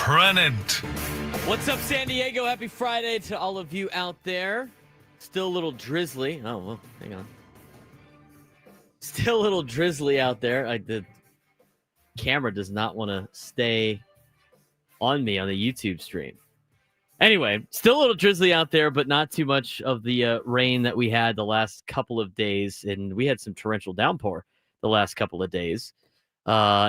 Surprenant. What's up, San Diego? Happy Friday to all of you out there. Still a little drizzly. Oh, well, hang on. Still a little drizzly out there. The camera does not want to stay on me on the YouTube stream. Anyway, still a little drizzly out there, but not too much of the rain that we had the last couple of days. And we had some torrential downpour the last couple of days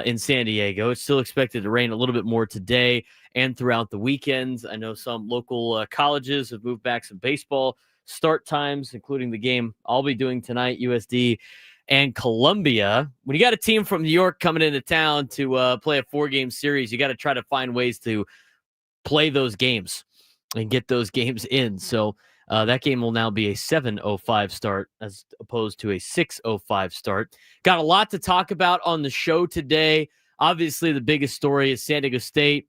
in San Diego. It's still expected to rain a little bit more today and throughout the weekends. I know some local colleges have moved back some baseball start times, including the game I'll be doing tonight, USD and Columbia. When you got a team from New York coming into town to play a 4-game series, you got to try to find ways to play those games and get those games in. So that game will now be a 7:05 start as opposed to a 6:05 start. Got a lot to talk about on the show today. Obviously, the biggest story is San Diego State.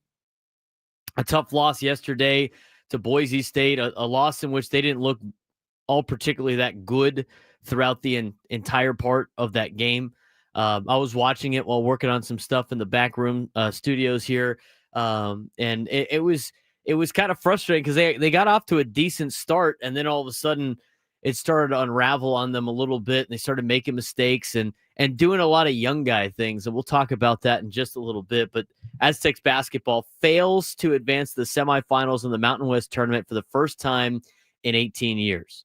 A tough loss yesterday to Boise State, a loss in which they didn't look all particularly that good throughout the entire part of that game. I was watching it while working on some stuff in the back room studios here, and it was kind of frustrating because they got off to a decent start, and then all of a sudden it started to unravel on them a little bit, and they started making mistakes and doing a lot of young guy things, and we'll talk about that in just a little bit. But Aztecs basketball fails to advance to the semifinals in the Mountain West tournament for the first time in 18 years.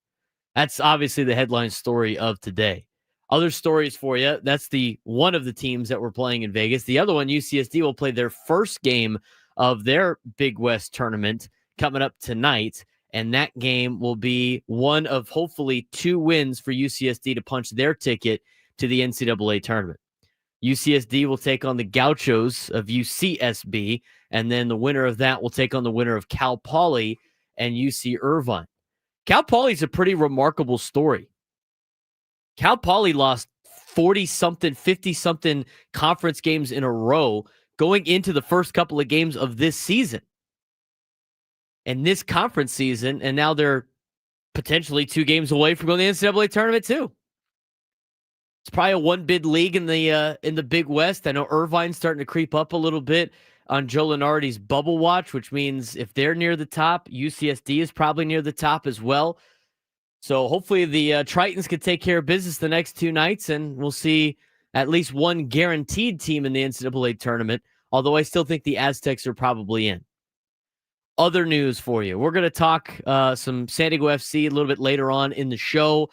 That's obviously the headline story of today. Other stories for you. That's the one of the teams that we're playing in Vegas. The other one, UCSD, will play their first game of their Big West tournament coming up tonight. And that game will be one of hopefully 2 wins for UCSD to punch their ticket to the NCAA tournament. UCSD will take on the Gauchos of UCSB, and then the winner of that will take on the winner of Cal Poly and UC Irvine. Cal Poly is a pretty remarkable story. Cal Poly lost 40-something, 50-something conference games in a row going into the first couple of games of this season. And this conference season, and now they're potentially 2 games away from going to the NCAA tournament too. It's probably a 1-bid league in the Big West. I know Irvine's starting to creep up a little bit on Joe Lunardi's Bubble Watch, which means if they're near the top, UCSD is probably near the top as well. So hopefully the Tritons can take care of business the next 2 nights, and we'll see at least one guaranteed team in the NCAA tournament, although I still think the Aztecs are probably in. Other news for you. We're going to talk some San Diego FC a little bit later on in the show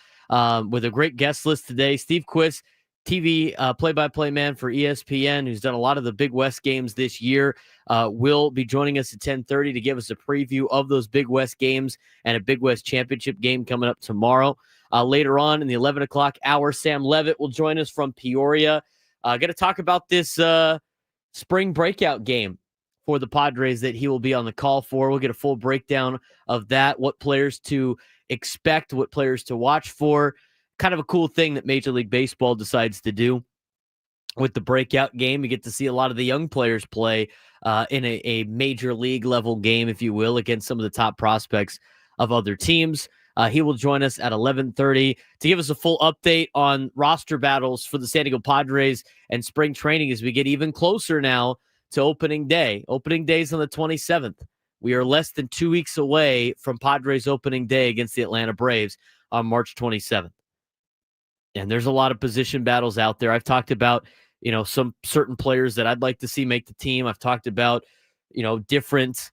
with a great guest list today. Steve Quis, TV play-by-play man for ESPN, who's done a lot of the Big West games this year, will be joining us at 10:30 to give us a preview of those Big West games and a Big West championship game coming up tomorrow. Later on in the 11 o'clock hour, Sam Levitt will join us from Peoria. Going to talk about this spring breakout game for the Padres that he will be on the call for. We'll get a full breakdown of that, what players to expect, what players to watch for. Kind of a cool thing that Major League Baseball decides to do with the breakout game. You get to see a lot of the young players play in a major league level game, if you will, against some of the top prospects of other teams. He will join us at 11:30 to give us a full update on roster battles for the San Diego Padres and spring training as we get even closer now to opening day. Opening day is on the 27th. We are less than 2 weeks away from Padres opening day against the Atlanta Braves on March 27th. And there's a lot of position battles out there. I've talked about, some certain players that I'd like to see make the team. I've talked about, different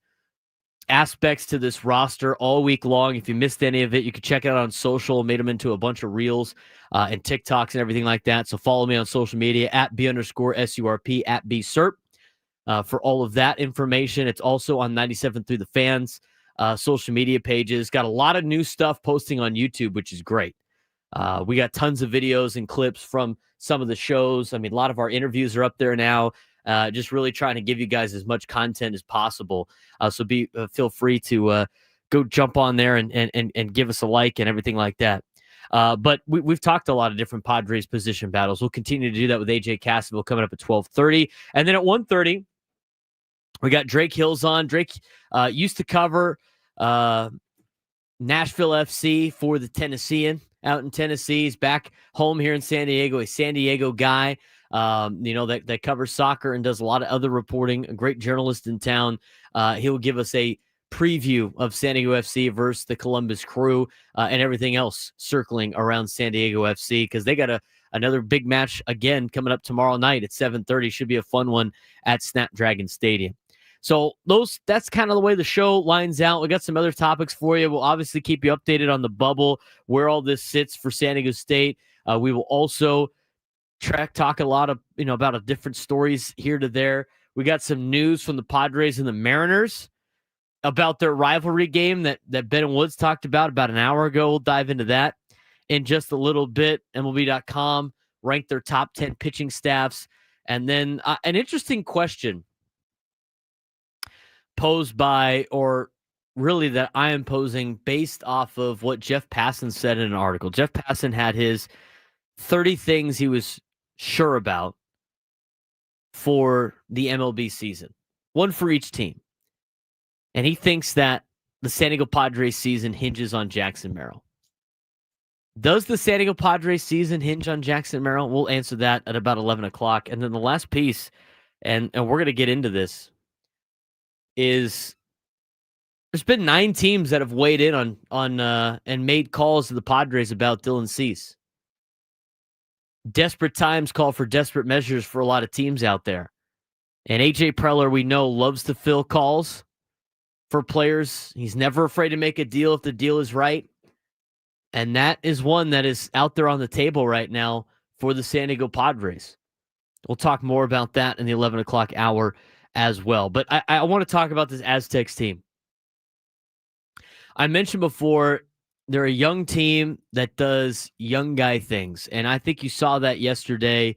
aspects to this roster all week long. If you missed any of it, you can check it out on social. Made them into a bunch of reels and TikToks and everything like that. So follow me on social media at @B_SURP at BSURP for all of that information. It's also on 97 Through the Fans social media pages. Got a lot of new stuff posting on YouTube, which is great. We got tons of videos and clips from some of the shows. I mean, a lot of our interviews are up there now. Just really trying to give you guys as much content as possible. So feel free to go jump on there and give us a like and everything like that. But we've talked a lot of different Padres position battles. We'll continue to do that with AJ Cassavell coming up at 12:30. And then at 1:30, we got Drake Hills on. Drake used to cover Nashville FC for the Tennessean out in Tennessee. He's back home here in San Diego, a San Diego guy. that covers soccer and does a lot of other reporting, a great journalist in town. He'll give us a preview of San Diego FC versus the Columbus Crew and everything else circling around San Diego FC, because they got another big match again coming up tomorrow night at 7:30. Should be a fun one at Snapdragon Stadium. So that's kind of the way the show lines out. We got some other topics for you. We'll obviously keep you updated on the bubble, where all this sits for San Diego State. We will also talk a lot of, about different stories here to there. We got some news from the Padres and the Mariners about their rivalry game that Ben and Woods talked about an hour ago. We'll dive into that in just a little bit. MLB.com ranked their top 10 pitching staffs. And then an interesting question posed by, or really that I am posing based off of what Jeff Passan said in an article. Jeff Passan had his 30 things he was sure about for the MLB season, one for each team. And he thinks that the San Diego Padres season hinges on Jackson Merrill. Does the San Diego Padres season hinge on Jackson Merrill? We'll answer that at about 11 o'clock. And then the last piece, and we're going to get into this, is there's been 9 teams that have weighed in on and made calls to the Padres about Dylan Cease. Desperate times call for desperate measures for a lot of teams out there. And AJ Preller, we know, loves to fill calls for players. He's never afraid to make a deal if the deal is right. And that is one that is out there on the table right now for the San Diego Padres. We'll talk more about that in the 11 o'clock hour as well. But I want to talk about this Aztecs team. I mentioned before, they're a young team that does young guy things. And I think you saw that yesterday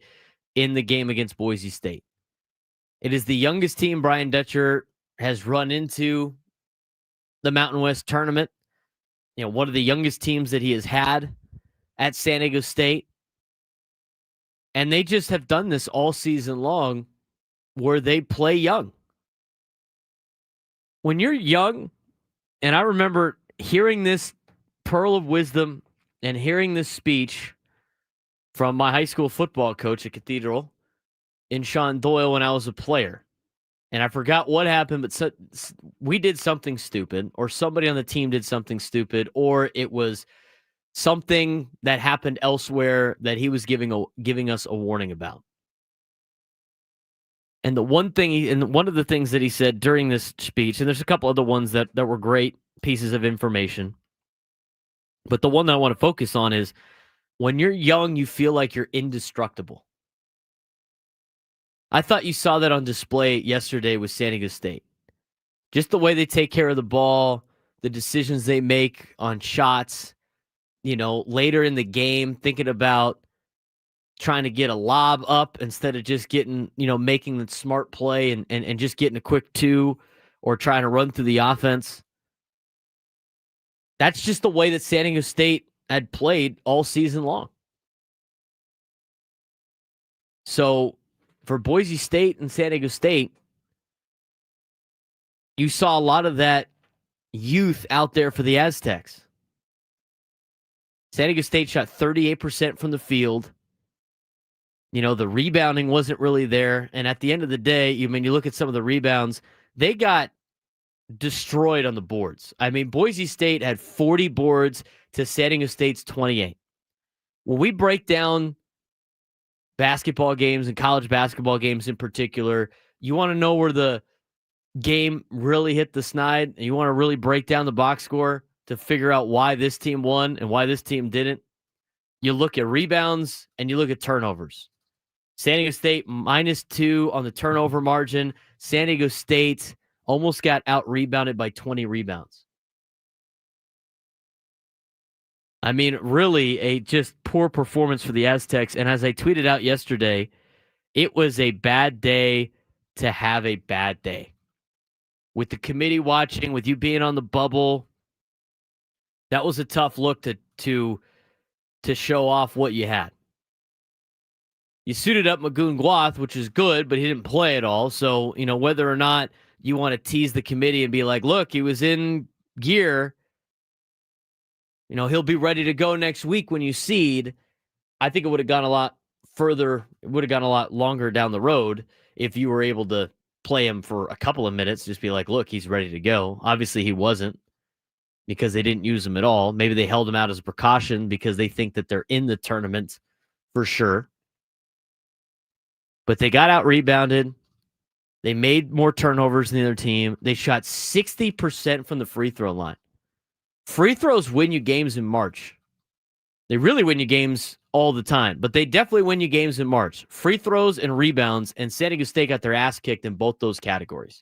in the game against Boise State. It is the youngest team Brian Dutcher has run into the Mountain West tournament. One of the youngest teams that he has had at San Diego State. And they just have done this all season long, where they play young. When you're young, and I remember hearing this pearl of wisdom and hearing this speech from my high school football coach at Cathedral in Sean Doyle when I was a player. And I forgot what happened, but we did something stupid, or somebody on the team did something stupid, or it was something that happened elsewhere that he was giving us a warning about. And one of the things that he said during this speech, and there's a couple other ones that were great pieces of information, but the one that I want to focus on is, when you're young, you feel like you're indestructible. I thought you saw that on display yesterday with San Diego State. Just the way they take care of the ball, the decisions they make on shots, later in the game, thinking about trying to get a lob up instead of just getting, making the smart play and just getting a quick 2 or trying to run through the offense. That's just the way that San Diego State had played all season long. So for Boise State and San Diego State, you saw a lot of that youth out there for the Aztecs. San Diego State shot 38% from the field. The rebounding wasn't really there. And at the end of the day, you look at some of the rebounds, they got destroyed on the boards. Boise State had 40 boards to San Diego State's 28. When we break down basketball games and college basketball games in particular, you want to know where the game really hit the snide, and you want to really break down the box score to figure out why this team won and why this team didn't. You look at rebounds and you look at turnovers. San Diego State -2 on the turnover margin. San Diego State almost got out-rebounded by 20 rebounds. Really a just poor performance for the Aztecs. And as I tweeted out yesterday, it was a bad day to have a bad day. With the committee watching, with you being on the bubble, that was a tough look to show off what you had. You suited up Magoon Guath, which is good, but he didn't play at all. So, whether or not you want to tease the committee and be like, look, he was in gear, he'll be ready to go next week when you seed, I think it would have gone a lot further, it would have gone a lot longer down the road if you were able to play him for a couple of minutes, just be like, look, he's ready to go. Obviously, he wasn't because they didn't use him at all. Maybe they held him out as a precaution because they think that they're in the tournament for sure. But they got out rebounded. They made more turnovers than the other team. They shot 60% from the free throw line. Free throws win you games in March. They really win you games all the time, but they definitely win you games in March. Free throws and rebounds, and San Diego State got their ass kicked in both those categories.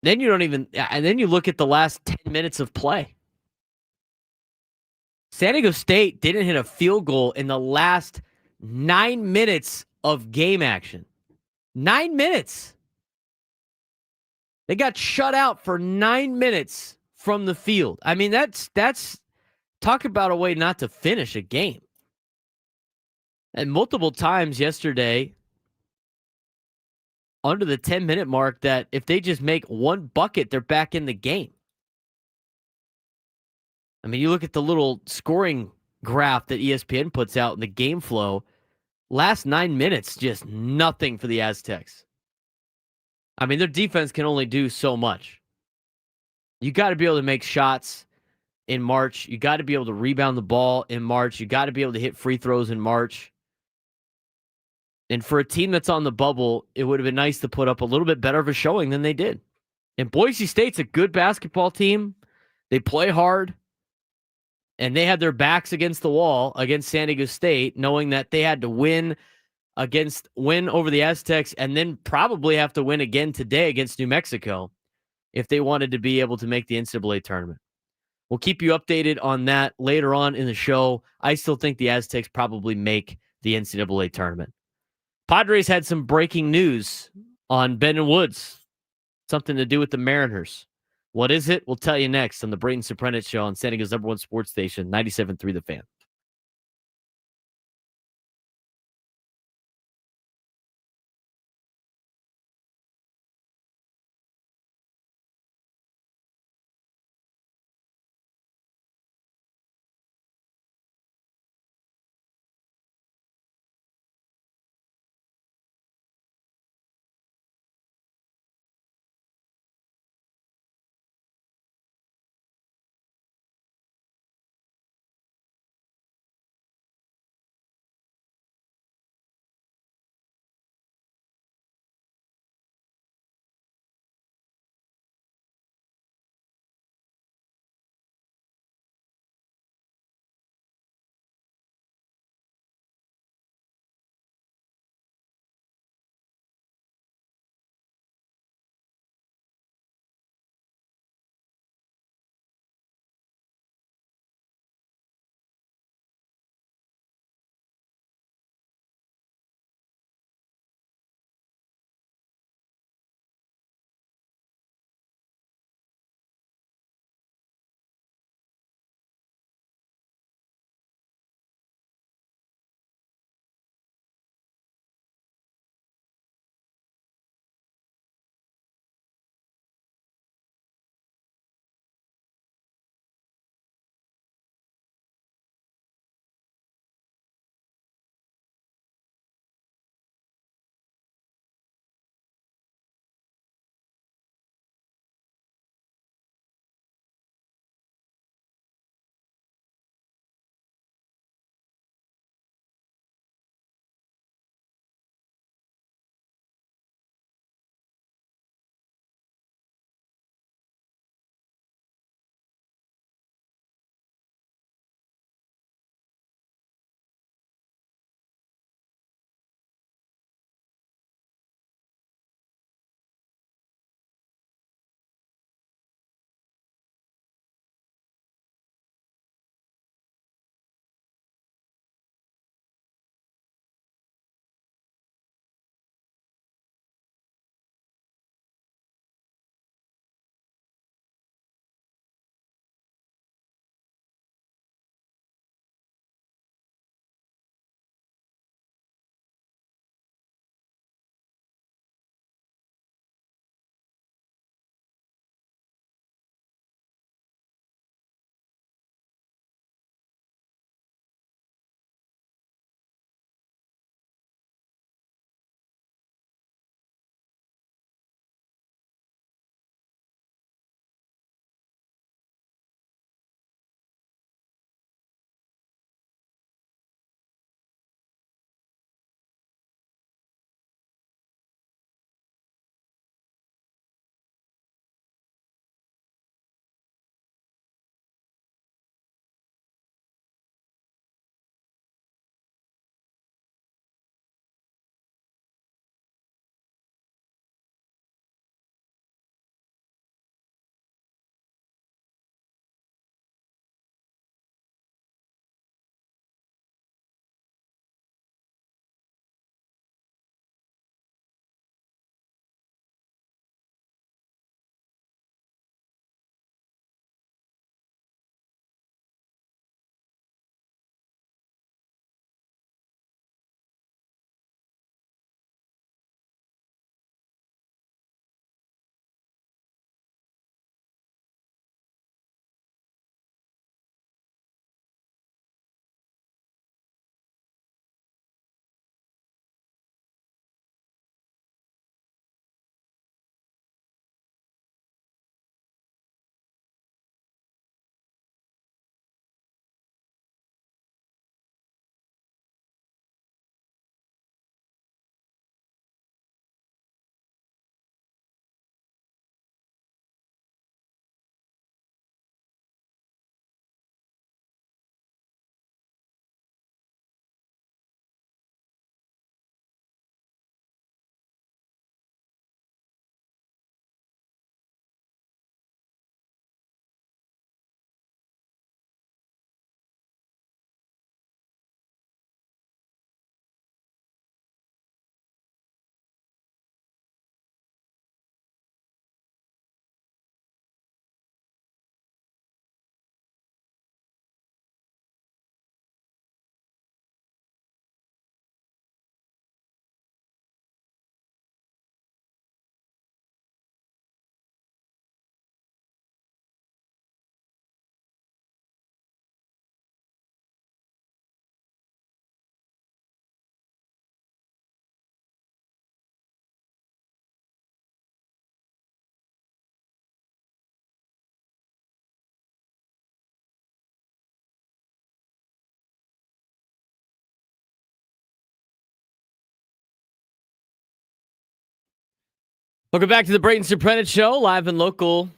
Then you don't even, and then you look at the last 10 minutes of play. San Diego State didn't hit a field goal in the last 9 minutes of game action. 9 minutes. They got shut out for 9 minutes from the field. I mean, that's talk about a way not to finish a game. And multiple times yesterday, under the 10-minute mark, that if they just make one bucket, they're back in the game. I mean, you look at the little scoring graph that ESPN puts out in the game flow. Last 9 minutes, just nothing for the Aztecs. I mean, their defense can only do so much. You got to be able to make shots in March. You got to be able to rebound the ball in March. You got to be able to hit free throws in March. And for a team that's on the bubble, it would have been nice to put up a little bit better of a showing than they did. And Boise State's a good basketball team. They play hard. And they had their backs against the wall against San Diego State, knowing that they had to win over the Aztecs and then probably have to win again today against New Mexico if they wanted to be able to make the NCAA tournament. We'll keep you updated on that later on in the show. I still think the Aztecs probably make the NCAA tournament. Padres had some breaking news on Ben Woods. Something to do with the Mariners. What is it? We'll tell you next on the Braden Surprenant Show on San Diego's #1 sports station, 97.3 The Fan. Welcome back to the Braden Surprenant Show, live and local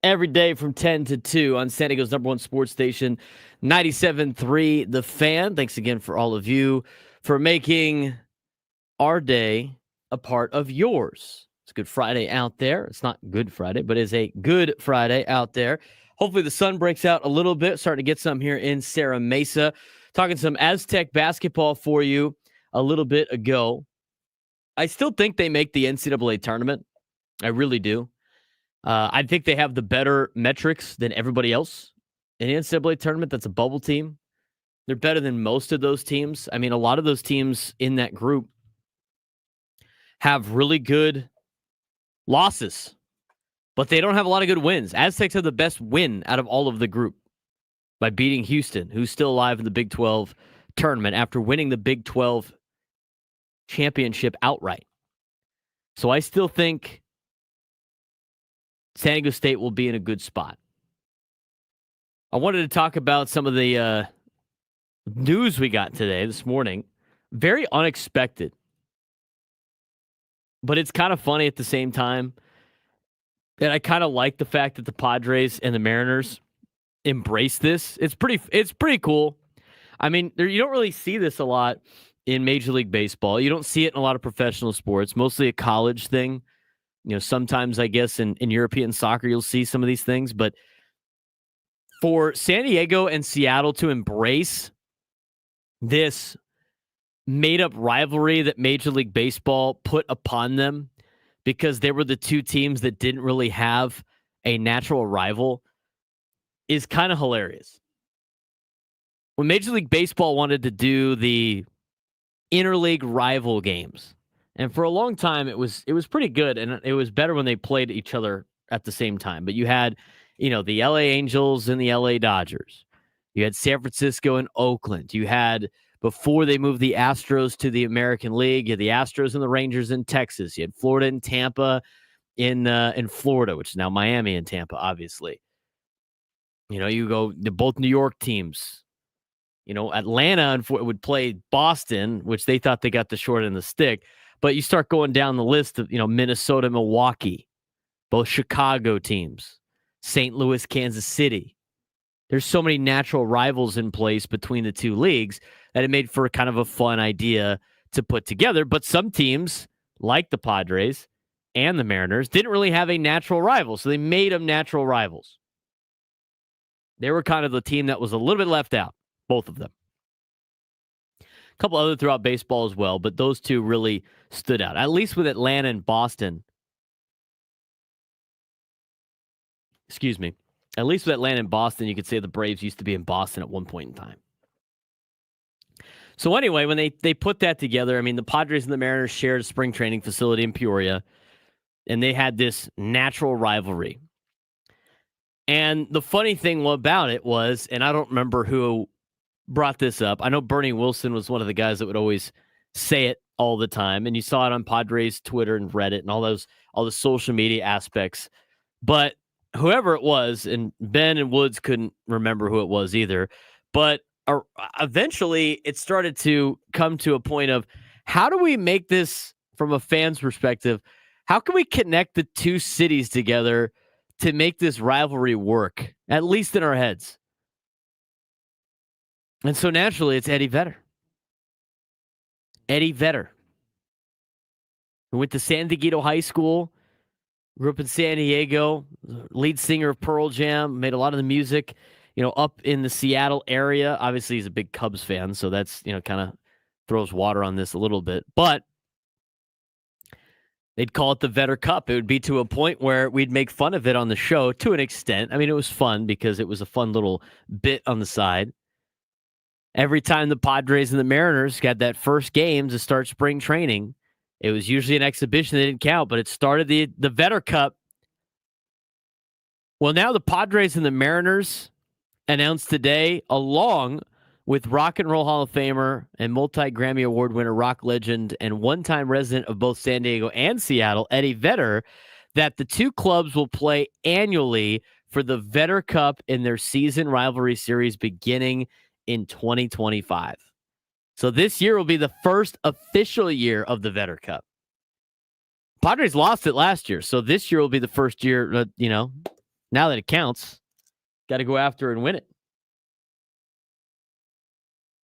every day from 10 to 2 on San Diego's #1 sports station, 97.3 The Fan. Thanks again for all of you for making our day a part of yours. It's Good Friday out there. It's not Good Friday, but it's a good Friday out there. Hopefully the sun breaks out a little bit. Starting to get some here in Serra Mesa. Talking some Aztec basketball for you a little bit ago. I still think they make the NCAA tournament. I really do. I think they have the better metrics than everybody else in the NCAA tournament. That's a bubble team. They're better than most of those teams. I mean, a lot of those teams in that group have really good losses, but they don't have a lot of good wins. Aztecs have the best win out of all of the group by beating Houston, who's still alive in the Big 12 tournament after winning the Big 12 championship outright. So I still think San Diego State will be in a good spot. I wanted to talk about some of the news we got this morning. Very unexpected. But it's kind of funny at the same time. And I kind of like the fact that the Padres and the Mariners embrace this. It's pretty cool. I mean, you don't really see this a lot in Major League Baseball. You don't see it in a lot of professional sports, mostly a college thing. You know, sometimes I guess in European soccer, you'll see some of these things. But for San Diego and Seattle to embrace this made-up rivalry that Major League Baseball put upon them because they were the two teams that didn't really have a natural rival is kind of hilarious. When Major League Baseball wanted to do the interleague rival games, and for a long time it was pretty good, and it was better when they played each other at the same time. But you had, the LA Angels and the LA Dodgers. You had San Francisco and Oakland. You had, before they moved the Astros to the American League, you had the Astros and the Rangers in Texas. You had Florida and Tampa in Florida, which is now Miami and Tampa, obviously. You go to both New York teams. Atlanta would play Boston, which they thought they got the short end of the stick. But you start going down the list of, Minnesota, Milwaukee, both Chicago teams, St. Louis, Kansas City. There's so many natural rivals in place between the two leagues that it made for kind of a fun idea to put together. But some teams, like the Padres and the Mariners, didn't really have a natural rival, so they made them natural rivals. They were kind of the team that was a little bit left out, both of them. A couple other throughout baseball as well, but those two really stood out, at least with Atlanta and Boston. Excuse me. At least with Atlanta and Boston, you could say the Braves used to be in Boston at one point in time. So anyway, when they put that together, I mean, the Padres and the Mariners shared a spring training facility in Peoria, and they had this natural rivalry. And the funny thing about it was, and I don't remember who brought this up. I know Bernie Wilson was one of the guys that would always say it all the time, and you saw it on Padres Twitter and Reddit and all the social media aspects. But whoever it was, and Ben and Woods couldn't remember who it was either, but eventually it started to come to a point of, how do we make this from a fan's perspective? How can we connect the two cities together to make this rivalry work, at least in our heads? And so naturally, it's Eddie Vedder. Eddie Vedder, who went to San Diego High School, grew up in San Diego, lead singer of Pearl Jam, made a lot of the music, up in the Seattle area. Obviously, he's a big Cubs fan, so that's, kind of throws water on this a little bit. But they'd call it the Vedder Cup. It would be to a point where we'd make fun of it on the show to an extent. I mean, it was fun because it was a fun little bit on the side. Every time the Padres and the Mariners got that first game to start spring training, it was usually an exhibition that didn't count, but it started the Vedder Cup. Well, now the Padres and the Mariners announced today, along with Rock and Roll Hall of Famer and multi-Grammy Award winner, rock legend, and one-time resident of both San Diego and Seattle, Eddie Vedder, that the two clubs will play annually for the Vedder Cup in their season rivalry series beginning in 2025. So this year will be the first official year of the Vedder Cup. Padres lost it last year, so this year will be the first year, now that it counts, got to go after and win it.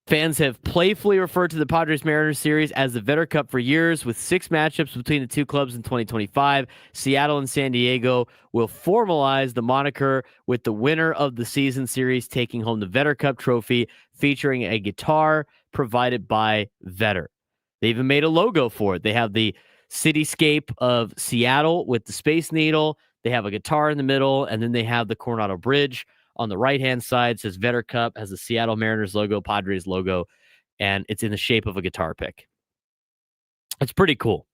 Fans have playfully referred to the Padres Mariners series as the Vedder Cup for years, with 6 matchups between the two clubs in 2025. Seattle and San Diego will formalize the moniker, with the winner of the season series taking home the Vedder Cup trophy, featuring a guitar provided by Vedder. They even made a logo for it. They have the cityscape of Seattle with the Space Needle. They have a guitar in the middle, and then they have the Coronado Bridge. On the right-hand side says Vedder Cup, has the Seattle Mariners logo, Padres logo, and it's in the shape of a guitar pick. It's pretty cool.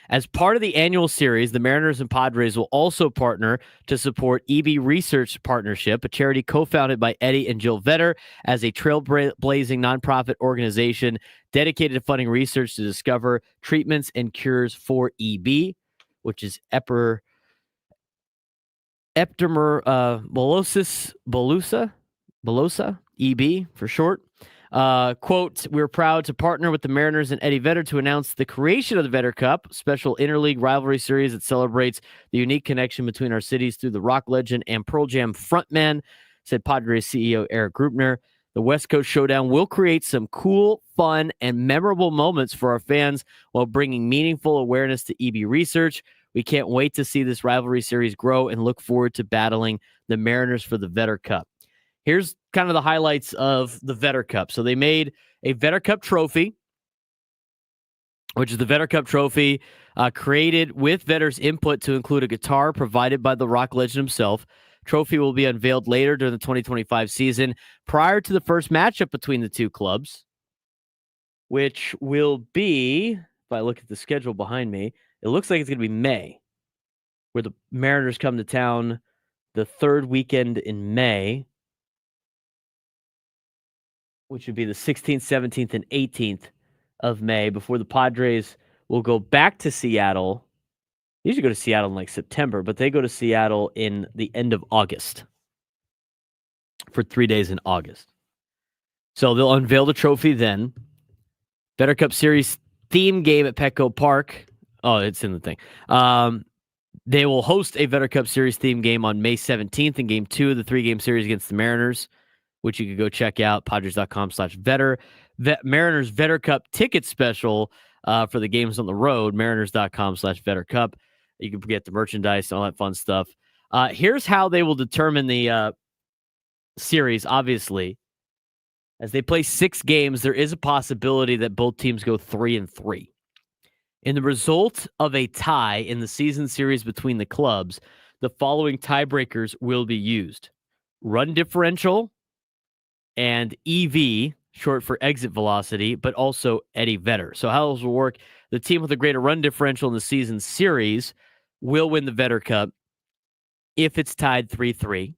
As part of the annual series, the Mariners and Padres will also partner to support EB Research Partnership, a charity co-founded by Eddie and Jill Vedder as a trailblazing nonprofit organization dedicated to funding research to discover treatments and cures for EB, which is epidermolysis bullosa, EB for short. Quote, we're proud to partner with the Mariners and Eddie Vedder to announce the creation of the Vedder Cup, special interleague rivalry series that celebrates the unique connection between our cities through the rock legend and Pearl Jam frontman, said Padres CEO Eric Grupner. The West Coast Showdown will create some cool, fun, and memorable moments for our fans while bringing meaningful awareness to EB research. We can't wait to see this rivalry series grow and look forward to battling the Mariners for the Vedder Cup. Here's kind of the highlights of the Vedder Cup. So they made a Vedder Cup trophy, which is the Vedder Cup trophy created with Vedder's input to include a guitar provided by the rock legend himself. Trophy will be unveiled later during the 2025 season, prior to the first matchup between the two clubs, which will be, if I look at the schedule behind me, it looks like it's going to be May, where the Mariners come to town the third weekend in May, which would be the 16th, 17th, and 18th of May, before the Padres will go back to Seattle. They usually go to Seattle in like September, but they go to Seattle in the end of August for 3 days in August. So they'll unveil the trophy then. Vedder Cup Series theme game at Petco Park. Oh, it's in the thing. They will host a Vedder Cup Series theme game on May 17th in Game 2 of the 3-game series against the Mariners, which you can go check out, Padres.com/Vedder. Mariners Vedder Cup ticket special for the games on the road, Mariners.com/Vedder Cup. You can get the merchandise, all that fun stuff. Here's how they will determine the series, obviously. As they play 6 games, there is a possibility that both teams go 3-3. In the result of a tie in the season series between the clubs, the following tiebreakers will be used: run differential and EV, short for exit velocity, but also Eddie Vedder. So how this will work: the team with a greater run differential in the season series will win the Vedder Cup if it's tied 3-3,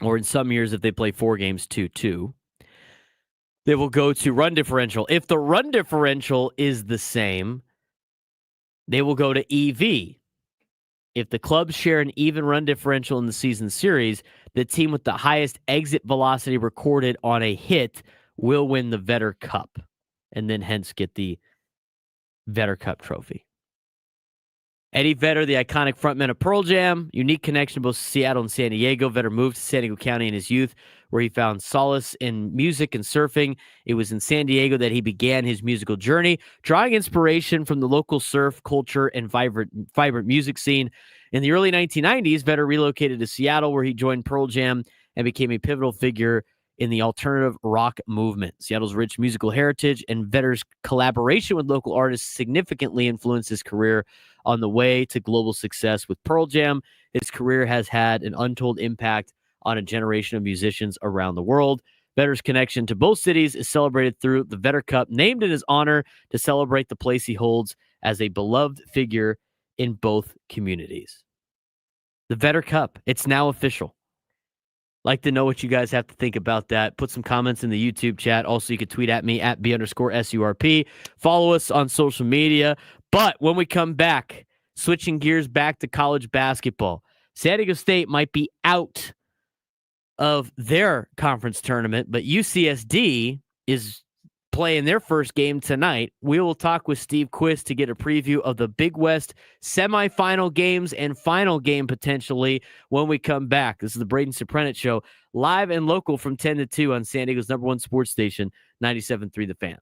or in some years, if they play 4 games, 2-2. They will go to run differential. If the run differential is the same, they will go to EV. If the clubs share an even run differential in the season series, the team with the highest exit velocity recorded on a hit will win the Vedder Cup, and then hence get the Vedder Cup trophy. Eddie Vedder, the iconic frontman of Pearl Jam, unique connection to both Seattle and San Diego. Vedder moved to San Diego County in his youth, where he found solace in music and surfing. It was in San Diego that he began his musical journey, drawing inspiration from the local surf culture and vibrant music scene. In the early 1990s, Vedder relocated to Seattle, where he joined Pearl Jam and became a pivotal figure in the alternative rock movement. Seattle's rich musical heritage and Vedder's collaboration with local artists significantly influenced his career on the way to global success with Pearl Jam. His career has had an untold impact on a generation of musicians around the world. Vedder's connection to both cities is celebrated through the Vedder Cup, named in his honor to celebrate the place he holds as a beloved figure in both communities. The Vedder Cup, it's now official. Like to know what you guys have to think about that. Put some comments in the YouTube chat. Also, you can tweet at me at B_SURP. Follow us on social media. But when we come back, switching gears back to college basketball, San Diego State might be out of their conference tournament, but UCSD is play in their first game tonight. We will talk with Steve Quis to get a preview of the Big West semifinal games and final game potentially when we come back. This is the Braden Surprenant Show, live and local from 10 to 2 on San Diego's #1 sports station, 97.3 The Fan.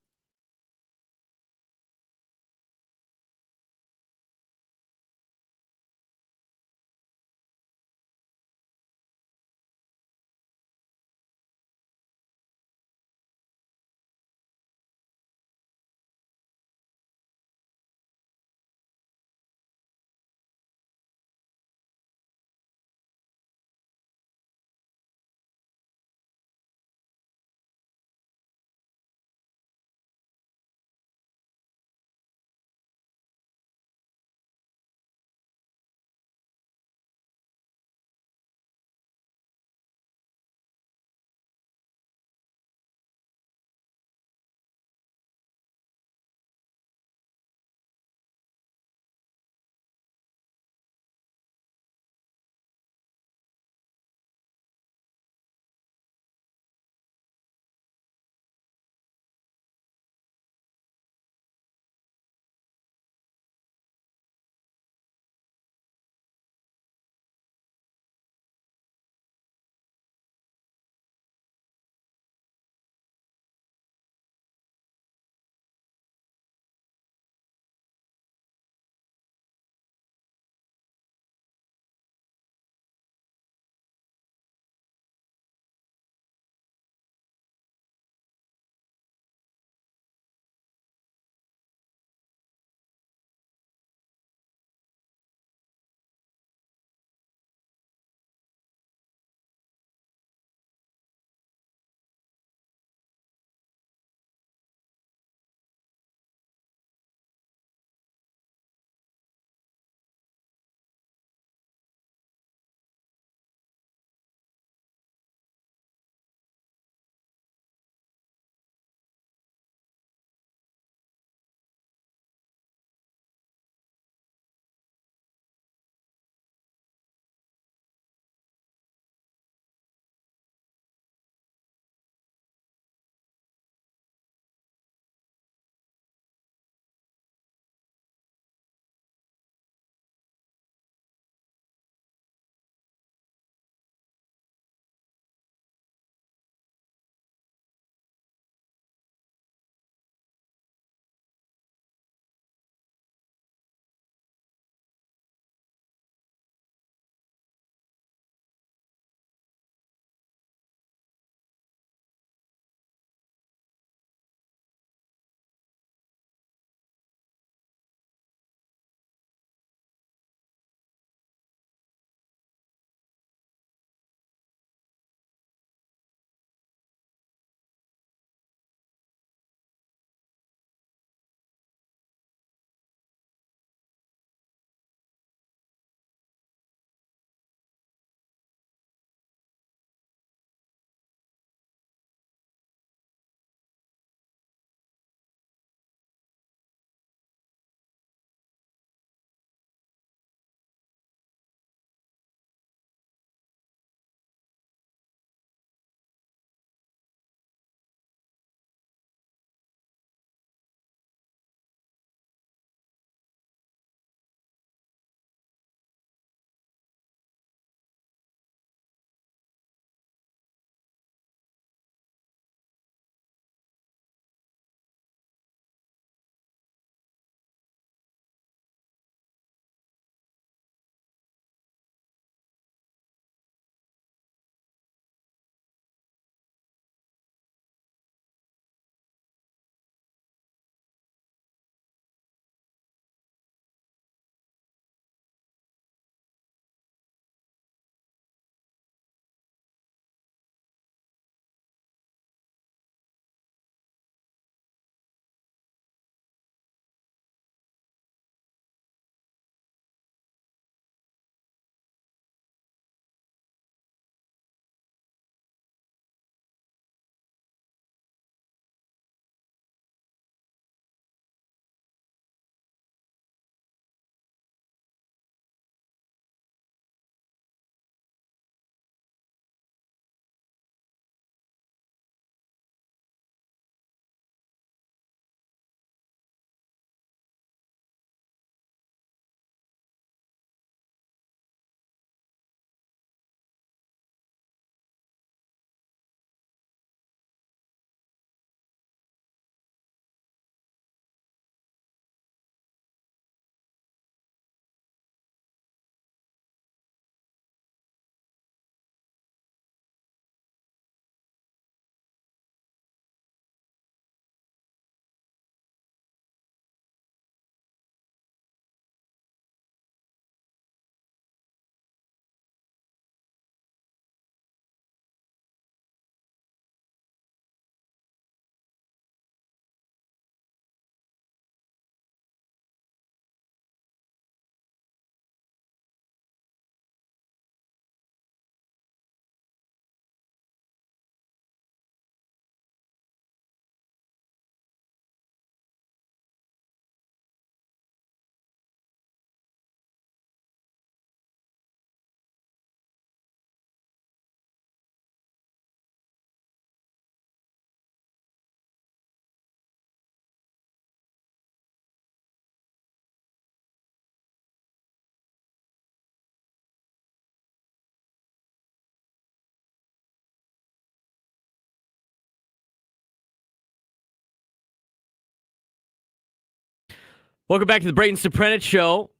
Welcome back to the Braden Surprenant Show,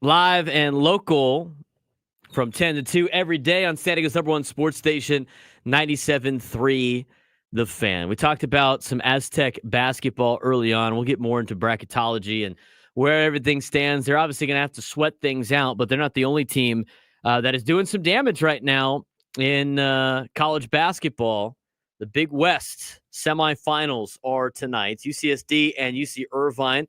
live and local from 10 to 2 every day on San Diego's #1 sports station, 97.3 The Fan. We talked about some Aztec basketball early on. We'll get more into bracketology and where everything stands. They're obviously going to have to sweat things out, but they're not the only team that is doing some damage right now in college basketball. The Big West semifinals are tonight. UCSD and UC Irvine.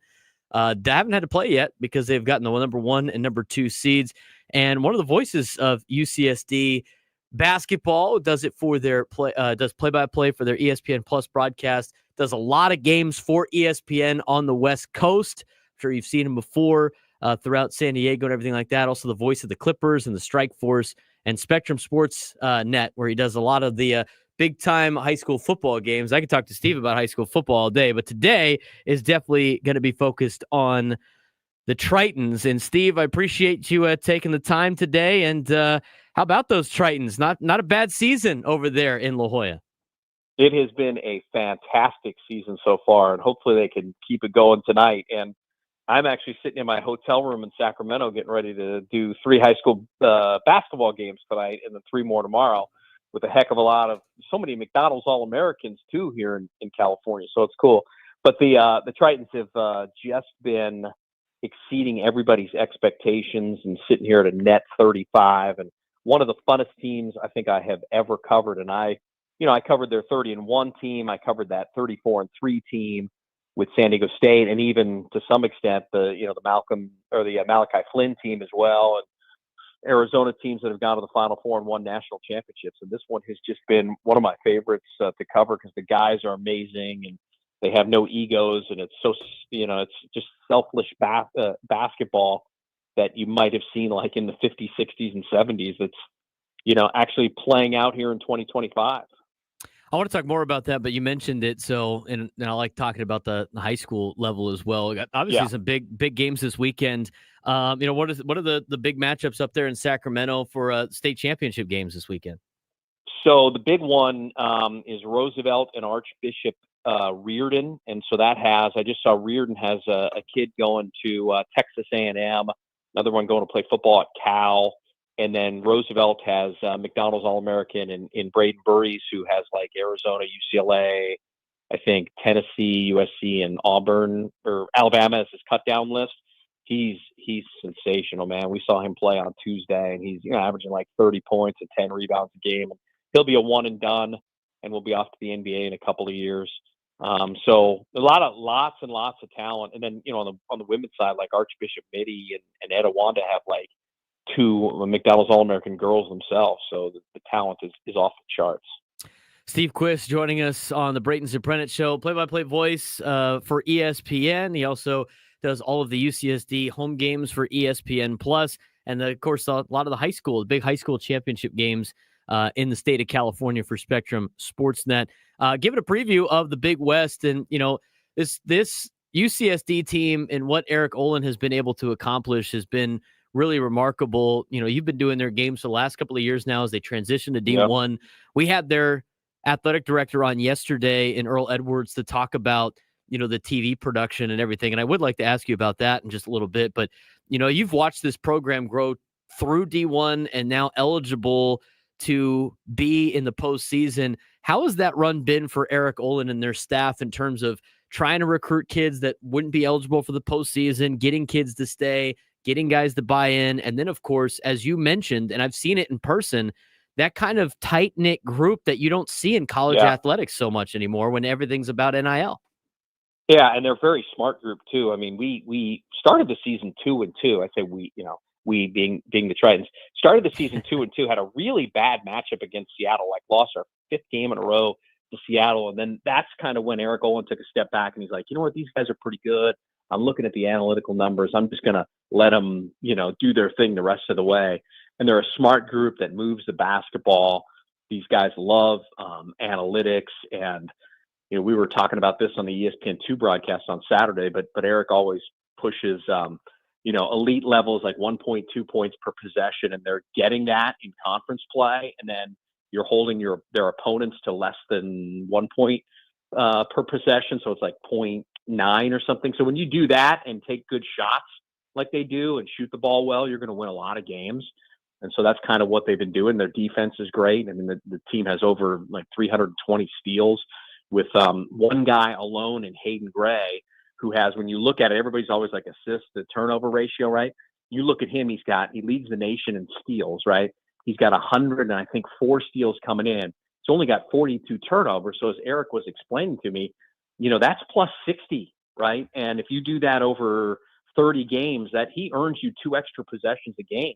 They haven't had to play yet because they've gotten the number 1 and number 2 seeds. And one of the voices of UCSD basketball does it for their play-by-play for their ESPN Plus broadcast. Does a lot of games for ESPN on the West Coast. I'm sure you've seen him before throughout San Diego and everything like that. Also, the voice of the Clippers and the Strike Force and Spectrum Sports Net, where he does a lot of the big-time high school football games. I could talk to Steve about high school football all day, but today is definitely going to be focused on the Tritons. And Steve, I appreciate you taking the time today. And how about those Tritons? Not a bad season over there in La Jolla. It has been a fantastic season so far, and hopefully they can keep it going tonight. And I'm actually sitting in my hotel room in Sacramento getting ready to do 3 high school basketball games tonight and then 3 more tomorrow, with a heck of a lot of so many McDonald's All-Americans too here in California. So it's cool. But the Tritons have just been exceeding everybody's expectations and sitting here at a net 35, and one of the funnest teams I think I have ever covered. And I covered their 30-1 team. I covered that 34-3 team with San Diego State, and even to some extent the Malachi Flynn team as well, and Arizona teams that have gone to the Final Four and won national championships. And this one has just been one of my favorites to cover because the guys are amazing and they have no egos, and it's so, it's just selfless basketball that you might have seen like in the 50s, 60s, and 70s. That's, actually playing out here in 2025. I want to talk more about that, but you mentioned it. So, and I like talking about the high school level as well. Obviously, some big games this weekend. What are the big matchups up there in Sacramento for state championship games this weekend? So the big one is Roosevelt and Archbishop Reardon, and so I just saw Reardon has a kid going to Texas A&M, another one going to play football at Cal. And then Roosevelt has McDonald's All-American in Braden Burries, who has like Arizona, UCLA, I think Tennessee, USC, and Auburn or Alabama as his cut-down list. He's sensational, man. We saw him play on Tuesday, and he's averaging like 30 points and 10 rebounds a game. And he'll be a one and done, and we'll be off to the NBA in a couple of years. So lots and lots of talent. And then on the women's side, like Archbishop Mitty and Etta Wanda have like 2 McDonald's All-American girls themselves. So the talent is off the charts. Steve Quis joining us on the Braden Surprenant Show, play-by-play voice for ESPN. He also does all of the UCSD home games for ESPN Plus, and of course a lot of the big high school championship games in the state of California for Spectrum Sportsnet. Give it a preview of the Big West, and this UCSD team and what Eric Olin has been able to accomplish has been really remarkable. You've been doing their games for the last couple of years now as they transition to D1. Yep. We had their athletic director on yesterday in Earl Edwards to talk about, the TV production and everything. And I would like to ask you about that in just a little bit, but you've watched this program grow through D1 and now eligible to be in the postseason. How has that run been for Eric Olin and their staff in terms of trying to recruit kids that wouldn't be eligible for the postseason, getting kids to stay, getting guys to buy in? And then, of course, as you mentioned, and I've seen it in person, that kind of tight-knit group that you don't see in college athletics so much anymore when everything's about NIL. Yeah, and they're a very smart group, too. I mean, we started the season 2-2. I say we being the Tritons, started the season 2-2, had a really bad matchup against Seattle, like lost our 5th game in a row to Seattle. And then that's kind of when Eric Olin took a step back and he's like, you know what, these guys are pretty good. I'm looking at the analytical numbers. I'm just going to let them, do their thing the rest of the way. And they're a smart group that moves the basketball. These guys love analytics. And, we were talking about this on the ESPN2 broadcast on Saturday, but Eric always pushes, elite levels like 1.2 points per possession. And they're getting that in conference play. And then you're holding their opponents to less than 1 point per possession. So it's like 9 or something. So when you do that and take good shots like they do and shoot the ball well, you're going to win a lot of games. And so that's kind of what they've been doing. Their defense is great. I mean, the team has over like 320 steals with one guy alone in Hayden Gray, who has, when you look at it, everybody's always like assist to turnover ratio, right? You look at him, he leads the nation in steals, right? He's got 100 and I think 4 steals coming in. He's only got 42 turnovers. So as Eric was explaining to me, that's plus 60, right? And if you do that over 30 games, that he earns you 2 extra possessions a game.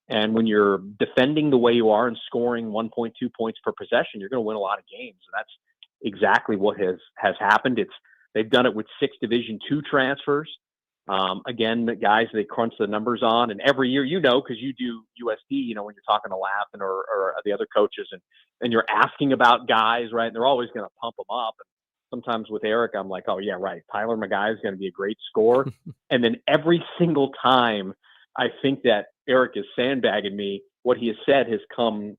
And when you're defending the way you are and scoring 1.2 points per possession, you're going to win a lot of games. And that's exactly what has happened. They've done it with 6 Division II transfers. Again, the guys they crunch the numbers on, and every year, because you do USD, when you're talking to Latham or the other coaches, and you're asking about guys, right? And they're always going to pump them up. And sometimes with Eric, I'm like, oh yeah, right. Tyler McGuy is going to be a great scorer. And then every single time, I think that Eric is sandbagging me. What he has said has come,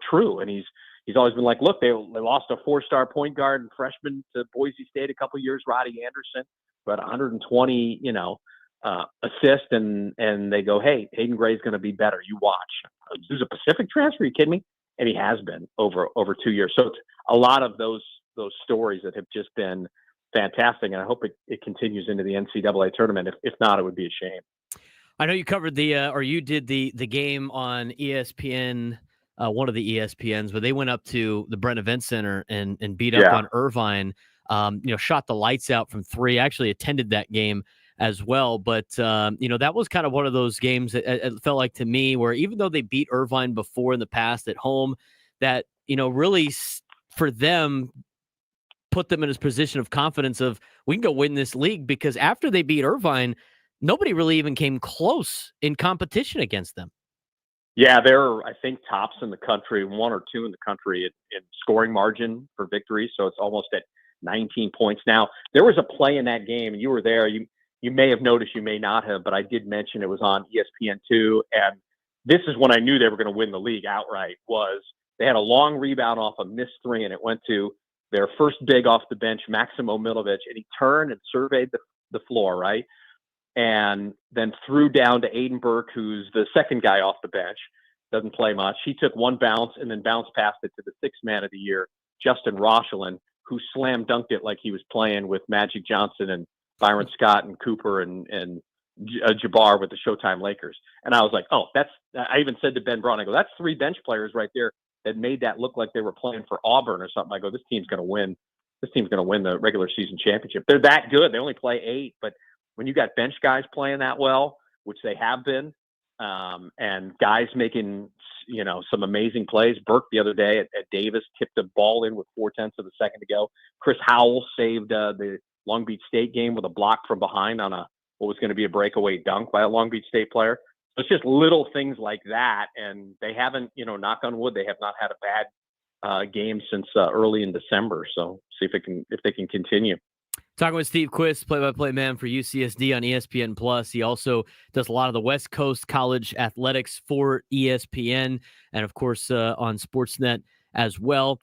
true. And he's always been like, look, they lost a 4-star point guard and freshman to Boise State a couple of years, Roddy Anderson, but 120, assists, and they go, hey, Hayden Gray's going to be better. You watch. There's a Pacific transfer. Are you kidding me? And he has been over 2 years. So it's a lot of those stories that have just been fantastic, and I hope it continues into the NCAA tournament. If not, it would be a shame. I know you covered you did the game on ESPN, one of the ESPNs, where they went up to the Brent Event Center and beat up on Irvine. Shot the lights out from 3. I actually attended that game as well, but that was kind of one of those games that it felt like to me where even though they beat Irvine before in the past at home, that really for them put them in this position of confidence of we can go win this league, because after they beat Irvine, nobody really even came close in competition against them. Yeah, they're, I think, tops in the country, 1 or 2 in the country in scoring margin for victory. So it's almost at 19 points. Now, there was a play in that game, and you were there. You may have noticed, you may not have, but I did mention it was on ESPN2. And this is when I knew they were going to win the league outright, was they had a long rebound off a missed 3, and it went to their first big off the bench, Maximo Milovic, and he turned and surveyed the floor, right? And then threw down to Aiden Burke, who's the second guy off the bench, doesn't play much. He took one bounce and then bounced past it to the 6th man of the year, Justin Rochelin, who slam dunked it like he was playing with Magic Johnson and Byron Scott and Cooper and Jabbar with the Showtime Lakers. And I was like, I even said to Ben Braun, I go, that's 3 bench players right there that made that look like they were playing for Auburn or something. I go, this team's going to win. This team's going to win the regular season championship. They're that good. They only play 8, but when you got bench guys playing that well, which they have been, and guys making, some amazing plays. Burke the other day at Davis tipped a ball in with 0.4 of a second to go. Chris Howell saved the Long Beach State game with a block from behind on what was going to be a breakaway dunk by a Long Beach State player. So it's just little things like that, and they haven't, knock on wood, they have not had a bad game since early in December. So see if they can continue. Talking with Steve Quis, play-by-play man for UCSD on ESPN+. He also does a lot of the West Coast college athletics for ESPN and, of course, on Sportsnet as well.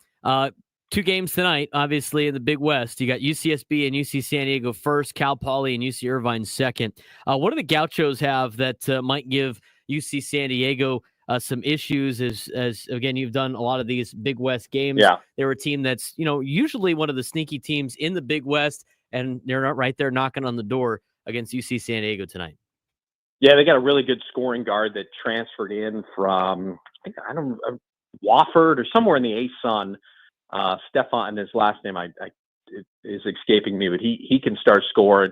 2 games tonight, obviously, in the Big West. You got UCSB and UC San Diego first, Cal Poly and UC Irvine second. What do the Gauchos have that might give UC San Diego some issues as again, you've done a lot of these Big West games. Yeah. They're a team that's, usually one of the sneaky teams in the Big West, and they're not right there knocking on the door against UC San Diego tonight. Yeah, they got a really good scoring guard that transferred in from, Wofford or somewhere in the ASUN. Stefan, his last name it is escaping me, but he can start scoring.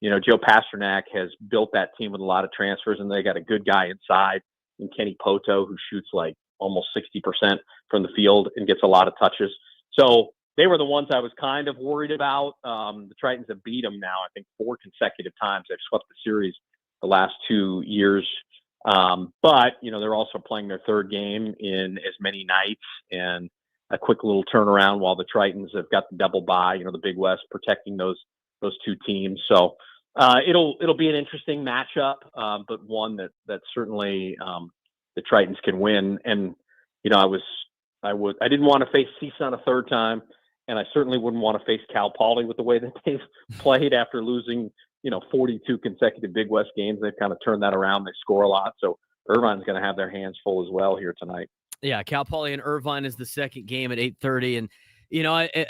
Joe Pasternak has built that team with a lot of transfers, and they got a good guy inside in Kenny Poto, who shoots like almost 60% from the field and gets a lot of touches. So they were the ones I was kind of worried about. The Tritons have beat them now, I think, 4 consecutive times. They've swept the series the last 2 years. But, they're also playing their 3rd game in as many nights, and a quick little turnaround while the Tritons have got the double bye, the Big West protecting those 2 teams. So it'll be an interesting matchup, but one that certainly the Tritons can win. And, I didn't want to face CSUN a 3rd time. I certainly wouldn't want to face Cal Poly with the way that they've played after losing, 42 consecutive Big West games. They've kind of turned that around. They score a lot. So Irvine's going to have their hands full as well here tonight. Yeah, Cal Poly and Irvine is the second game at 8:30. And,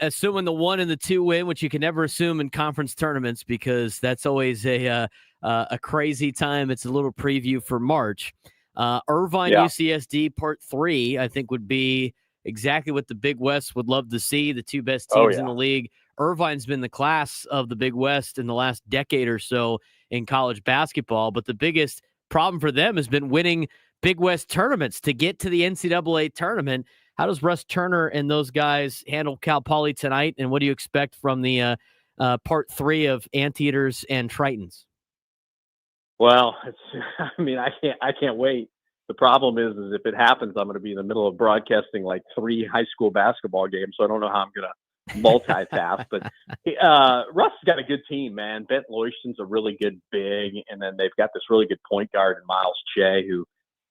assuming the 1 and the 2 win, which you can never assume in conference tournaments because that's always a crazy time. It's a little preview for March. Irvine UCSD Part 3, I think, would be exactly what the Big West would love to see, the two best teams in the league. Irvine's been the class of the Big West in the last decade or so in college basketball, but the biggest problem for them has been winning Big West tournaments to get to the NCAA tournament. How does Russ Turner and those guys handle Cal Poly tonight, and what do you expect from the Part 3 of Anteaters and Tritons? Well, I can't wait. The problem is if it happens, I'm going to be in the middle of broadcasting like 3 high school basketball games, so I don't know how I'm going to multitask. But Russ has got a good team, man. Bent Loyston's a really good big, and then they've got this really good point guard in Miles Che, who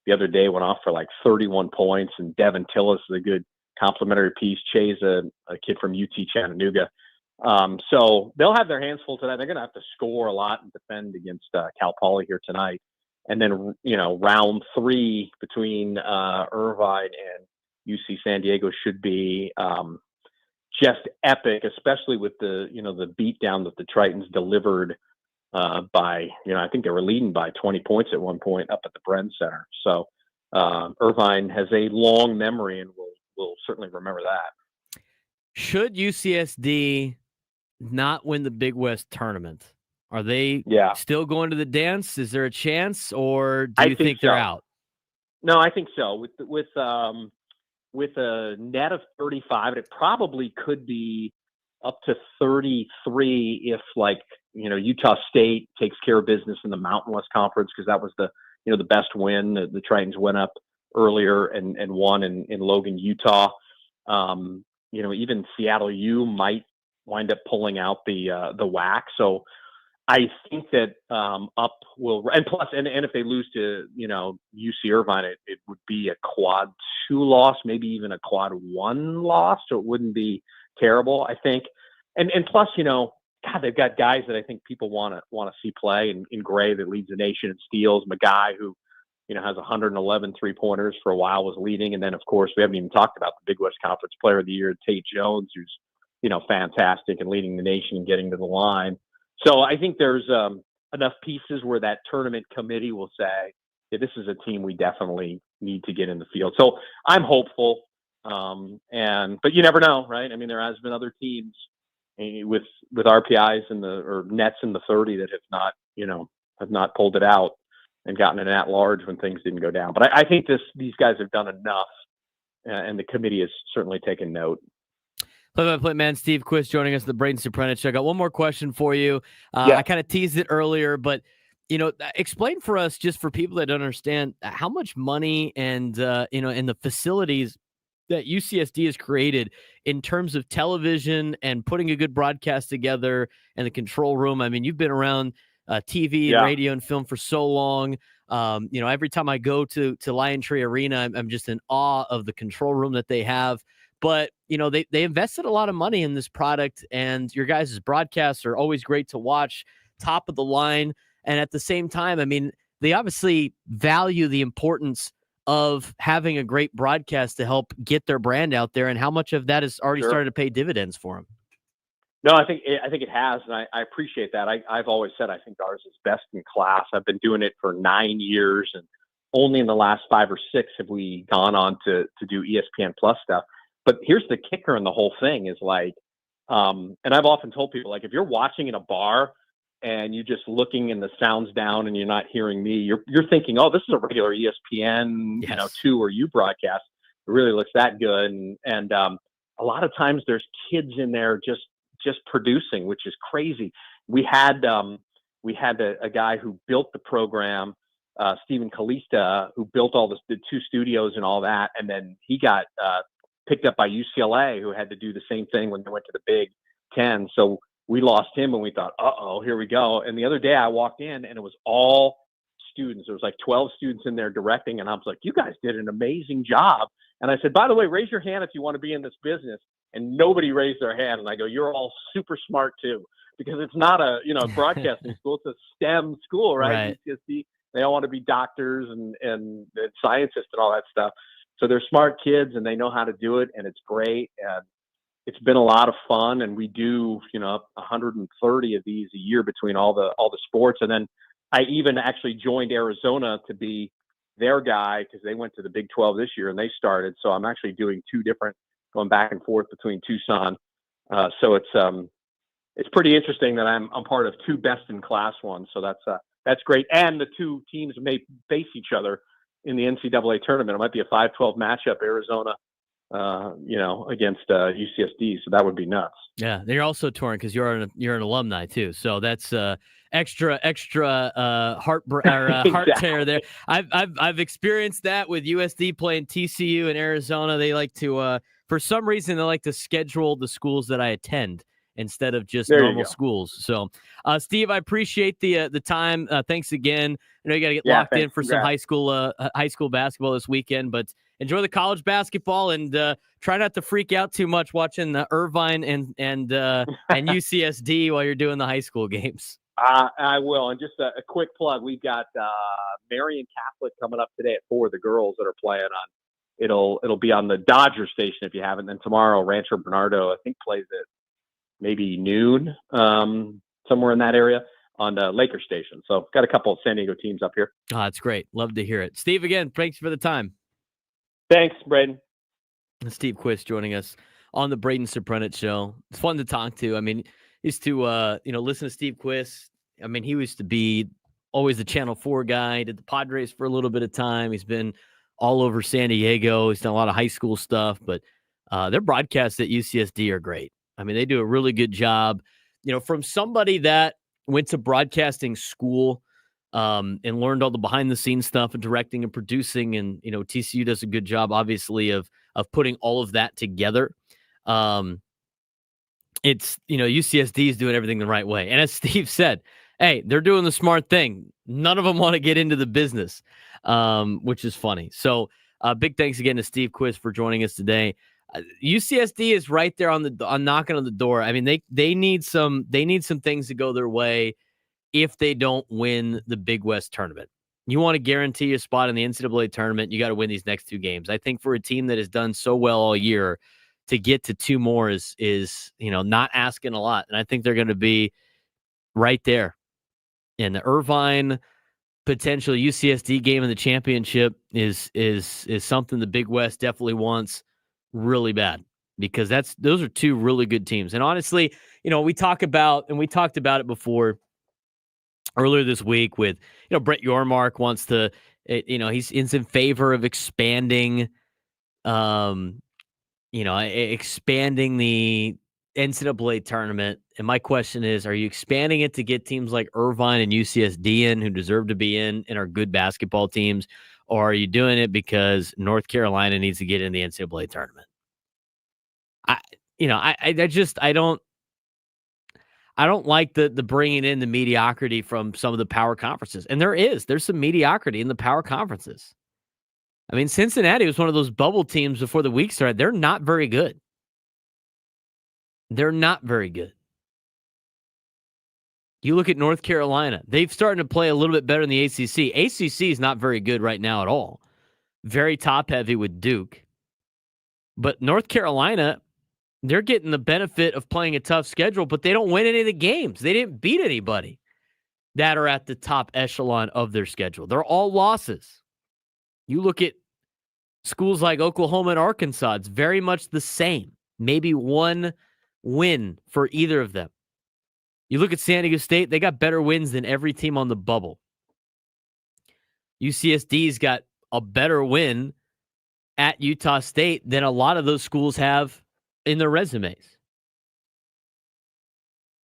the other day went off for like 31 points, and Devin Tillis is a good complimentary piece. Che's a kid from UT Chattanooga. So they'll have their hands full tonight. They're going to have to score a lot and defend against Cal Poly here tonight. And then, round 3 between Irvine and UC San Diego should be just epic, especially with the beatdown that the Tritons delivered by, I think they were leading by 20 points at one point up at the Bren Center. So Irvine has a long memory, and we'll certainly remember that. Should UCSD not win the Big West tournament, are they still going to the dance? Is there a chance, or do you think they're out? No, I think so. With a net of 35, it probably could be up to 33 if, Utah State takes care of business in the Mountain West Conference, because that was the best win. The Tritons went up earlier and won in Logan, Utah. Even Seattle U might wind up pulling out the WAC. So I think that up will, and plus, and if they lose to UC Irvine, it would be a quad 2 loss, maybe even a quad 1 loss. So it wouldn't be terrible, I think. And plus, God, they've got guys that I think people want to see play. In Gray, that leads the nation in steals. Magai, who has 111 3-pointers for a while, was leading. And then, of course, we haven't even talked about the Big West Conference Player of the Year, Tate Jones, who's fantastic and leading the nation and getting to the line. So I think there's enough pieces where that tournament committee will say, this is a team we definitely need to get in the field. So I'm hopeful, but you never know, right? I mean, there has been other teams with RPIs or nets in the 30 that have not pulled it out and gotten an at-large when things didn't go down. But I think these guys have done enough, and the committee has certainly taken note. Play-by-play man Steve Quis joining us at the Braden Surprenant show. I got one more question for you. I kind of teased it earlier, but explain for us, just for people that don't understand, how much money and and the facilities that UCSD has created in terms of television and putting a good broadcast together and the control room. I mean, you've been around TV and radio and film for so long. Every time I go to Lion Tree Arena, I'm just in awe of the control room that they have. But, they invested a lot of money in this product, and your guys' broadcasts are always great to watch, top of the line. And at the same time, I mean, they obviously value the importance of having a great broadcast to help get their brand out there, and how much of that has already started to pay dividends for them. No, I think it has, and I appreciate that. I've always said I think ours is best in class. I've been doing it for 9 years, and only in the last 5 or 6 have we gone on to do ESPN Plus stuff. But here's the kicker in the whole thing is and I've often told people, if you're watching in a bar and you're just looking and the sound's down and you're not hearing me, you're thinking, oh, this is a regular ESPN, 2 or U broadcast. It really looks that good. And a lot of times there's kids in there just producing, which is crazy. We had a guy who built the program, Stephen Calista, who built all the 2 studios and all that. And then he got picked up by UCLA, who had to do the same thing when they went to the Big Ten. So we lost him, and we thought, uh-oh, here we go. And the other day I walked in, and it was all students. There was like 12 students in there directing, and I was like, you guys did an amazing job. And I said, by the way, raise your hand if you want to be in this business. and nobody raised their hand. And I go, you're all super smart too, because it's not a, broadcasting school. It's a STEM school, right? UCSD, they all want to be doctors and scientists and all that stuff. So they're smart kids and they know how to do it, and it's great. And it's been a lot of fun. And we do, 130 of these a year between all the sports. And then I even actually joined Arizona to be their guy because they went to the Big 12 this year and they started. So I'm actually doing two different, going back and forth between Tucson. So it's pretty interesting that I'm part of two best in class ones. So that's great. And the two teams may face each other in the NCAA tournament. It might be a 5-12 matchup, Arizona, against UCSD. So that would be nuts. Yeah, they're also torn because you're an alumni too. So that's extra heart Exactly. tear there. I've experienced that with USD playing TCU in Arizona. They like to for some reason they like to schedule the schools that I attend instead of just normal schools. So, Steve, I appreciate the time. Thanks again. I know you got to get locked in for some high school basketball this weekend, but enjoy the college basketball and try not to freak out too much watching Irvine and UCSD while you're doing the high school games. I will. And just a quick plug. We've got Marian Catholic coming up today at 4, the girls that are playing on. It'll be on the Dodger station if you haven't. Then tomorrow, Rancho Bernardo, I think, plays at maybe noon, somewhere in that area on the Laker station. So got a couple of San Diego teams up here. Oh, that's great. Love to hear it. Steve, again, thanks for the time. Thanks, Braden. Steve Quis joining us on the Braden Surprenant show. It's fun to talk to. I mean, used to, listen to Steve Quis. I mean, he used to be always the Channel 4 guy, did the Padres for a little bit of time. He's been all over San Diego. He's done a lot of high school stuff, but their broadcasts at UCSD are great. I mean, they do a really good job. From somebody that went to broadcasting school and learned all the behind-the-scenes stuff and directing and producing, and TCU does a good job, obviously, of putting all of that together. It's UCSD is doing everything the right way, and as Steve said, hey, they're doing the smart thing. None of them want to get into the business, which is funny. So, big thanks again to Steve Quis for joining us today. UCSD is right there on knocking on the door. I mean, they need some things to go their way if they don't win the Big West tournament. You want to guarantee a spot in the NCAA tournament, you got to win these next 2 games. I think for a team that has done so well all year, to get to 2 more is not asking a lot. And I think they're going to be right there. And the Irvine potential UCSD game in the championship is something the Big West definitely wants really bad, because those are 2 really good teams. And honestly, we talked about it before earlier this week with, Brett Yormark wants to, he's in favor of expanding, expanding the NCAA tournament. And my question is, are you expanding it to get teams like Irvine and UCSD in who deserve to be in and are good basketball teams? Or are you doing it because North Carolina needs to get in the NCAA tournament? I don't like the bringing in the mediocrity from some of the power conferences. And there's some mediocrity in the power conferences. I mean, Cincinnati was one of those bubble teams before the week started. They're not very good. They're not very good. You look at North Carolina. They've started to play a little bit better in the ACC. ACC is not very good right now at all. Very top-heavy with Duke. But North Carolina, they're getting the benefit of playing a tough schedule, but they don't win any of the games. They didn't beat anybody that are at the top echelon of their schedule. They're all losses. You look at schools like Oklahoma and Arkansas, it's very much the same. Maybe 1 win for either of them. You look at San Diego State, they got better wins than every team on the bubble. UCSD's got a better win at Utah State than a lot of those schools have in their resumes.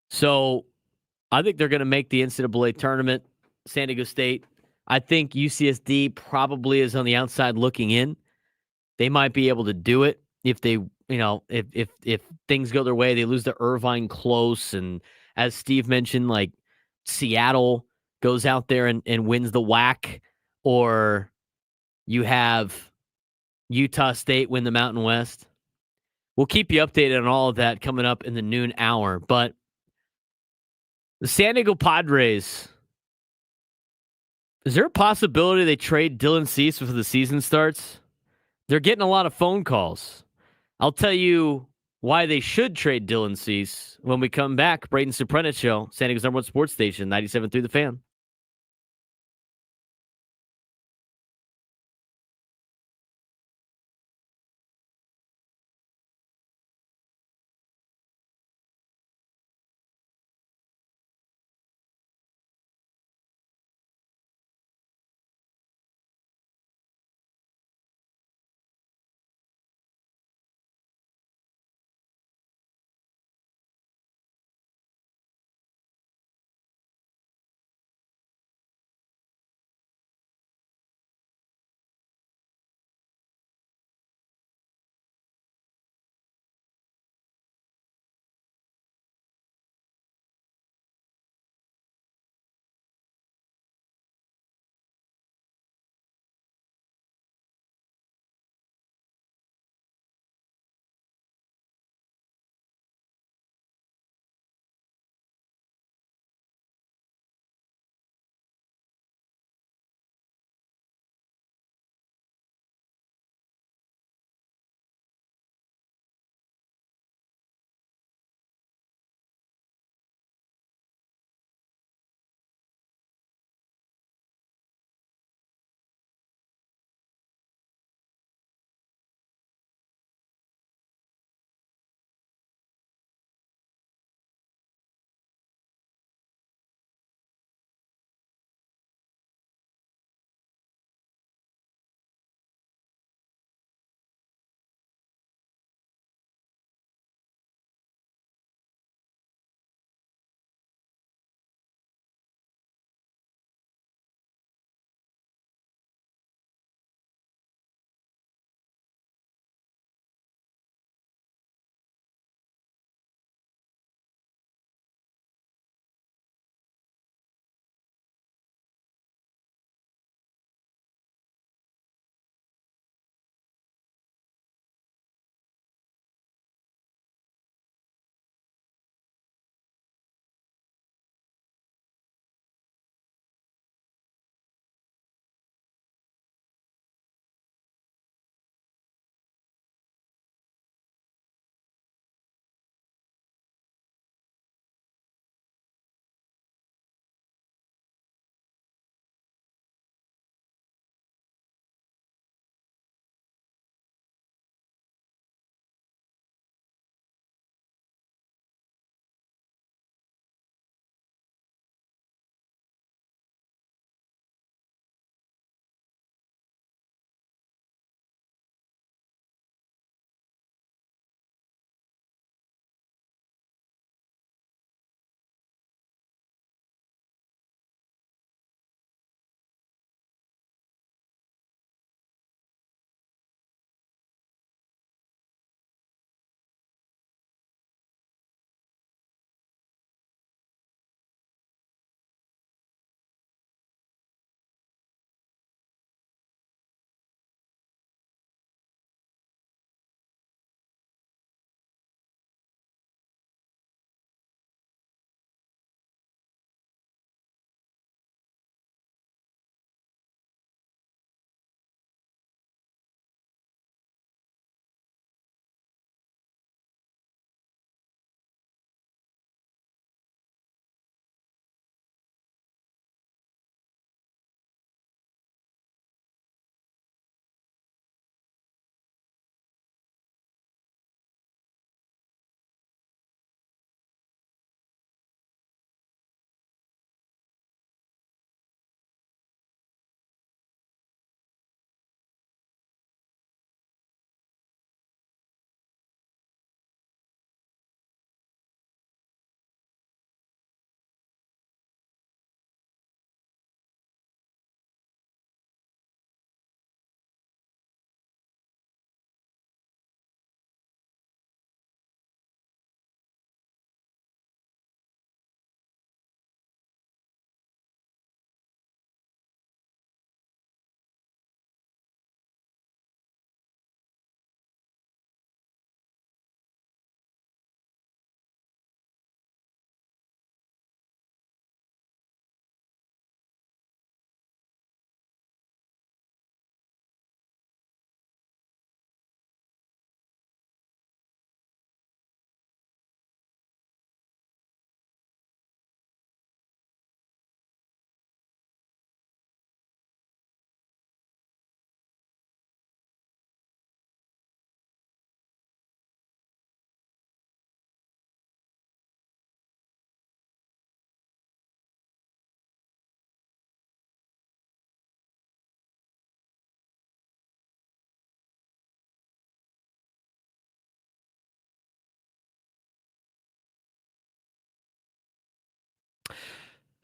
So I think they're going to make the NCAA tournament. San Diego State, I think UCSD probably is on the outside looking in. They might be able to do it if they, if things go their way. They lose to Irvine close, and as Steve mentioned, like Seattle goes out there and wins the WAC, or you have Utah State win the Mountain West. we'll keep you updated on all of that coming up in the noon hour. But the San Diego Padres, is there a possibility they trade Dylan Cease before the season starts? They're getting a lot of phone calls. I'll tell you why they should trade Dylan Cease when we come back. Braden Surprenant Show, San Diego's #1 sports station, 97.3 The Fan.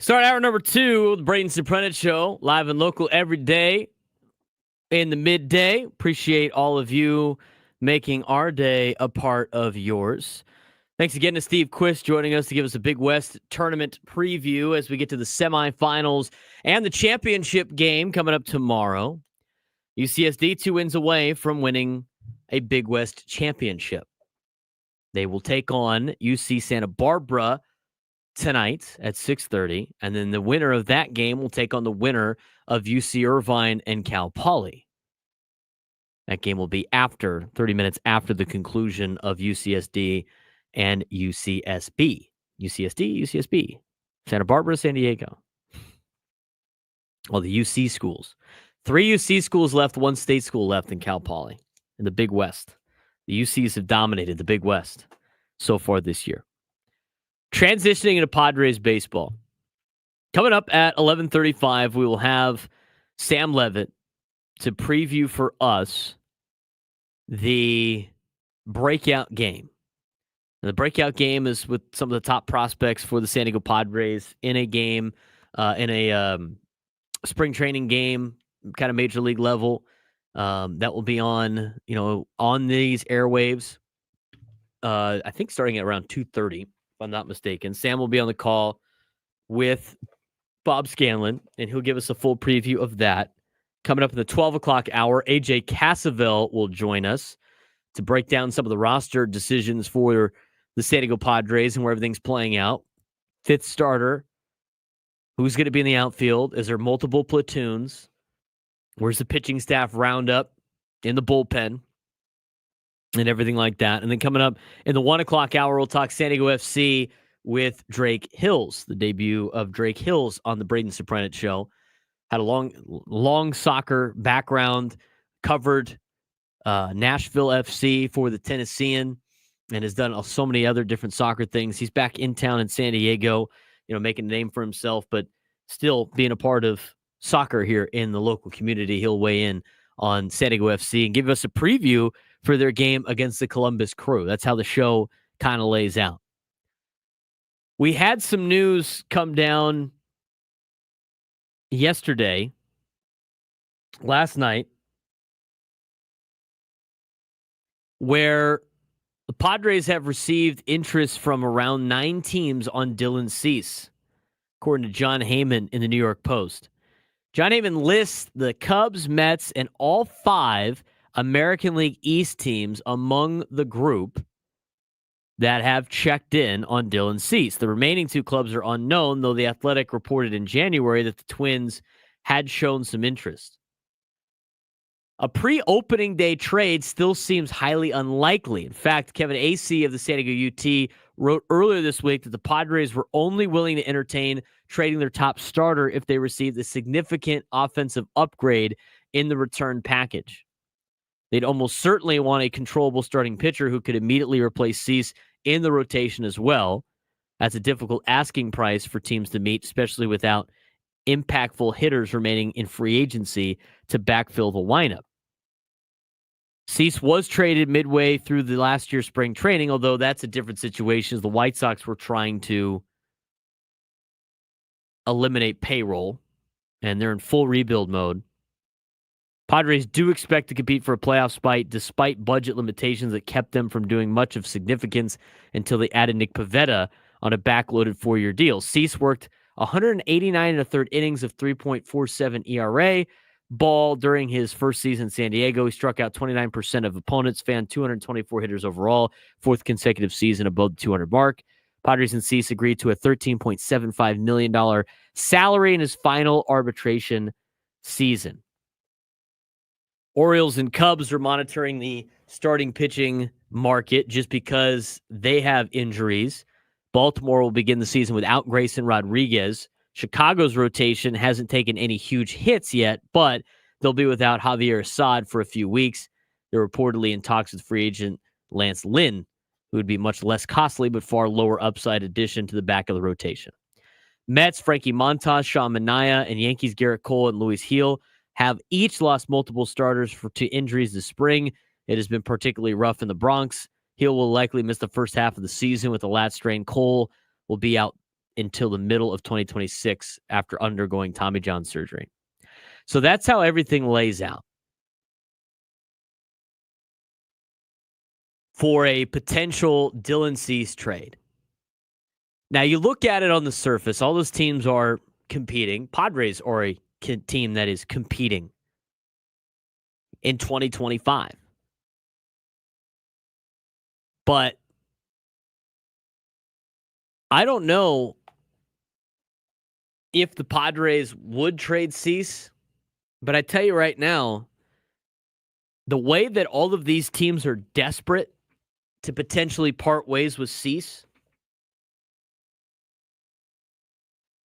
Start hour number 2, the Braden Surprenant Show, live and local every day in the midday. Appreciate all of you making our day a part of yours. Thanks again to Steve Quis joining us to give us a Big West tournament preview as we get to the semifinals and the championship game coming up tomorrow. UCSD 2 wins away from winning a Big West championship. They will take on UC Santa Barbara tonight at 6:30, and then the winner of that game will take on the winner of UC Irvine and Cal Poly. That game will be 30 minutes after the conclusion of UCSD and UCSB. UCSD, UCSB. Santa Barbara, San Diego. Well, the UC schools. 3 UC schools left, 1 state school left in Cal Poly in the Big West. The UCs have dominated the Big West so far this year. Transitioning into Padres baseball. Coming up at 11:35, we will have Sam Levitt to preview for us the breakout game. And the breakout game is with some of the top prospects for the San Diego Padres in a game, in a spring training game, kind of major league level. That will be on these airwaves. I think starting at around 2:30. If I'm not mistaken. Sam will be on the call with Bob Scanlon, and he'll give us a full preview of that. Coming up in the 12 o'clock hour, AJ Cassavell will join us to break down some of the roster decisions for the San Diego Padres and where everything's playing out. 5th starter. Who's going to be in the outfield? Is there multiple platoons? Where's the pitching staff roundup in the bullpen? And everything like that. And then coming up in the 1 o'clock hour, we'll talk San Diego FC with Drake Hills, the debut of Drake Hills on the Braden Surprenant Show. Had a long soccer background, covered Nashville FC for the Tennessean, and has done so many other different soccer things. He's back in town in San Diego, making a name for himself, but still being a part of soccer here in the local community. He'll weigh in on San Diego FC and give us a preview for their game against the Columbus Crew. That's how the show kind of lays out. We had some news come down last night, where the Padres have received interest from around 9 teams on Dylan Cease, according to John Heyman in the New York Post. John Heyman lists the Cubs, Mets, and all 5 American League East teams among the group that have checked in on Dylan Cease. The remaining 2 clubs are unknown, though The Athletic reported in January that the Twins had shown some interest. A pre-opening day trade still seems highly unlikely. In fact, Kevin Acee of the San Diego UT wrote earlier this week that the Padres were only willing to entertain trading their top starter if they received a significant offensive upgrade in the return package. They'd almost certainly want a controllable starting pitcher who could immediately replace Cease in the rotation as well. That's a difficult asking price for teams to meet, especially without impactful hitters remaining in free agency to backfill the lineup. Cease was traded midway through the last year's spring training, although that's a different situation as the White Sox were trying to eliminate payroll, and they're in full rebuild mode. Padres do expect to compete for a playoff spot despite budget limitations that kept them from doing much of significance until they added Nick Pivetta on a backloaded 4-year deal. Cease worked 189 1/3 innings of 3.47 ERA ball during his first season in San Diego. He struck out 29% of opponents, fanned 224 hitters overall, 4th consecutive season above the 200 mark. Padres and Cease agreed to a $13.75 million salary in his final arbitration season. Orioles and Cubs are monitoring the starting pitching market just because they have injuries. Baltimore will begin the season without Grayson Rodriguez. Chicago's rotation hasn't taken any huge hits yet, but they'll be without Javier Assad for a few weeks. They're reportedly in talks with free agent Lance Lynn, who would be much less costly but far lower upside addition to the back of the rotation. Mets, Frankie Montas, Sean Manaea, and Yankees, Garrett Cole and Luis Gil have each lost multiple starters to injuries this spring. It has been particularly rough in the Bronx. Hill will likely miss the first half of the season with a lat strain. Cole will be out until the middle of 2026 after undergoing Tommy John surgery. So that's how everything lays out for a potential Dylan Cease trade. Now, you look at it on the surface, all those teams are competing. Padres are a team that is competing in 2025. But I don't know if the Padres would trade Cease, but I tell you right now, the way that all of these teams are desperate to potentially part ways with Cease,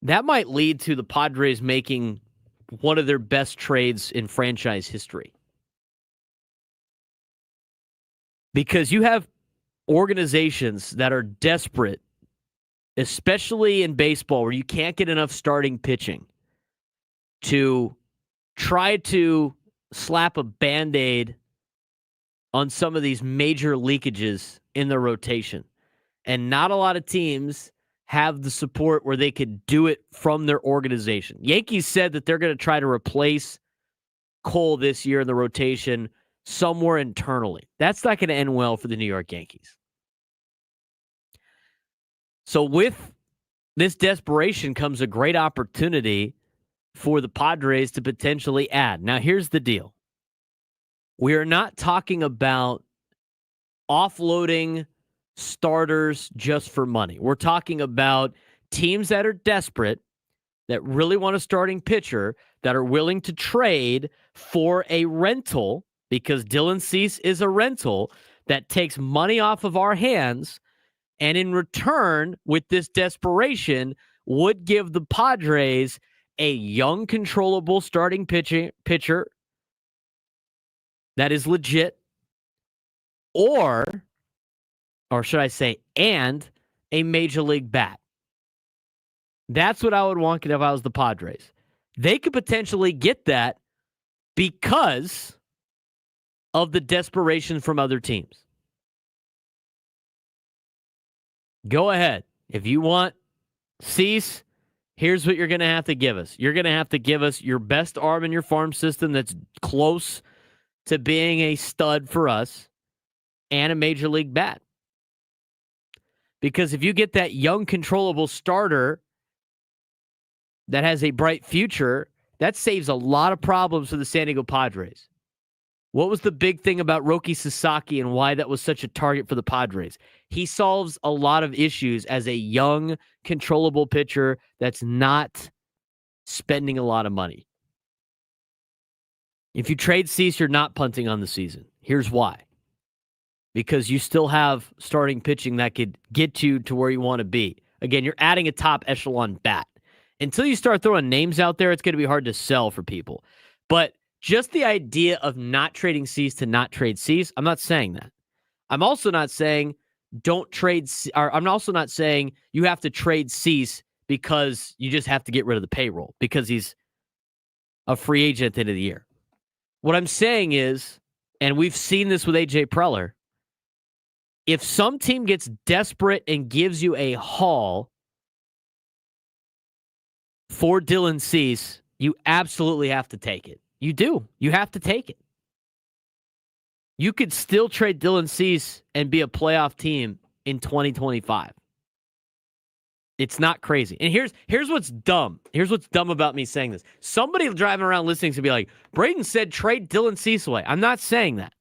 that might lead to the Padres making one of their best trades in franchise history. Because you have organizations that are desperate, especially in baseball, where you can't get enough starting pitching, to try to slap a Band-Aid on some of these major leakages in the rotation. And not a lot of teams have the support where they could do it from their organization. Yankees said that they're going to try to replace Cole this year in the rotation somewhere internally. That's not going to end well for the New York Yankees. So with this desperation comes a great opportunity for the Padres to potentially add. Now, here's the deal. We are not talking about offloading starters just for money. We're talking about teams that are desperate, that really want a starting pitcher, that are willing to trade for a rental, because Dylan Cease is a rental that takes money off of our hands, and in return, with this desperation, would give the Padres a young, controllable starting pitcher that is legit, or should I say, and a major league bat. That's what I would want if I was the Padres. They could potentially get that because of the desperation from other teams. Go ahead. If you want Cease, here's what you're going to have to give us. You're going to have to give us your best arm in your farm system that's close to being a stud for us, and a major league bat. Because if you get that young, controllable starter that has a bright future, that saves a lot of problems for the San Diego Padres. What was the big thing about Roki Sasaki and why that was such a target for the Padres? He solves a lot of issues as a young, controllable pitcher that's not spending a lot of money. If you trade Cease, you're not punting on the season. Here's why. Because you still have starting pitching that could get you to where you want to be. Again, you're adding a top echelon bat. Until you start throwing names out there, it's going to be hard to sell for people. But just the idea of not trading Cease to not trade Cease, I'm not saying that. I'm also not saying don't trade, or I'm also not saying you have to trade Cease because you just have to get rid of the payroll because he's a free agent at the end of the year. What I'm saying is, and we've seen this with AJ Preller, if some team gets desperate and gives you a haul for Dylan Cease, you absolutely have to take it. You do. You have to take it. You could still trade Dylan Cease and be a playoff team in 2025. It's not crazy. And here's what's dumb. Here's what's dumb about me saying this. Somebody driving around listening to be like, Braden said trade Dylan Cease away. I'm not saying that.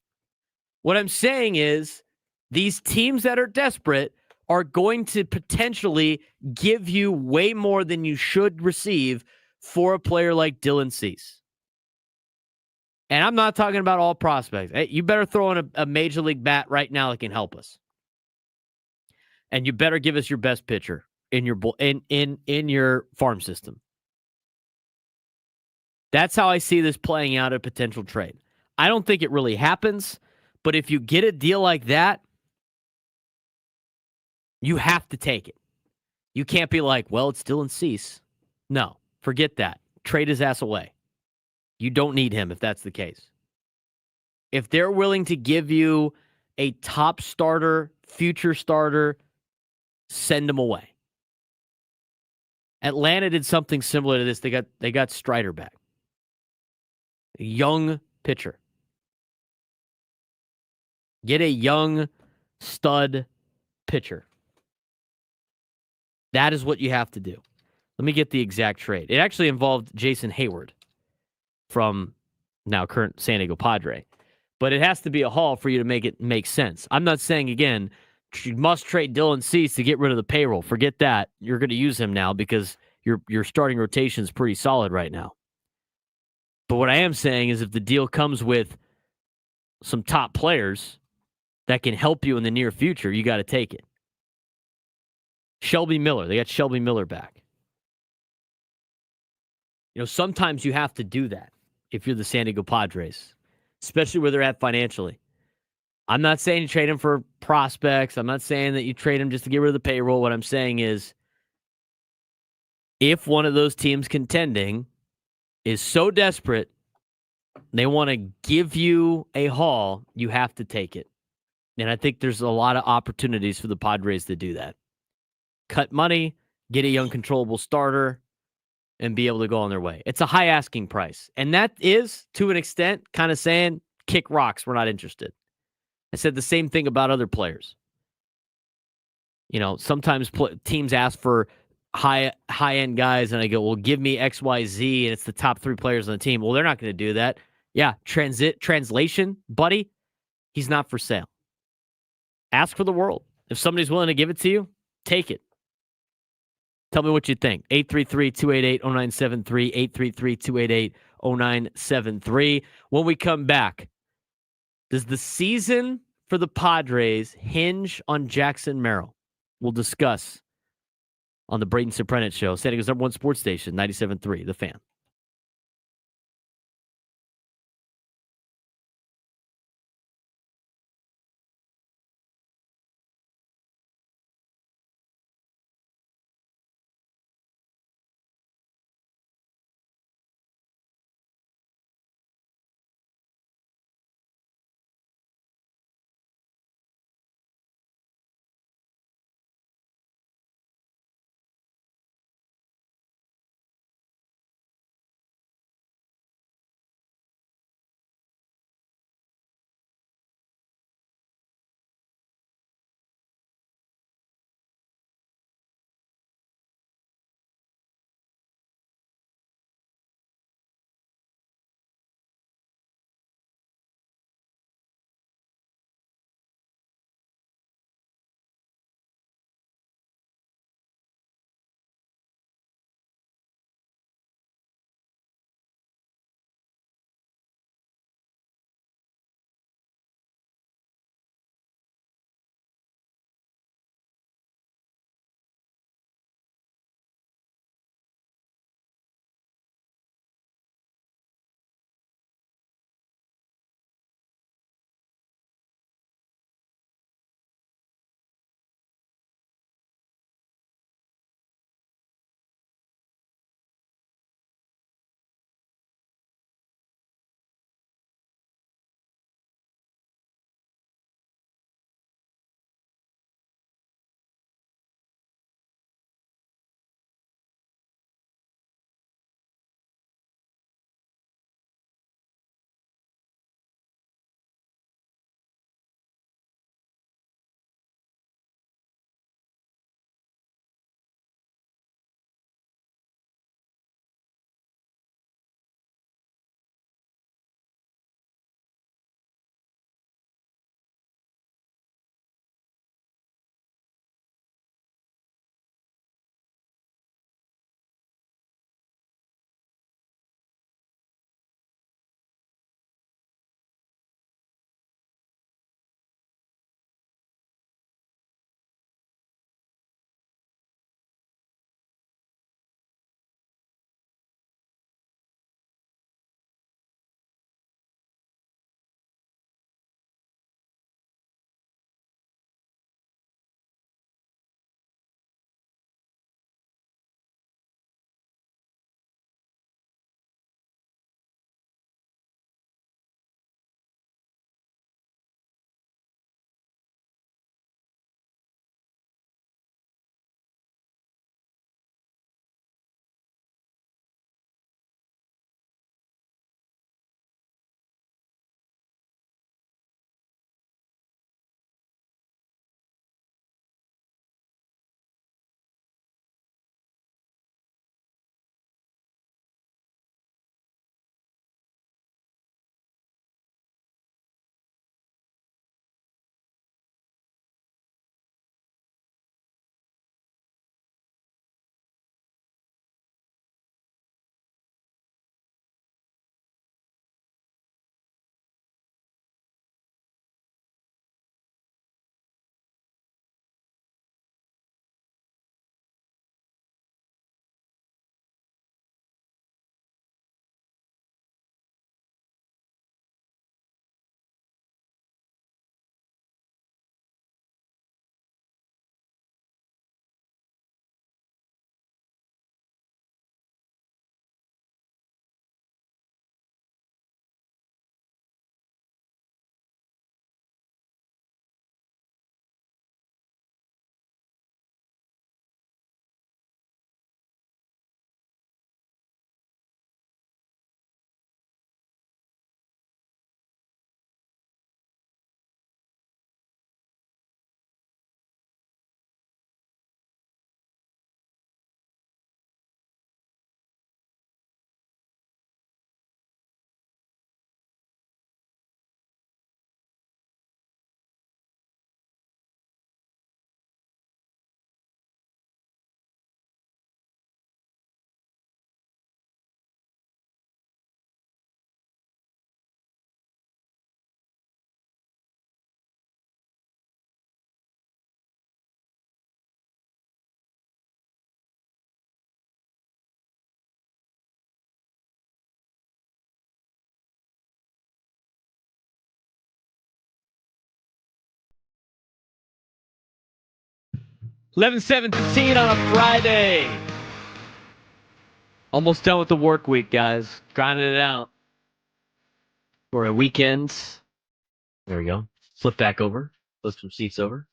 What I'm saying is these teams that are desperate are going to potentially give you way more than you should receive for a player like Dylan Cease. And I'm not talking about all prospects. Hey, you better throw in a major league bat right now that can help us. And you better give us your best pitcher in your farm system. That's how I see this playing out, a potential trade. I don't think it really happens, but if you get a deal like that, you have to take it. You can't be like, well, it's Dylan Cease. No, forget that. Trade his ass away. You don't need him if that's the case. If they're willing to give you a top starter, future starter, send him away. Atlanta did something similar to this. They got Strider back. A young pitcher. Get a young stud pitcher. That is what you have to do. Let me get the exact trade. It actually involved Jason Hayward from now current San Diego Padre. But it has to be a haul for you to make it make sense. I'm not saying, again, you must trade Dylan Cease to get rid of the payroll. Forget that. You're going to use him now because your starting rotation is pretty solid right now. But what I am saying is if the deal comes with some top players that can help you in the near future, you got to take it. Shelby Miller. They got Shelby Miller back. Sometimes you have to do that if you're the San Diego Padres, especially where they're at financially. I'm not saying you trade him for prospects. I'm not saying that you trade him just to get rid of the payroll. What I'm saying is if one of those teams contending is so desperate, they want to give you a haul, you have to take it. And I think there's a lot of opportunities for the Padres to do that. Cut money, get a young controllable starter, and be able to go on their way. It's a high asking price. And that is, to an extent, kind of saying, kick rocks, we're not interested. I said the same thing about other players. Sometimes teams ask for high-end guys, and I go, well, give me X, Y, Z, and it's the top 3 players on the team. Well, they're not going to do that. Yeah, translation, buddy, he's not for sale. Ask for the world. If somebody's willing to give it to you, take it. Tell me what you think. 833-288-0973, 833-288-0973. When we come back, does the season for the Padres hinge on Jackson Merrill? We'll discuss on the Braden Surprenant Show, San Diego's #1 sports station, 97.3, The Fan. 11:17 on a Friday. Almost done with the work week, guys. Grinding it out for a weekend. There we go. Flip back over. Flip some seats over.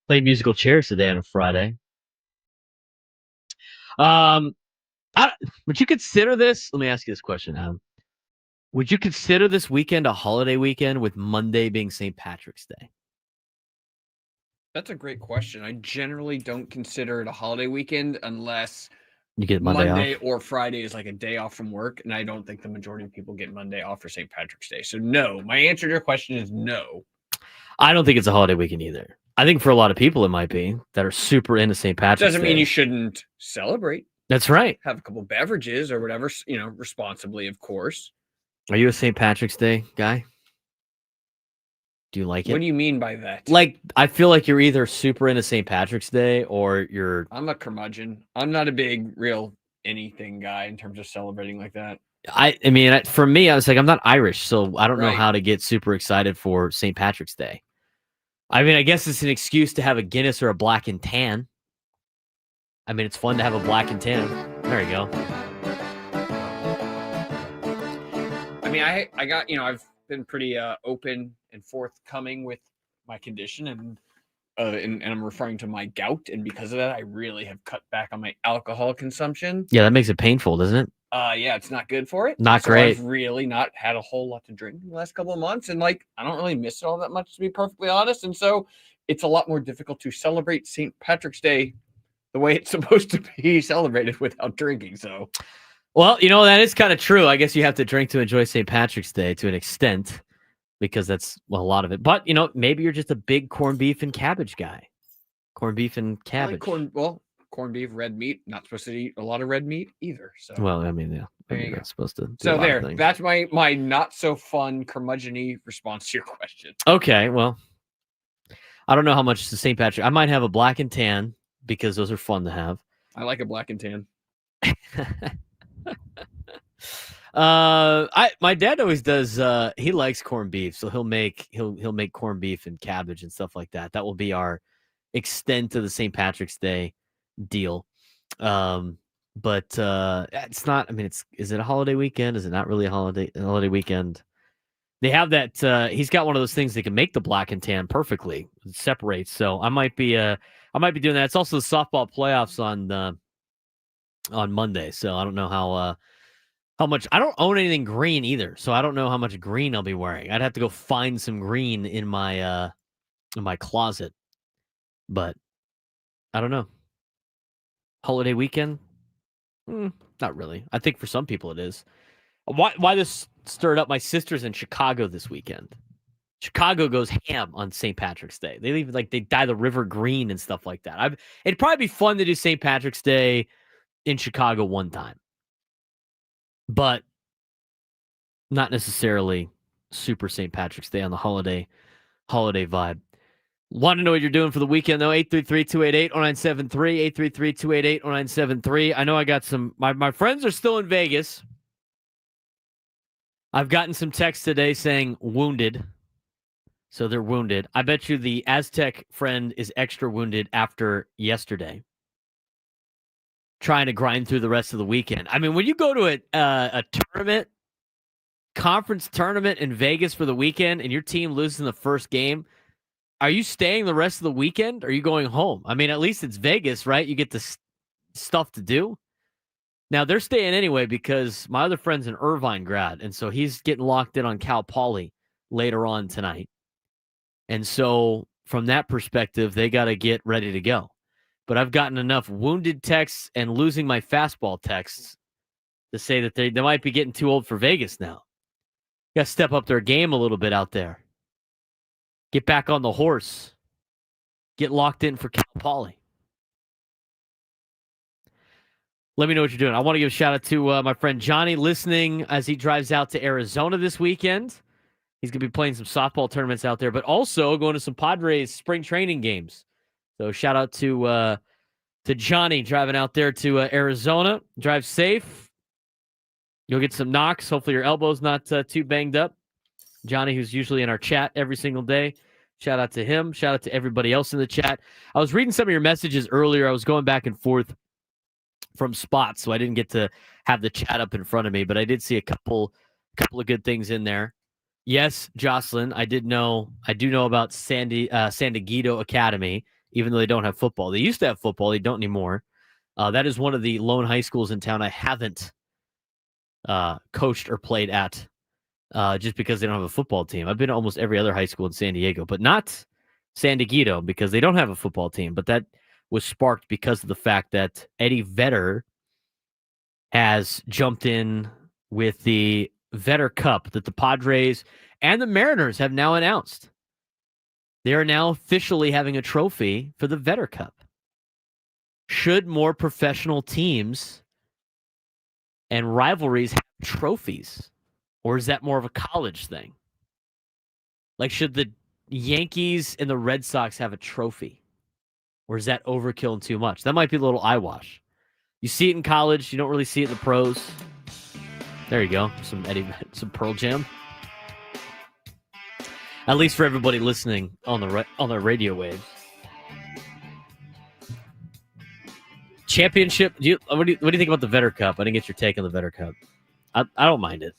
Played musical chairs today on a Friday. Would you consider this? Let me ask you this question, Adam. Would you consider this weekend a holiday weekend with Monday being St. Patrick's Day? That's a great question. I generally don't consider it a holiday weekend unless you get Monday off? Or Friday is like a day off from work, and I don't think the majority of people get Monday off for St. Patrick's Day. So no, my answer to your question is no. I don't think it's a holiday weekend either. I think for a lot of people it might be that are super into St. Patrick's Day. Doesn't mean you shouldn't celebrate. That's right. Have a couple beverages or whatever, responsibly, of course. Are you a St. Patrick's Day guy? Do you like it? What do you mean by that? Like, I feel like you're either super into St. Patrick's Day or you're... I'm a curmudgeon. I'm not a big, real anything guy in terms of celebrating like that. I mean, for me, I was like, I'm not Irish, so I don't know how to get super excited for St. Patrick's Day. I mean, I guess it's an excuse to have a Guinness or a black and tan. I mean, it's fun to have a black and tan. There you go. I mean, I got, I've been pretty open and forthcoming with my condition, and I'm referring to my gout, and because of that, I really have cut back on my alcohol consumption. Yeah, that makes it painful, doesn't it? Yeah, it's not good for it. Not great. I've really not had a whole lot to drink in the last couple of months, and I don't really miss it all that much, to be perfectly honest. And so it's a lot more difficult to celebrate St. Patrick's Day the way it's supposed to be celebrated without drinking. So, well, that is kind of true. I guess you have to drink to enjoy St. Patrick's Day to an extent, because that's a lot of it. But maybe you're just a big corned beef and cabbage guy. Corned beef and cabbage. Corned beef, red meat. Not supposed to eat a lot of red meat either. So, well, I mean, yeah, you're not supposed to. So there, that's my not so fun curmudgeon-y response to your question. Okay, well, I don't know how much the St. Patrick. I might have a black and tan because those are fun to have. I like a black and tan. My dad always does. He likes corned beef, so he'll make corned beef and cabbage and stuff like that. That will be our extent to the St. Patrick's Day deal. But it's not. I mean, is it a holiday weekend? Is it not really a holiday weekend? They have that. He's got one of those things that can make the black and tan perfectly. It separates. So I might be doing that. It's also the softball playoffs on Monday. So I don't know how much. I don't own anything green either, so I don't know how much green I'll be wearing. I'd have to go find some green in my closet, but I don't know. Holiday weekend? Not really. I think for some people it is. Why this stirred up? My sister's in Chicago this weekend. Chicago goes ham on St. Patrick's Day. They leave they dye the river green and stuff like that. It'd probably be fun to do St. Patrick's Day in Chicago one time, but not necessarily super St. Patrick's Day on the holiday vibe. Want to know what you're doing for the weekend, though? 833-288-0973, 833-288-0973. I know I got some... My friends are still in Vegas. I've gotten some texts today saying wounded. So they're wounded. I bet you the Aztec friend is extra wounded after yesterday, trying to grind through the rest of the weekend. I mean, when you go to a conference tournament in Vegas for the weekend and your team loses in the first game, are you staying the rest of the weekend? Or are you going home? I mean, at least it's Vegas, right? You get the stuff to do. Now, they're staying anyway because my other friend's an Irvine grad, and so he's getting locked in on Cal Poly later on tonight. And so from that perspective, they got to get ready to go. But I've gotten enough wounded texts and losing my fastball texts to say that they might be getting too old for Vegas now. Got to step up their game a little bit out there. Get back on the horse. Get locked in for Cal Poly. Let me know what you're doing. I want to give a shout out to my friend Johnny listening as he drives out to Arizona this weekend. He's going to be playing some softball tournaments out there, but also going to some Padres spring training games. So shout out to Johnny driving out there to Arizona. Drive safe. You'll get some knocks. Hopefully your elbow's not too banged up. Johnny, who's usually in our chat every single day, Shout out to him. Shout out to everybody else in the chat. I was reading some of your messages earlier. I was going back and forth from spots, so I didn't get to have the chat up in front of me, but I did see a couple of good things in there. Yes, Jocelyn, I do know about San Diego Academy, even though they don't have football. They used to have football. They don't anymore. That is one of the lone high schools in town I haven't coached or played at just because they don't have a football team. I've been to almost every other high school in San Diego, but not San Diego because they don't have a football team. But that was sparked because of the fact that Eddie Vedder has jumped in with the Vedder Cup that the Padres and the Mariners have now announced. They are now officially having a trophy for the Vedder Cup. Should more professional teams and rivalries have trophies? Or is that more of a college thing? Like, should the Yankees and the Red Sox have a trophy? Or is that overkill and too much? That might be a little eyewash. You see it in college. You don't really see it in the pros. There you go. Some Pearl Jam. At least for everybody listening on the radio waves. Championship. What do you think about the Vedder Cup? I didn't get your take on the Vedder Cup. I don't mind it.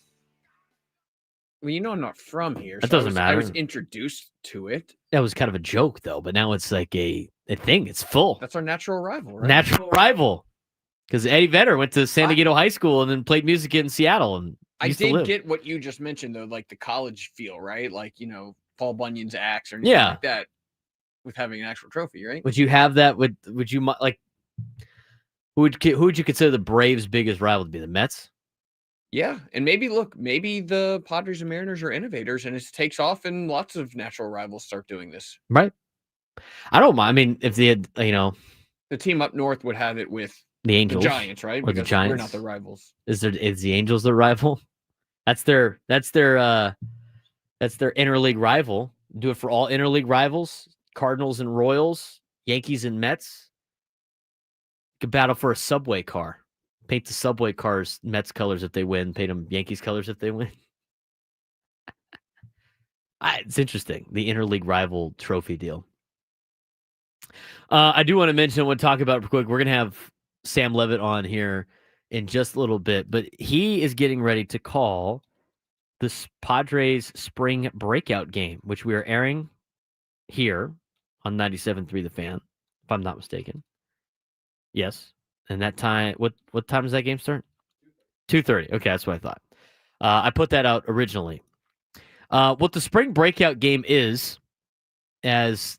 Well, I'm not from here. That doesn't matter. I was introduced to it. That was kind of a joke, though. But now it's like a thing. It's full. That's our natural rival, right? Natural rival. Because Eddie Vedder went to San Diego High School and then played music in Seattle. And I did get what you just mentioned, though, like the college feel, right? Like, Paul Bunyan's axe or anything like that with having an actual trophy, right? Would you have that? Would you like? Who would you consider the Braves' biggest rival to be? The Mets? Yeah, and maybe the Padres and Mariners are innovators, and it takes off, and lots of natural rivals start doing this. Right. I don't mind. I mean, if they had, the team up north would have it with the Angels, the Giants, right? Or the Giants. We're not the rivals. Is the Angels the rival? That's their interleague rival. Do it for all interleague rivals: Cardinals and Royals, Yankees and Mets. Could battle for a subway car. Paint the subway cars Mets colors if they win. Paint them Yankees colors if they win. It's interesting. The interleague rival trophy deal. I do want to mention, I want to talk about it real quick. We're going to have Sam Levitt on here in just a little bit, but he is getting ready to call the Padres spring breakout game, which we are airing here on 97.3 The Fan, if I'm not mistaken. Yes. And that time, what time does that game start? 2:30. Okay, that's what I thought. I put that out originally. What the spring breakout game is, as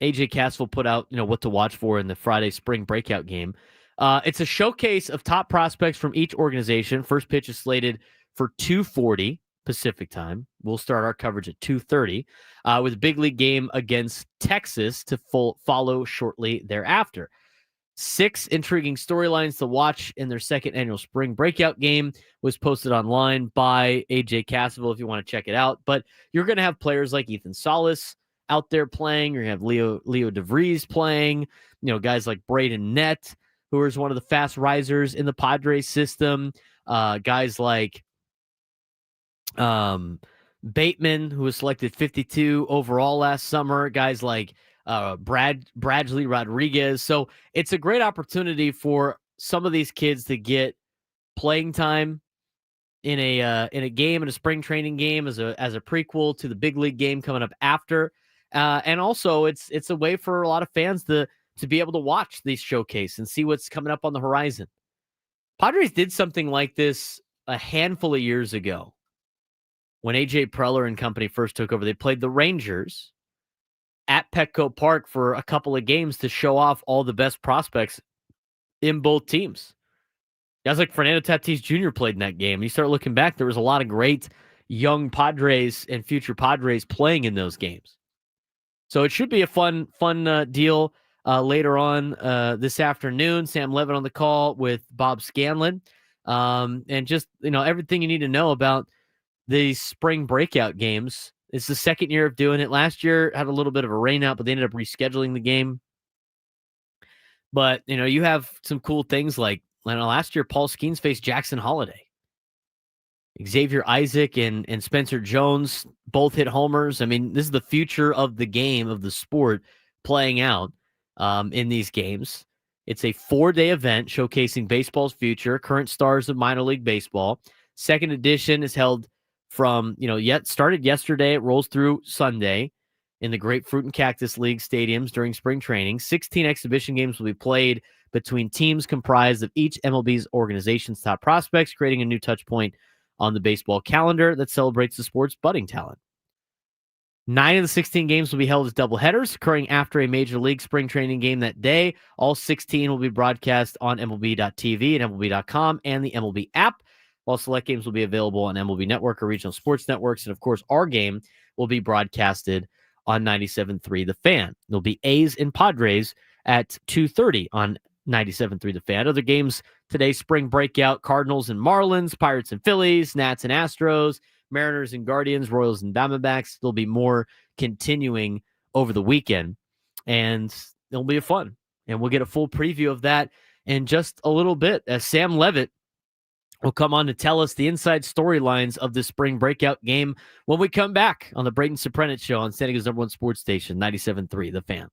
AJ Cassavell put out, what to watch for in the Friday spring breakout game. It's a showcase of top prospects from each organization. First pitch is slated for 2:40 Pacific time. We'll start our coverage at 2:30 with a big league game against Texas to follow shortly thereafter. 6 intriguing storylines to watch in their second annual spring breakout game was posted online by AJ Cassavell if you want to check it out. But you're going to have players like Ethan Salas out there playing. You're going to have Leo DeVries playing, guys like Braden Net, who is one of the fast risers in the Padres system. Guys like Bateman, who was selected 52 overall last summer. Guys like Bradley Rodriguez. So it's a great opportunity for some of these kids to get playing time in a game, in a spring training game as a prequel to the big league game coming up after. And also it's a way for a lot of fans to be able to watch these showcase and see what's coming up on the horizon. Padres did something like this a handful of years ago when AJ Preller and company first took over. They played the Rangers at Petco Park for a couple of games to show off all the best prospects in both teams. Guys like Fernando Tatis Jr. played in that game. You start looking back, there was a lot of great young Padres and future Padres playing in those games. So it should be a fun deal later on this afternoon. Sam Levitt on the call with Bob Scanlon. And just, everything you need to know about these spring breakout games. It's the second year of doing it. Last year had a little bit of a rain out, but they ended up rescheduling the game. But, you have some cool things like last year, Paul Skeens faced Jackson Holiday. Xavier Isaac and Spencer Jones both hit homers. I mean, this is the future of the game, of the sport, playing out in these games. It's a 4-day event showcasing baseball's future, current stars of minor league baseball. Second edition is held from, started yesterday. It rolls through Sunday in the Grapefruit and Cactus League stadiums during spring training. 16 exhibition games will be played between teams comprised of each MLB's organization's top prospects, creating a new touch point on the baseball calendar that celebrates the sport's budding talent. 9 of the 16 games will be held as doubleheaders, occurring after a major league spring training game that day. All 16 will be broadcast on MLB.tv and MLB.com and the MLB app, while select games will be available on MLB Network or regional sports networks. And, of course, our game will be broadcasted on 97.3 The Fan. There'll be A's and Padres at 2:30 on 97.3 The Fan. Other games today: spring breakout, Cardinals and Marlins, Pirates and Phillies, Nats and Astros, Mariners and Guardians, Royals and Diamondbacks. There'll be more continuing over the weekend, and it'll be fun. And we'll get a full preview of that in just a little bit, as Sam Levitt will come on to tell us the inside storylines of the spring breakout game when we come back on the Braden Surprenant Show on San Diego's #1 sports station, 97.3 The Fan.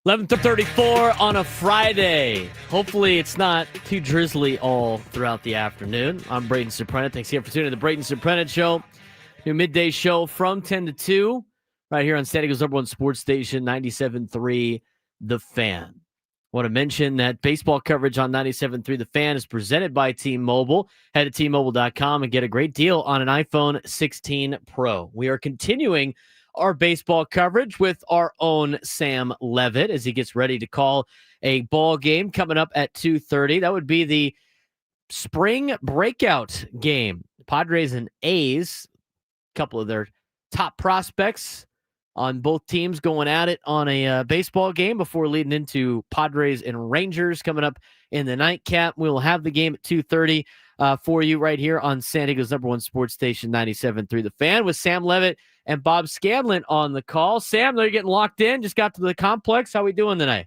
11:34 on a Friday. Hopefully it's not too drizzly all throughout the afternoon. I'm Braden Surprenant. Thanks again for tuning in to the Braden Surprenant Show. New midday show from 10 to 2 right here on San Diego's #1 sports station, 97.3 The Fan. I want to mention that baseball coverage on 97.3 The Fan is presented by T-Mobile. Head to T-Mobile.com and get a great deal on an iPhone 16 Pro. We are continuing our baseball coverage with our own Sam Levitt as he gets ready to call a ball game coming up at 2:30. That would be the spring breakout game. Padres and A's, a couple of their top prospects on both teams going at it on a baseball game before leading into Padres and Rangers coming up in the nightcap. We'll have the game at 2:30 for you right here on San Diego's #1 sports station, 97.3 The Fan, with Sam Levitt and Bob Scanlon on the call. Sam, they're getting locked in. Just got to the complex. How we doing tonight?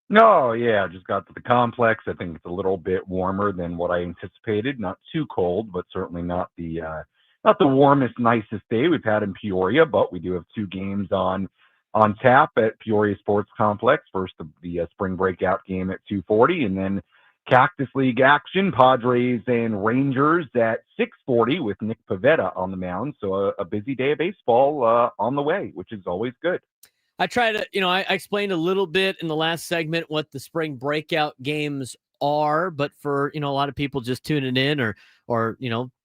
No, yeah, just got to the complex. I think it's a little bit warmer than what I anticipated. Not too cold, but certainly not the warmest, nicest day we've had in Peoria. But we do have two games on tap at Peoria Sports Complex. First, the spring breakout game at 2:40, and then Cactus League action, Padres and Rangers at 6:40 with Nick Pavetta on the mound. So a busy day of baseball on the way, which is always good. I try to, I explained a little bit in the last segment what the spring breakout games are, but for, a lot of people just tuning in or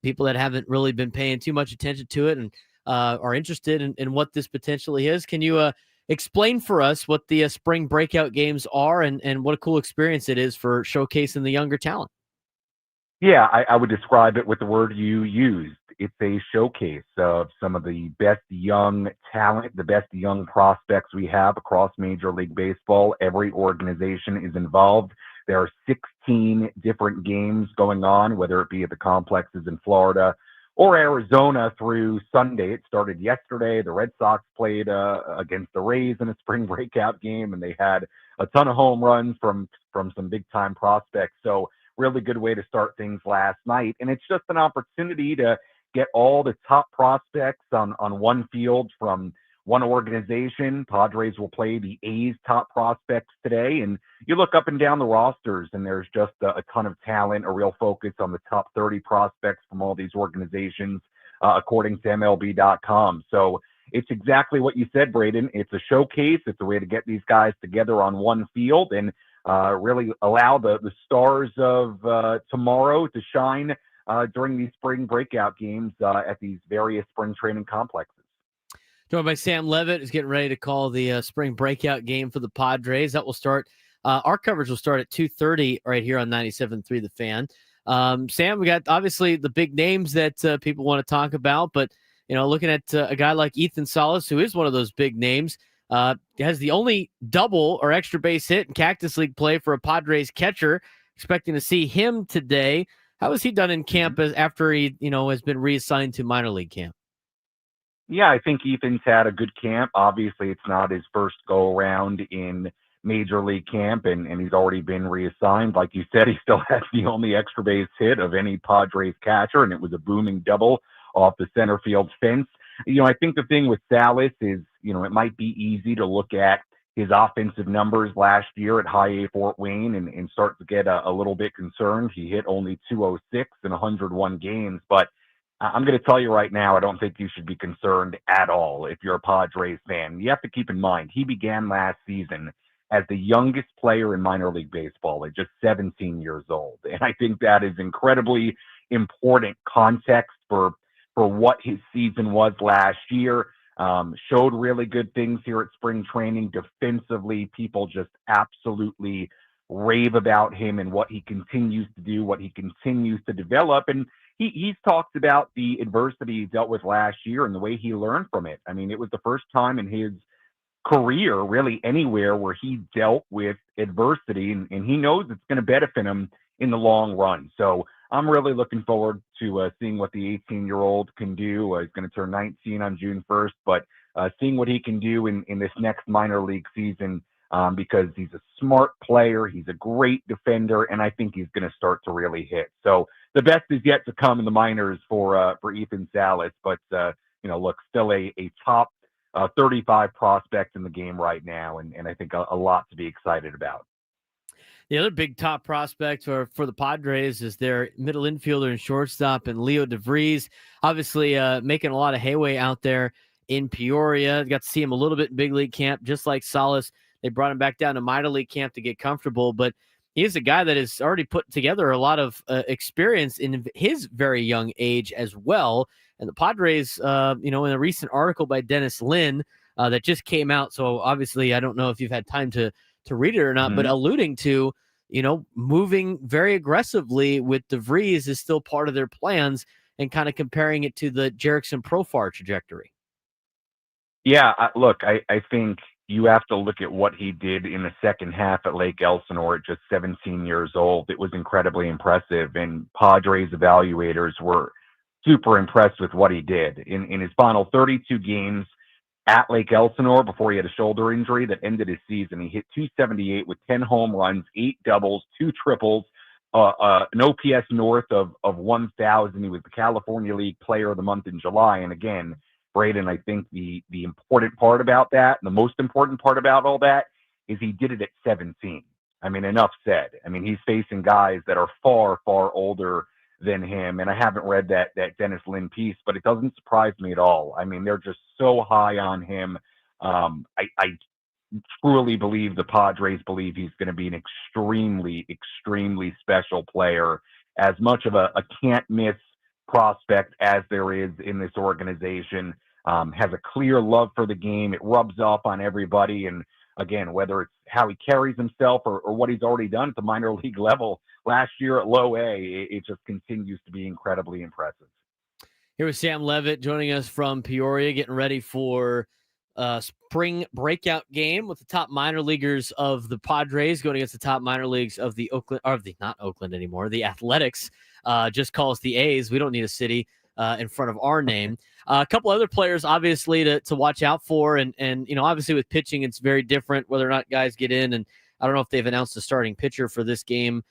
people that haven't really been paying too much attention to it and are interested in what this potentially is. Can you explain for us what the spring breakout games are and what a cool experience it is for showcasing the younger talent? Yeah, I would describe it with the word you used. It's a showcase of some of the best young talent, the best young prospects we have across Major League Baseball. Every organization is involved. There are 16 different games going on, whether it be at the complexes in Florida or Arizona through Sunday. It started yesterday. The Red Sox played against the Rays in a spring breakout game, and they had a ton of home runs from some big-time prospects. So really good way to start things last night. And it's just an opportunity to get all the top prospects on one field from one organization. Padres will play the A's top prospects today. And you look up and down the rosters, and there's just a ton of talent, a real focus on the top 30 prospects from all these organizations, according to MLB.com. So it's exactly what you said, Braden. It's a showcase. It's a way to get these guys together on one field and really allow the stars of tomorrow to shine during these spring breakout games at these various spring training complexes. Joined by Sam Levitt, who's getting ready to call the spring breakout game for the Padres. That will start. Our coverage will start at 2:30 right here on 97.3 The Fan. Sam, we got obviously the big names that people want to talk about, but looking at a guy like Ethan Salas, who is one of those big names, has the only double or extra base hit in Cactus League play for a Padres catcher. Expecting to see him today. How has he done in camp after he, has been reassigned to minor league camp? Yeah, I think Ethan's had a good camp. Obviously, it's not his first go-around in Major League camp, and he's already been reassigned. Like you said, he still has the only extra base hit of any Padres catcher, and it was a booming double off the center field fence. I think the thing with Salas is, it might be easy to look at his offensive numbers last year at High A Fort Wayne and start to get a little bit concerned. He hit only 206 in 101 games, but I'm going to tell you right now, I don't think you should be concerned at all if you're a Padres fan. You have to keep in mind, he began last season as the youngest player in minor league baseball at just 17 years old. And I think that is incredibly important context for what his season was last year. Showed really good things here at spring training. Defensively, people just absolutely rave about him and what he continues to do, what he continues to develop. And he's talked about the adversity he dealt with last year and the way he learned from it. I mean, it was the first time in his career, really anywhere, where he dealt with adversity, and he knows it's going to benefit him in the long run. So I'm really looking forward to seeing what the 18-year-old can do. He's going to turn 19 on June 1st, but seeing what he can do in this next minor league season, because he's a smart player, he's a great defender, and I think he's going to start to really hit. So the best is yet to come in the minors for Ethan Salas, but look, still a top 35 prospects in the game right now, and I think a lot to be excited about. The other big top prospect for the Padres is their middle infielder and shortstop, and Leo DeVries, obviously making a lot of headway out there in Peoria. Got to see him a little bit in big league camp, just like Salas. They brought him back down to minor league camp to get comfortable, but he's a guy that has already put together a lot of experience in his very young age as well. And the Padres, in a recent article by Dennis Lin that just came out, so obviously I don't know if you've had time to read it or not, but alluding to, moving very aggressively with DeVries is still part of their plans, and kind of comparing it to the Jerickson Profar trajectory. Yeah, look, I think you have to look at what he did in the second half at Lake Elsinore at just 17 years old. It was incredibly impressive, and Padres evaluators were super impressed with what he did. In his final 32 games at Lake Elsinore before he had a shoulder injury that ended his season, he hit .278 with 10 home runs, 8 doubles, 2 triples, an OPS north of 1,000. He was the California League Player of the Month in July. And again, Braden, I think the important part about that, the most important part about all that, is he did it at 17. I mean, enough said. I mean, he's facing guys that are far, far older than him. And I haven't read that Dennis Lin piece, but it doesn't surprise me at all. I mean, they're just so high on him. I truly believe the Padres believe he's going to be an extremely, extremely special player, as much of a can't-miss prospect as there is in this organization. Has a clear love for the game. It rubs off on everybody. And again, whether it's how he carries himself or what he's already done at the minor league level last year at low A, it just continues to be incredibly impressive. Here was Sam Levitt joining us from Peoria, getting ready for spring breakout game with the top minor leaguers of the Padres going against the top minor leagues of the not Oakland anymore, the Athletics. Just call us the A's. We don't need a city in front of our name. A couple other players, obviously, to watch out for. And obviously with pitching, it's very different whether or not guys get in. And I don't know if they've announced a starting pitcher for this game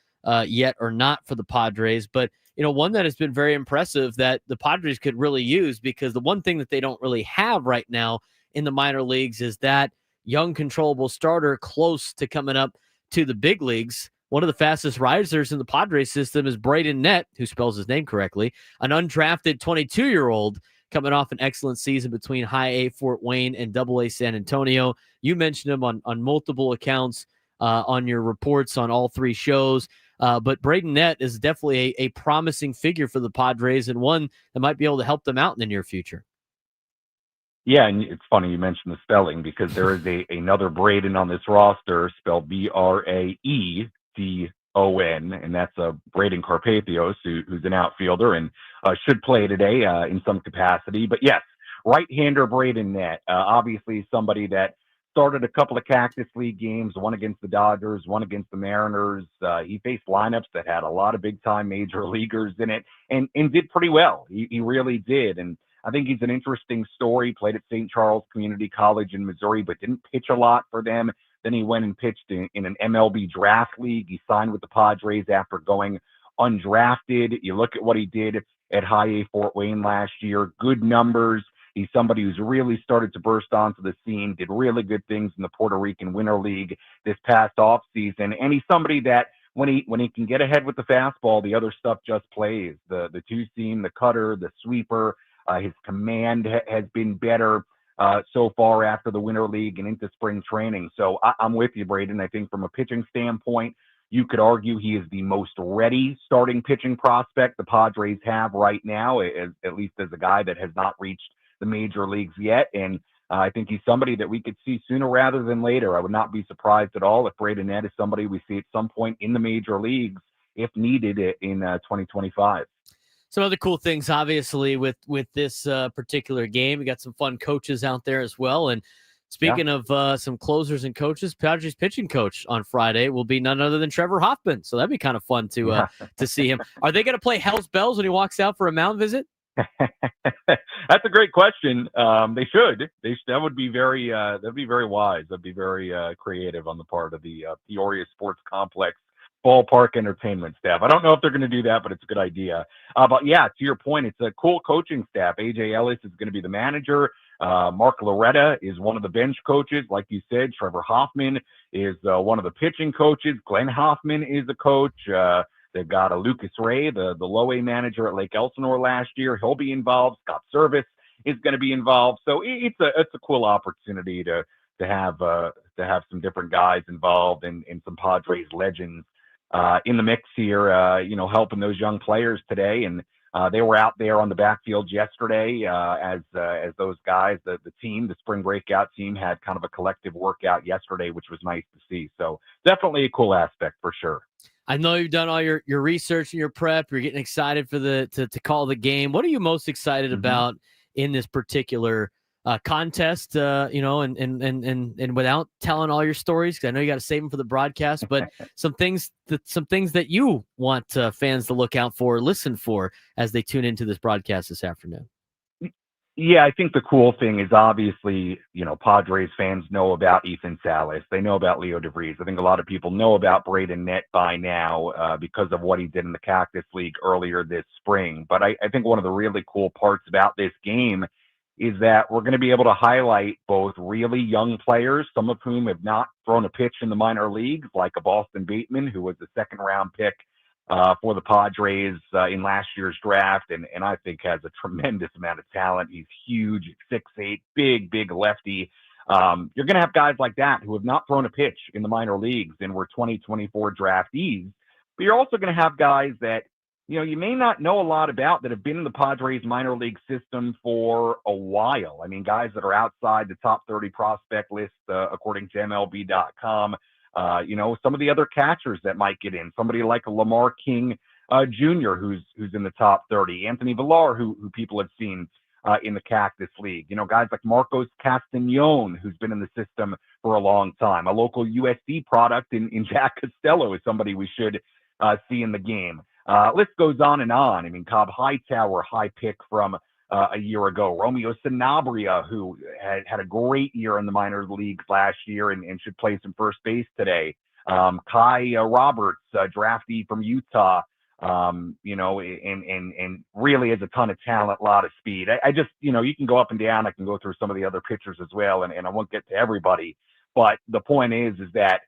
yet or not for the Padres. But, one that has been very impressive that the Padres could really use, because the one thing that they don't really have right now in the minor leagues is that young, controllable starter close to coming up to the big leagues. One of the fastest risers in the Padres system is Braden, who spells his name correctly, an undrafted 22-year-old coming off an excellent season between High A Fort Wayne and Double A San Antonio. You mentioned him on multiple accounts on your reports on all three shows. But Braden is definitely a promising figure for the Padres, and one that might be able to help them out in the near future. Yeah, and it's funny you mentioned the spelling, because there is another Braden on this roster spelled Braedon, and that's Braden Carpathios, who's an outfielder and should play today in some capacity. But yes, right-hander Braden, obviously somebody that started a couple of Cactus League games, one against the Dodgers, one against the Mariners. He faced lineups that had a lot of big-time major leaguers in it, and did pretty well. He really did, and I think he's an interesting story. Played at St. Charles Community College in Missouri, but didn't pitch a lot for them. Then he went and pitched in an MLB draft league. He signed with the Padres after going undrafted. You look at what he did at High A Fort Wayne last year, good numbers. He's somebody who's really started to burst onto the scene, did really good things in the Puerto Rican Winter League this past offseason. And he's somebody that when he can get ahead with the fastball, the other stuff just plays. The two-seam, the cutter, the sweeper. His command has been better so far after the Winter League and into spring training. So I'm with you, Braden. I think from a pitching standpoint, you could argue he is the most ready starting pitching prospect the Padres have right now, at least as a guy that has not reached the major leagues yet. And I think he's somebody that we could see sooner rather than later. I would not be surprised at all if Braden is somebody we see at some point in the major leagues if needed in 2025. Some other cool things, obviously, with this particular game. We got some fun coaches out there as well. And speaking of some closers and coaches, Padres pitching coach on Friday will be none other than Trevor Hoffman. So that'd be kind of fun to see him. Are they going to play Hell's Bells when he walks out for a mound visit? That's a great question. They should. That would be very. That'd be very wise. That'd be very creative on the part of the Peoria Sports Complex ballpark entertainment staff. I don't know if they're going to do that, but it's a good idea. But yeah, to your point, it's a cool coaching staff. AJ Ellis is going to be the manager. Mark Loretta is one of the bench coaches. Like you said, Trevor Hoffman is one of the pitching coaches. Glenn Hoffman is a coach. They've got a Lucas Ray, the low-A manager at Lake Elsinore last year. He'll be involved. Scott Service is going to be involved. So it's a cool opportunity to have some different guys involved and some Padres legends in the mix here, helping those young players today. And they were out there on the backfield yesterday as those guys, the team, the spring breakout team, had kind of a collective workout yesterday, which was nice to see. So definitely a cool aspect for sure. I know you've done all your research and your prep. You're getting excited for to call the game. What are you most excited about in this particular contest? And without telling all your stories, because I know you got to save them for the broadcast, but some things that you want fans to look out for, listen for as they tune into this broadcast this afternoon. Yeah, I think the cool thing is obviously, Padres fans know about Ethan Salas. They know about Leo DeVries. I think a lot of people know about Braden Net by now because of what he did in the Cactus League earlier this spring. But I think one of the really cool parts about this game is that we're going to be able to highlight both really young players, some of whom have not thrown a pitch in the minor leagues, like a Boston Bateman, who was the second-round pick for the Padres in last year's draft, and I think has a tremendous amount of talent. He's huge, 6'8", big lefty. You're going to have guys like that who have not thrown a pitch in the minor leagues and were 2024 draftees. But you're also going to have guys that, you may not know a lot about that have been in the Padres minor league system for a while. I mean, guys that are outside the top 30 prospect list, according to MLB.com. Some of the other catchers that might get in, somebody like a Lamar King Jr., who's in the top 30, Anthony Villar, who people have seen in the Cactus League, guys like Marcos Castañon, who's been in the system for a long time, a local USD product in Jack Costello is somebody we should see in the game. List goes on and on. I mean, Cobb Hightower, high pick from a year ago. Romeo Sanabria, who had a great year in the minor leagues last year and should play some first base today. Kai Roberts, draftee from Utah, and really has a ton of talent, a lot of speed. I just, you can go up and down. I can go through some of the other pitchers as well, and I won't get to everybody. But the point is that,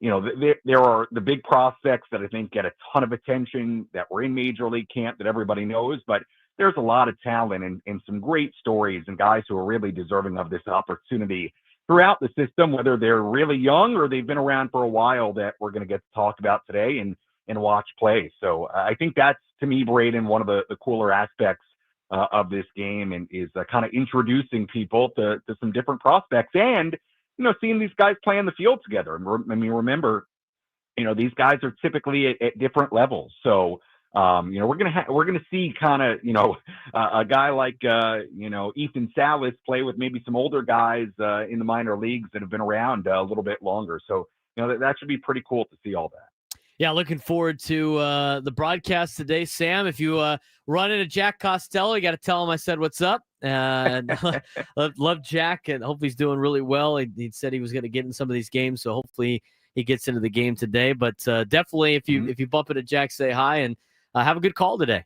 there are the big prospects that I think get a ton of attention that were in Major League camp that everybody knows, but there's a lot of talent and some great stories and guys who are really deserving of this opportunity throughout the system, whether they're really young or they've been around for a while, that we're going to get to talk about today and watch play. So I think that's, to me, Braden, one of the cooler aspects of this game, and is kind of introducing people to some different prospects and, seeing these guys play in the field together. Remember, these guys are typically at different levels. So, we're gonna see kind of, a guy like Ethan Salas play with maybe some older guys in the minor leagues that have been around a little bit longer. So, that should be pretty cool to see all that. Yeah, looking forward to the broadcast today, Sam. If you run into Jack Costello, you got to tell him I said what's up. And love Jack, and hopefully he's doing really well. He said he was going to get in some of these games, so hopefully he gets into the game today. But definitely, if you bump into Jack, say hi and have a good call today.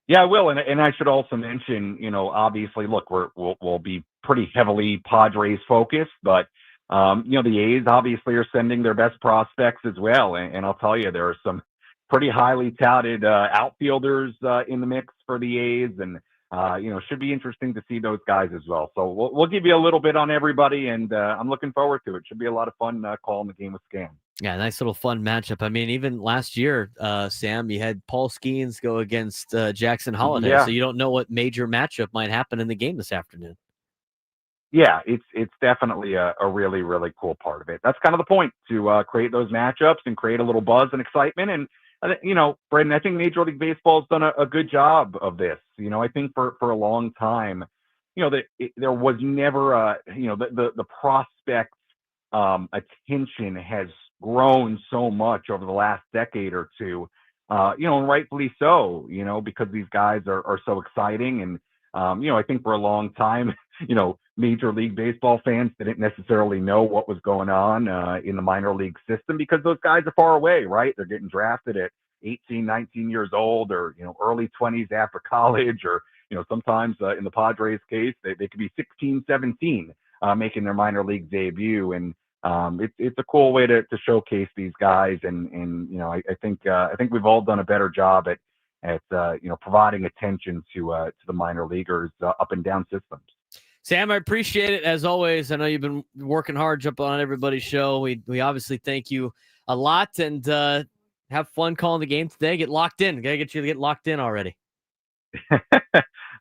Yeah, I will, and I should also mention, obviously, look, we'll be pretty heavily Padres focused, but the A's obviously are sending their best prospects as well, and I'll tell you, there are some pretty highly touted outfielders in the mix for the A's, and should be interesting to see those guys as well. So we'll give you a little bit on everybody, and I'm looking forward to it. Should be a lot of fun calling the game with Scam. Yeah, nice little fun matchup. I mean, even last year, Sam, you had Paul Skeens go against Jackson Holliday, so you don't know what major matchup might happen in the game this afternoon. Yeah, it's definitely a really, really cool part of it. That's kind of the point, to create those matchups and create a little buzz and excitement. And, Braden, I think Major League Baseball has done a good job of this. I think for a long time, there was never the prospect attention has grown so much over the last decade or two, and rightfully so, because these guys are so exciting. And, I think for a long time, Major League Baseball fans didn't necessarily know what was going on in the minor league system, because those guys are far away, right? They're getting drafted at 18, 19 years old, or, early 20s after college, or, sometimes in the Padres case, they could be 16, 17 making their minor league debut. And it's a cool way to showcase these guys. And I think we've all done a better job at providing attention to the minor leaguers up and down systems. Sam, I appreciate it as always. I know you've been working hard, jumping on everybody's show. We obviously thank you a lot, and have fun calling the game today. Get locked in. Gotta get you to get locked in already.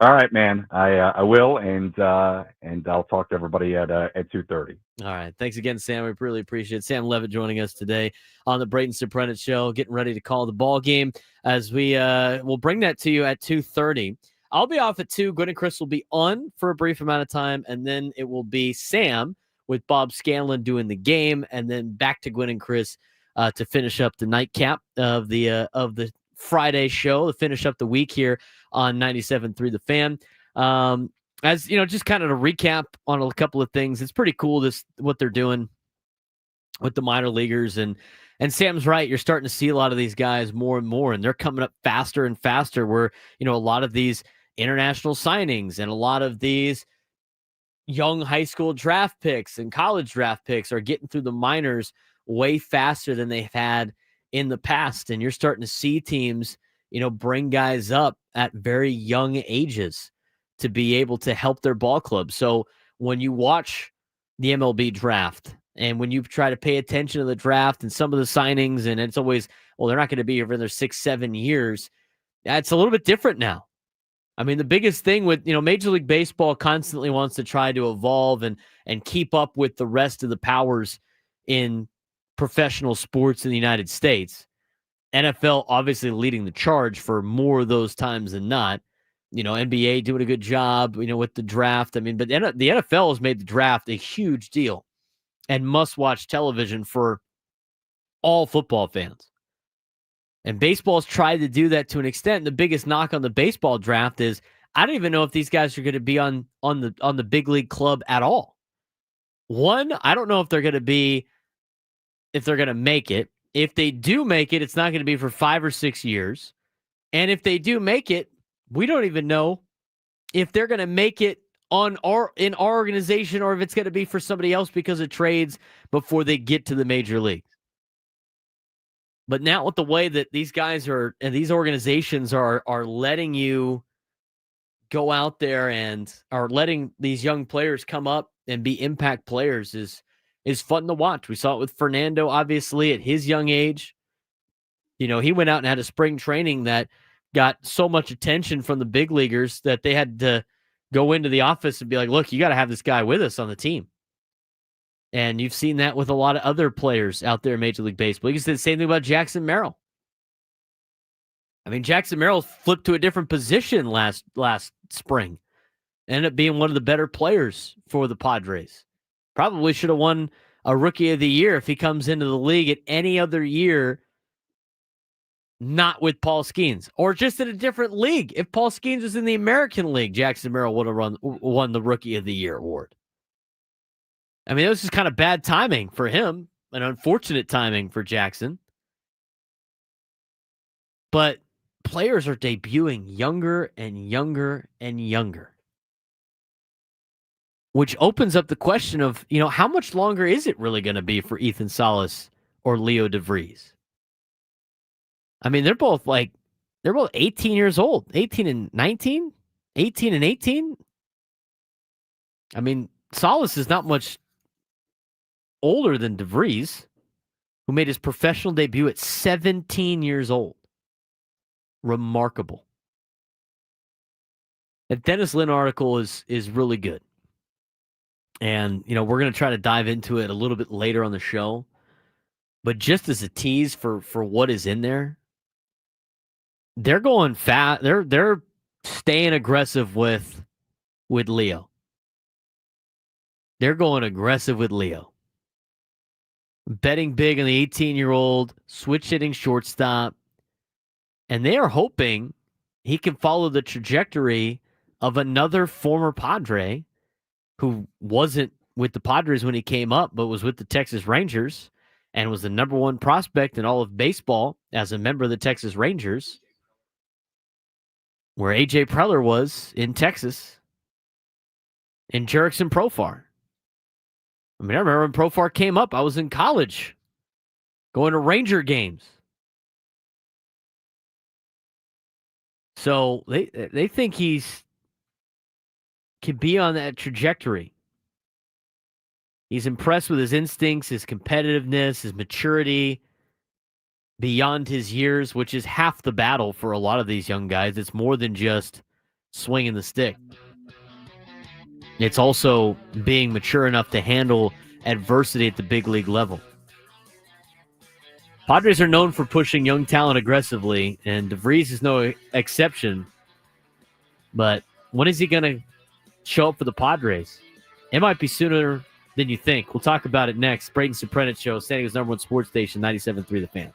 All right, man. I will, and I'll talk to everybody at 2:30. All right. Thanks again, Sam. We really appreciate it. Sam Levitt joining us today on the Braden Surprenant show, getting ready to call the ball game as we will bring that to you at 2:30. I'll be off at 2. Gwen and Chris will be on for a brief amount of time, and then it will be Sam with Bob Scanlon doing the game, and then back to Gwen and Chris to finish up the nightcap of the Friday show, to finish up the week here on 97.3 The Fan. As you know, just kind of a recap on a couple of things. It's pretty cool what they're doing with the minor leaguers, and Sam's right. You're starting to see a lot of these guys more and more, and they're coming up faster and faster. Where a lot of these international signings and a lot of these young high school draft picks and college draft picks are getting through the minors way faster than they've had in the past. And you're starting to see teams, bring guys up at very young ages to be able to help their ball club. So when you watch the MLB draft and when you try to pay attention to the draft and some of the signings, and it's always, well, they're not going to be here for another 6-7 years. It's a little bit different now. I mean, the biggest thing with, Major League Baseball constantly wants to try to evolve and keep up with the rest of the powers in professional sports in the United States. NFL obviously leading the charge for more of those times than not. NBA doing a good job, with the draft. I mean, but the NFL has made the draft a huge deal and must-watch television for all football fans. And baseball's tried to do that to an extent. The biggest knock on the baseball draft is I don't even know if these guys are going to be on the big league club at all. One, I don't know if they're going to make it. If they do make it, it's not going to be for 5 or 6 years. And if they do make it, we don't even know if they're going to make it in our organization or if it's going to be for somebody else because of trades before they get to the major leagues. But now with the way that these guys are and these organizations are letting you go out there and are letting these young players come up and be impact players is fun to watch. We saw it with Fernando, obviously, at his young age. He went out and had a spring training that got so much attention from the big leaguers that they had to go into the office and be like, look, you got to have this guy with us on the team. And you've seen that with a lot of other players out there in Major League Baseball. You can say the same thing about Jackson Merrill. I mean, Jackson Merrill flipped to a different position last spring. Ended up being one of the better players for the Padres. Probably should have won a Rookie of the Year if he comes into the league at any other year, not with Paul Skeens, or just in a different league. If Paul Skeens was in the American League, Jackson Merrill would have won the Rookie of the Year award. I mean, this is kind of bad timing for him, and unfortunate timing for Jackson. But players are debuting younger and younger and younger, which opens up the question of, how much longer is it really going to be for Ethan Salas or Leo DeVries? I mean, they're both 18 years old, 18 and 19, 18 and 18. I mean, Salas is not much older than DeVries, who made his professional debut at 17 years old. Remarkable. That Dennis Lynn article is really good. And, we're going to try to dive into it a little bit later on the show. But just as a tease for what is in there, they're going fast. They're staying aggressive with Leo. They're going aggressive with Leo. Betting big on the 18-year-old, switch hitting shortstop. And they are hoping he can follow the trajectory of another former Padre who wasn't with the Padres when he came up, but was with the Texas Rangers and was the number one prospect in all of baseball as a member of the Texas Rangers. where AJ Preller was in Texas in Jerickson Profar. I mean, I remember when Profar came up, I was in college going to Ranger games. So they think can be on that trajectory. He's impressed with his instincts, his competitiveness, his maturity beyond his years, which is half the battle for a lot of these young guys. It's more than just swinging the stick. It's also being mature enough to handle adversity at the big league level. Padres are known for pushing young talent aggressively, and DeVries is no exception. But when is he going to show up for the Padres? It might be sooner than you think. We'll talk about it next. Braden Surprenant Show, San Diego's #1 sports station, 97.3 The Fan.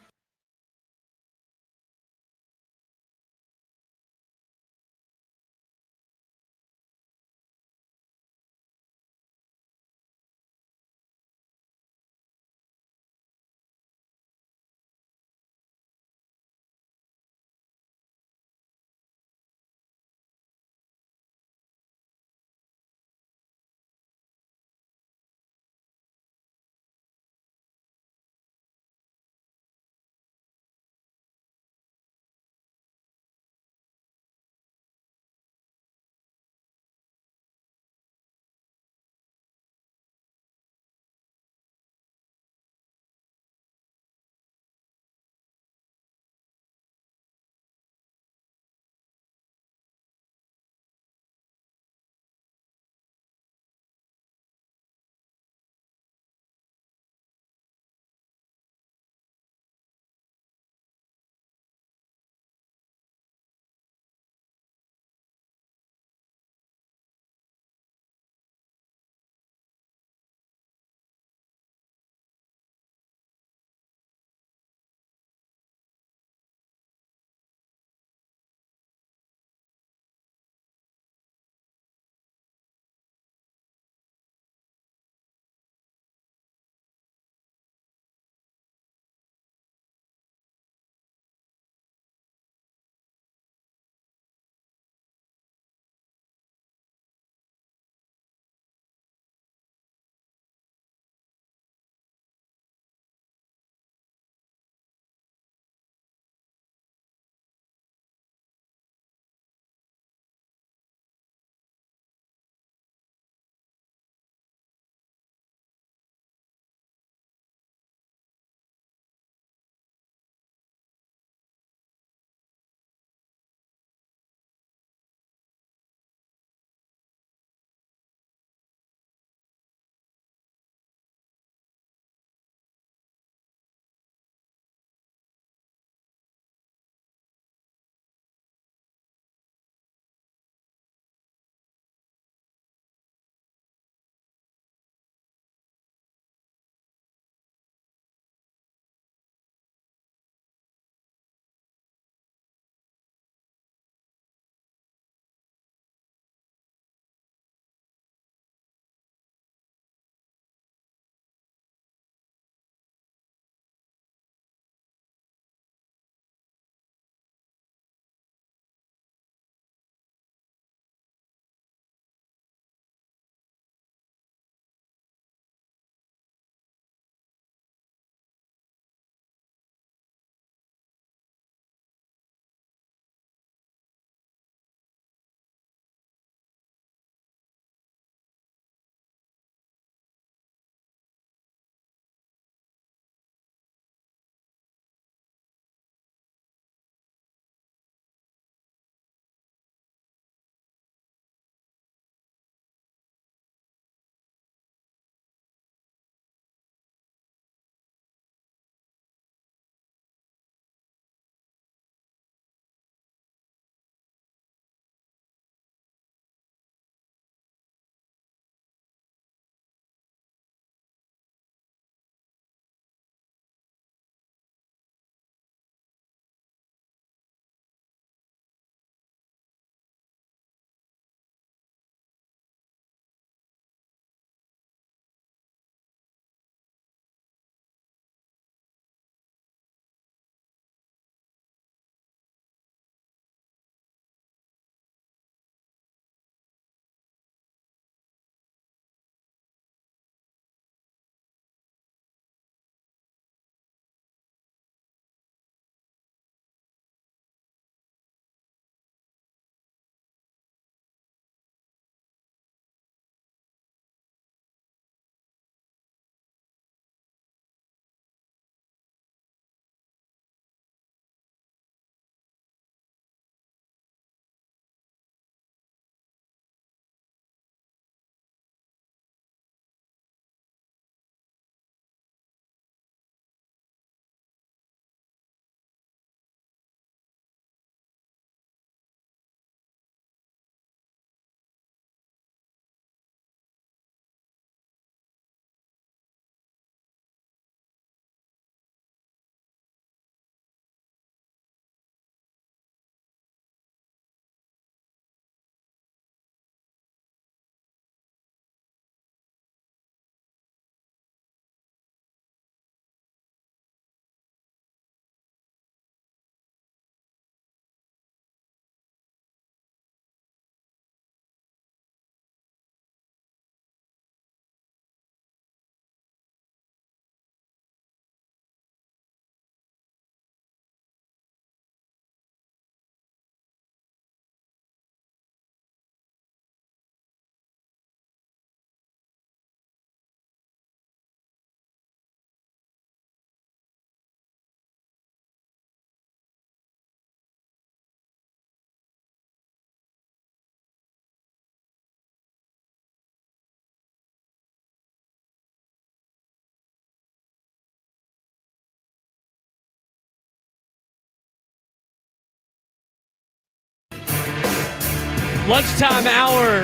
Lunchtime hour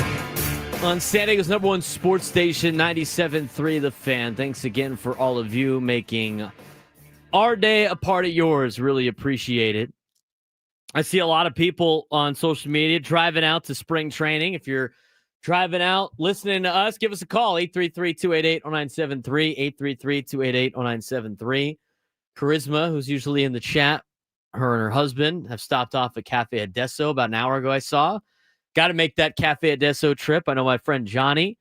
on San Diego's number one sports station, 97.3 The Fan. Thanks again for all of you making our day a part of yours. Really appreciate it. I see a lot of people on social media driving out to spring training. If you're driving out, listening to us, give us a call, 833-288-0973, 833-288-0973. Charisma, who's usually in the chat, her and her husband have stopped off at Cafe Adesso about an hour ago, I saw. Got to make that Cafe Adesso trip. I know my friend Johnny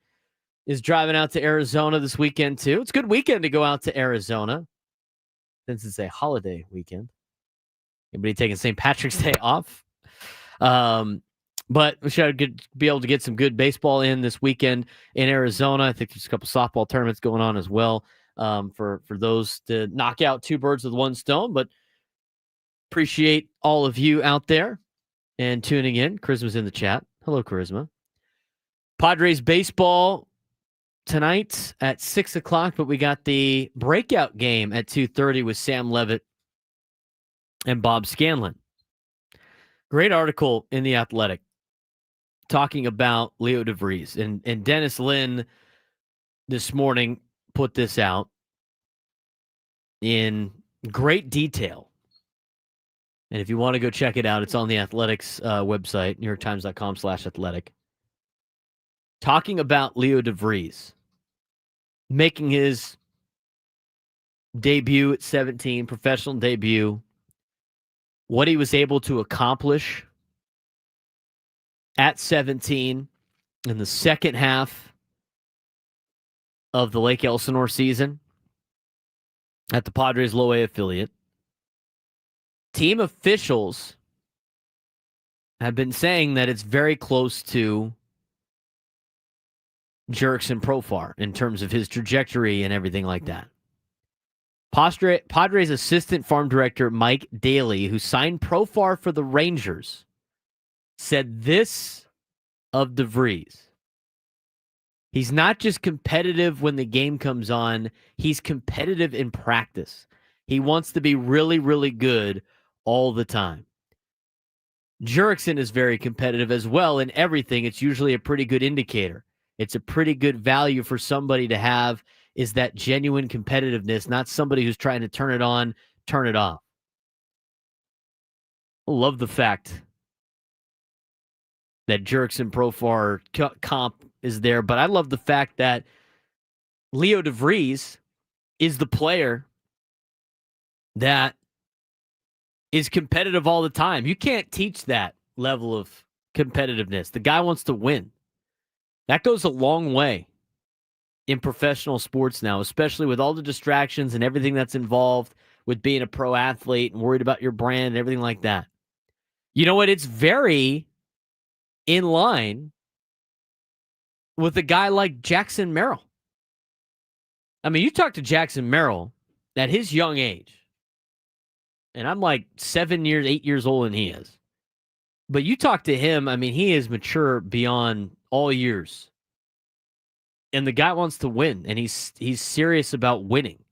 is driving out to Arizona this weekend, too. It's a good weekend to go out to Arizona since it's a holiday weekend. Anybody taking St. Patrick's Day off? But we should be able to get some good baseball in this weekend in Arizona. I think there's a couple softball tournaments going on as well for those to knock out two birds with one stone. But appreciate all of you out there and tuning in. Charisma's in the chat. Hello, Charisma. Padres baseball tonight at 6 o'clock, but we got the breakout game at 2:30 with Sam Levitt and Bob Scanlon. Great article in The Athletic talking about Leo DeVries. And Dennis Lynn this morning put this out in great detail. And if you want to go check it out, it's on the Athletics website, NewYorkTimes.com/athletic. Talking about Leo DeVries making his debut at 17, professional debut, what he was able to accomplish at 17 in the second half of the Lake Elsinore season at the Padres Low A affiliate. Team officials have been saying that it's very close to Jurickson Profar in terms of his trajectory and everything like that. Padres assistant farm director Mike Daly, who signed Profar for the Rangers, said this of DeVries. He's not just competitive when the game comes on, he's competitive in practice. He wants to be really, really good all the time. Jurickson is very competitive as well in everything. It's usually a pretty good indicator. It's a pretty good value for somebody to have, is that genuine competitiveness, not somebody who's trying to turn it on, turn it off. I love the fact that Jurickson Profar comp is there, but I love the fact that Leo DeVries is the player that is competitive all the time. You can't teach that level of competitiveness. The guy wants to win. That goes a long way in professional sports now, especially with all the distractions and everything that's involved with being a pro athlete and worried about your brand and everything like that. You know what? It's very in line with a guy like Jackson Merrill. I mean, you talk to Jackson Merrill at his young age, and I'm like 8 years older than he is. But you talk to him, I mean, he is mature beyond all years. And the guy wants to win, and he's serious about winning.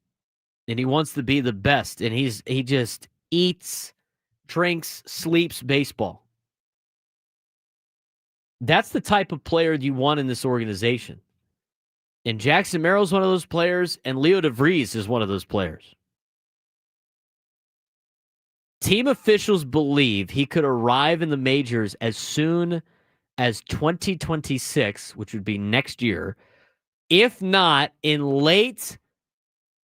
And he wants to be the best, and he just eats, drinks, sleeps baseball. That's the type of player you want in this organization. And Jackson Merrill is one of those players, and Leo DeVries is one of those players. Team officials believe he could arrive in the majors as soon as 2026, which would be next year, if not in late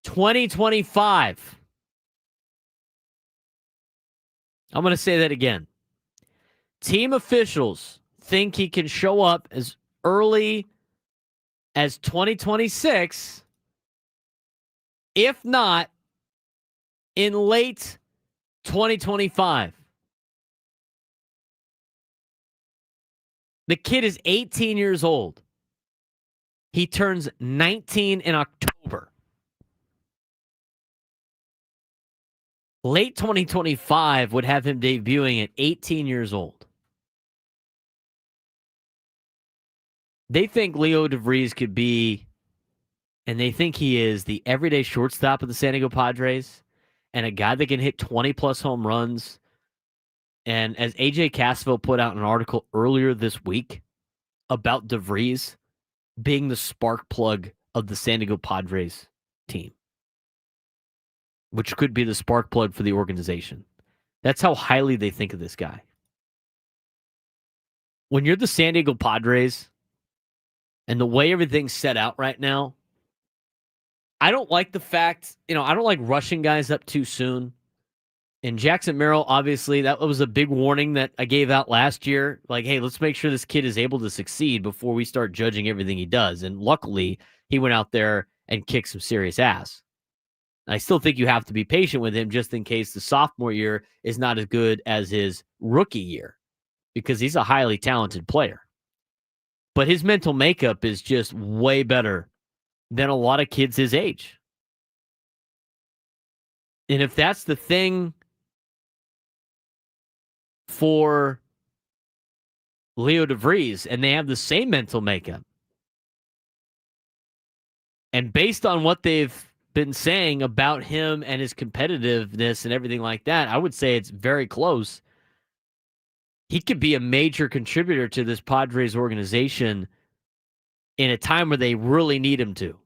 2025. I'm going to say that again. Team officials think he can show up as early as 2026, if not in late 2025. The kid is 18 years old. He turns 19 in October. Late 2025 would have him debuting at 18 years old. They think Leo DeVries could be, and they think he is, the everyday shortstop of the San Diego Padres and a guy that can hit 20-plus home runs And as AJ Cassavell put out an article earlier this week about DeVries being the spark plug of the San Diego Padres team, which could be the spark plug for the organization. That's how highly they think of this guy. When you're the San Diego Padres and the way everything's set out right now, I don't like the fact, I don't like rushing guys up too soon. And Jackson Merrill, obviously, that was a big warning that I gave out last year. Like, hey, let's make sure this kid is able to succeed before we start judging everything he does. And luckily, he went out there and kicked some serious ass. I still think you have to be patient with him just in case the sophomore year is not as good as his rookie year, because he's a highly talented player. But his mental makeup is just way better than a lot of kids his age. And if that's the thing for Leo DeVries, and they have the same mental makeup, and based on what they've been saying about him and his competitiveness and everything like that, I would say it's very close. He could be a major contributor to this Padres organization in a time where they really need him to.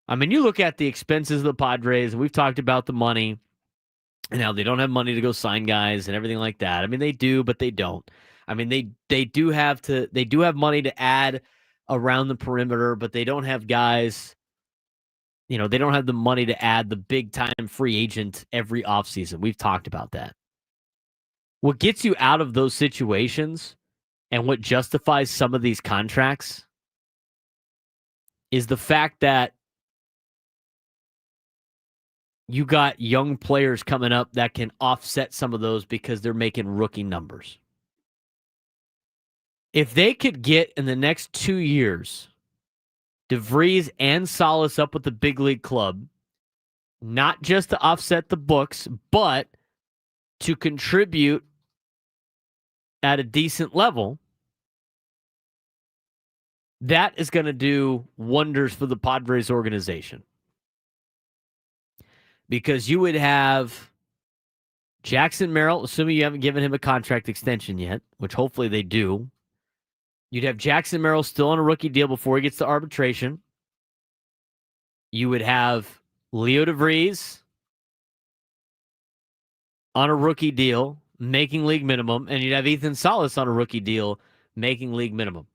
I mean, you look at the expenses of the Padres, and we've talked about the money, and how they don't have money to go sign guys and everything like that. I mean, they do, but they don't. I mean, they do have money to add around the perimeter, but they don't have guys. They don't have the money to add the big time free agent every offseason. We've talked about that. What gets you out of those situations and what justifies some of these contracts is the fact that you got young players coming up that can offset some of those because they're making rookie numbers. If they could get in the next 2 years, DeVries and Salas up with the big league club, not just to offset the books, but to contribute at a decent level, that is going to do wonders for the Padres organization. Because you would have Jackson Merrill, assuming you haven't given him a contract extension yet, which hopefully they do. You'd have Jackson Merrill still on a rookie deal before he gets to arbitration. You would have Leo DeVries on a rookie deal, making league minimum, and you'd have Ethan Salas on a rookie deal, making league minimum.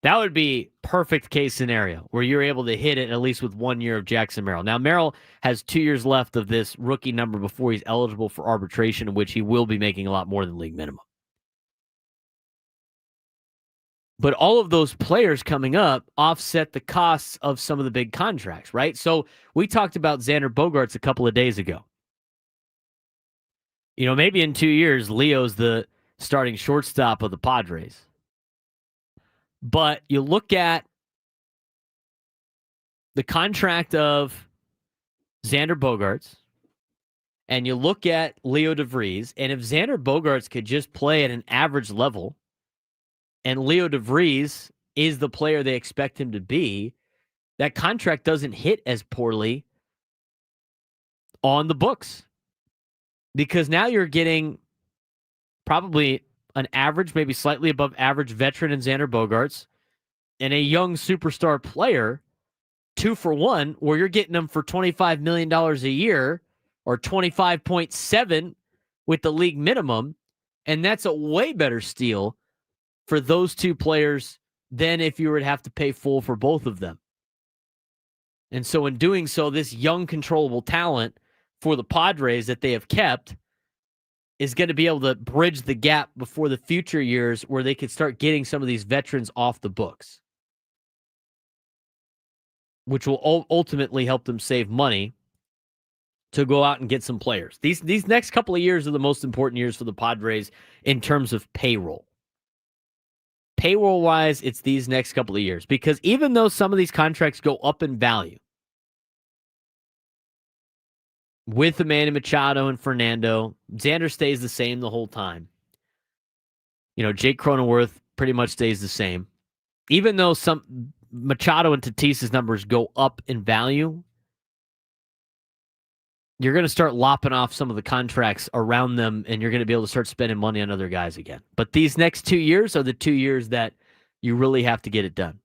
That would be perfect case scenario where you're able to hit it at least with 1 year of Jackson Merrill. Now, Merrill has 2 years left of this rookie number before he's eligible for arbitration, in which he will be making a lot more than league minimum. But all of those players coming up offset the costs of some of the big contracts, right? So we talked about Xander Bogaerts a couple of days ago. Maybe in 2 years, Leo's the starting shortstop of the Padres. But you look at the contract of Xander Bogaerts, and you look at Leo DeVries, and if Xander Bogaerts could just play at an average level, and Leo DeVries is the player they expect him to be, that contract doesn't hit as poorly on the books. Because now you're getting probably an average, maybe slightly above average veteran in Xander Bogaerts, and a young superstar player, 2 for 1, where you're getting them for $25 million a year or 25.7 with the league minimum. And that's a way better steal for those two players than if you were to have to pay full for both of them. And so in doing so, this young controllable talent for the Padres that they have kept is going to be able to bridge the gap before the future years where they could start getting some of these veterans off the books, which will ultimately help them save money to go out and get some players. These next couple of years are the most important years for the Padres in terms of payroll. Payroll-wise, it's these next couple of years, because even though some of these contracts go up in value, with Manny Machado and Fernando, Xander stays the same the whole time. Jake Cronenworth pretty much stays the same. Even though some Machado and Tatis's numbers go up in value, you're going to start lopping off some of the contracts around them, and you're going to be able to start spending money on other guys again. But these next 2 years are the 2 years that you really have to get it done.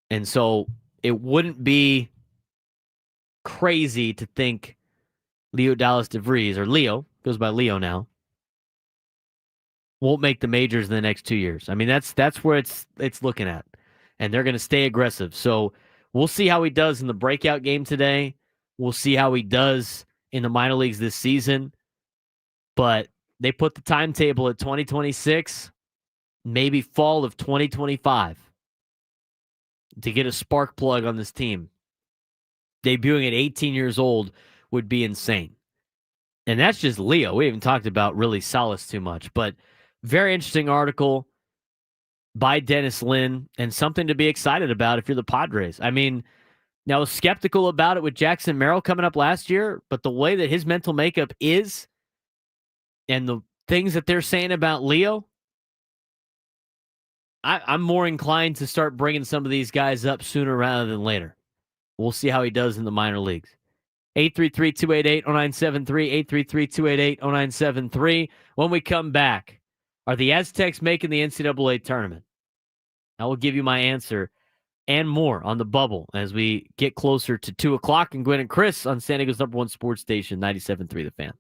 And so it wouldn't be crazy to think Leo Dallas DeVries, or Leo, goes by Leo now, won't make the majors in the next 2 years. I mean, that's where it's looking at. And they're going to stay aggressive. So we'll see how he does in the breakout game today. We'll see how he does in the minor leagues this season. But they put the timetable at 2026, maybe fall of 2025, to get a spark plug on this team. Debuting at 18 years old would be insane. And that's just Leo. We haven't talked about really Salas too much, but very interesting article by Dennis Lin, and something to be excited about if you're the Padres. I mean, now I was skeptical about it with Jackson Merrill coming up last year, but the way that his mental makeup is and the things that they're saying about Leo, I'm more inclined to start bringing some of these guys up sooner rather than later. We'll see how he does in the minor leagues. 833-288-0973, 833-288-0973. When we come back, are the Aztecs making the NCAA tournament? I will give you my answer and more on the bubble as we get closer to 2 o'clock. And Gwen and Chris on San Diego's #1 sports station, 97.3 The Fan.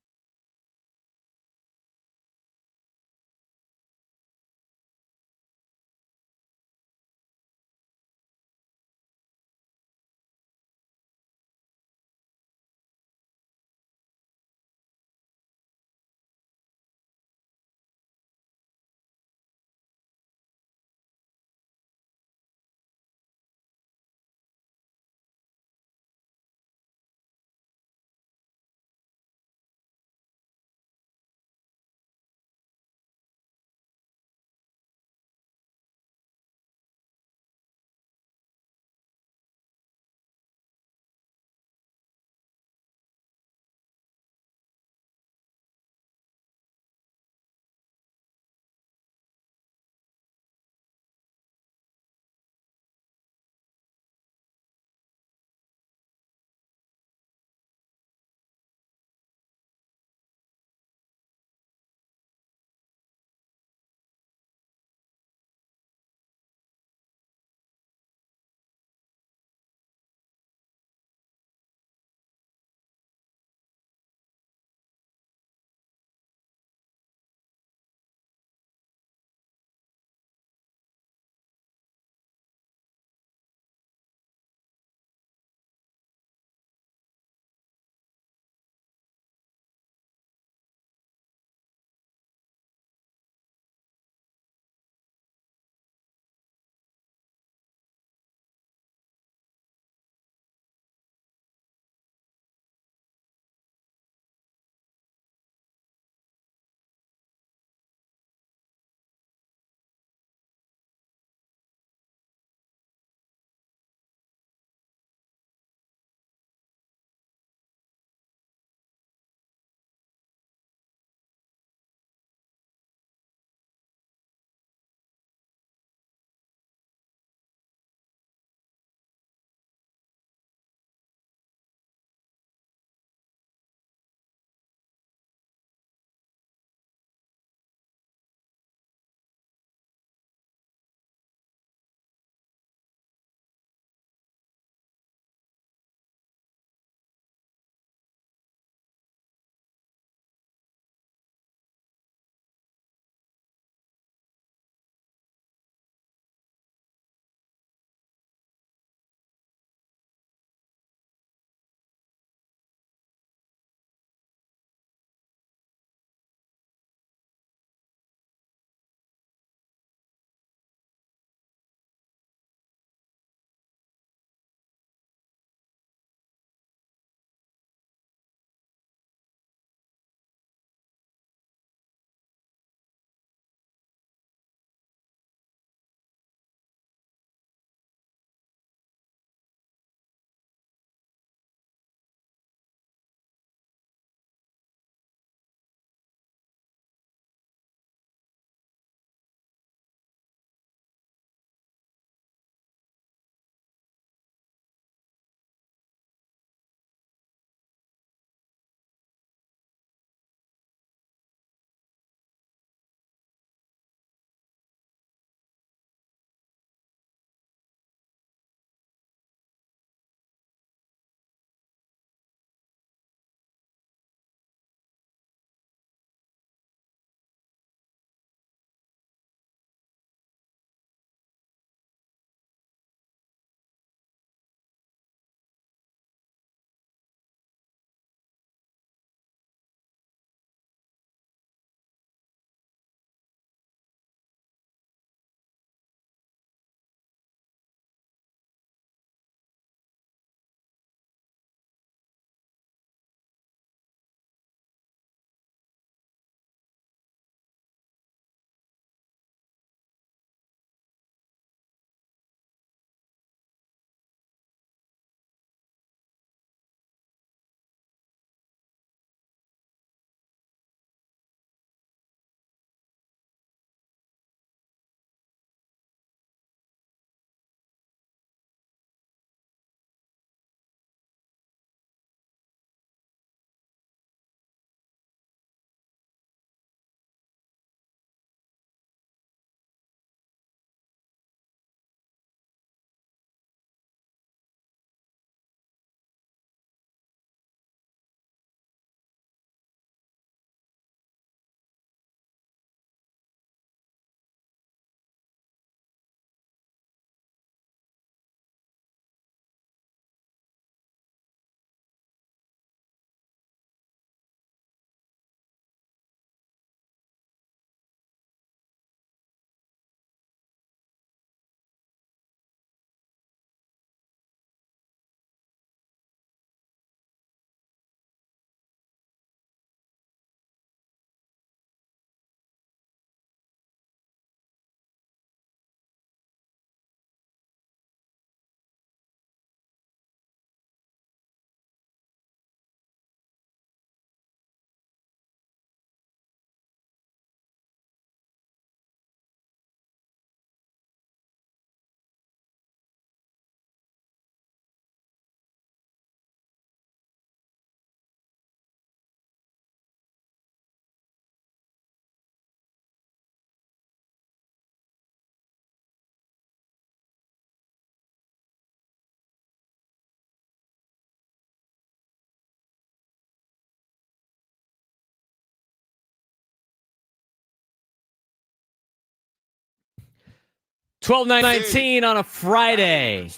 12:19 on a Friday.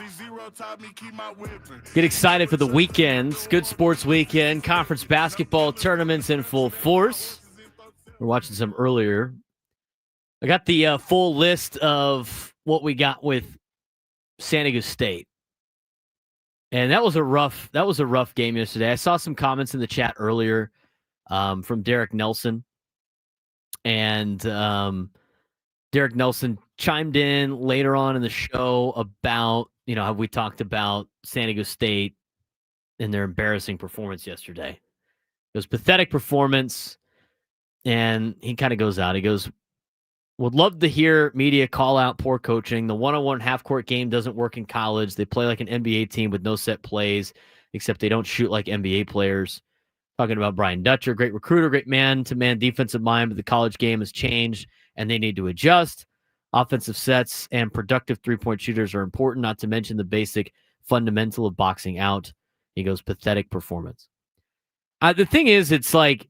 Get excited for the weekends. Good sports weekend. Conference basketball tournaments in full force. We're watching some earlier. I got the full list of what we got with San Diego State. And that was a rough game yesterday. I saw some comments in the chat earlier from Derek Nelson. And Derek Nelson chimed in later on in the show about, how we talked about San Diego State and their embarrassing performance yesterday. It was pathetic performance. And he kind of goes out. He goes, would love to hear media call out poor coaching. The one-on-one half-court game doesn't work in college. They play like an NBA team with no set plays, except they don't shoot like NBA players. Talking about Brian Dutcher, great recruiter, great man-to-man defensive mind, but the college game has changed, and they need to adjust. Offensive sets and productive three-point shooters are important, not to mention the basic fundamental of boxing out. He goes, pathetic performance. The thing is, it's like,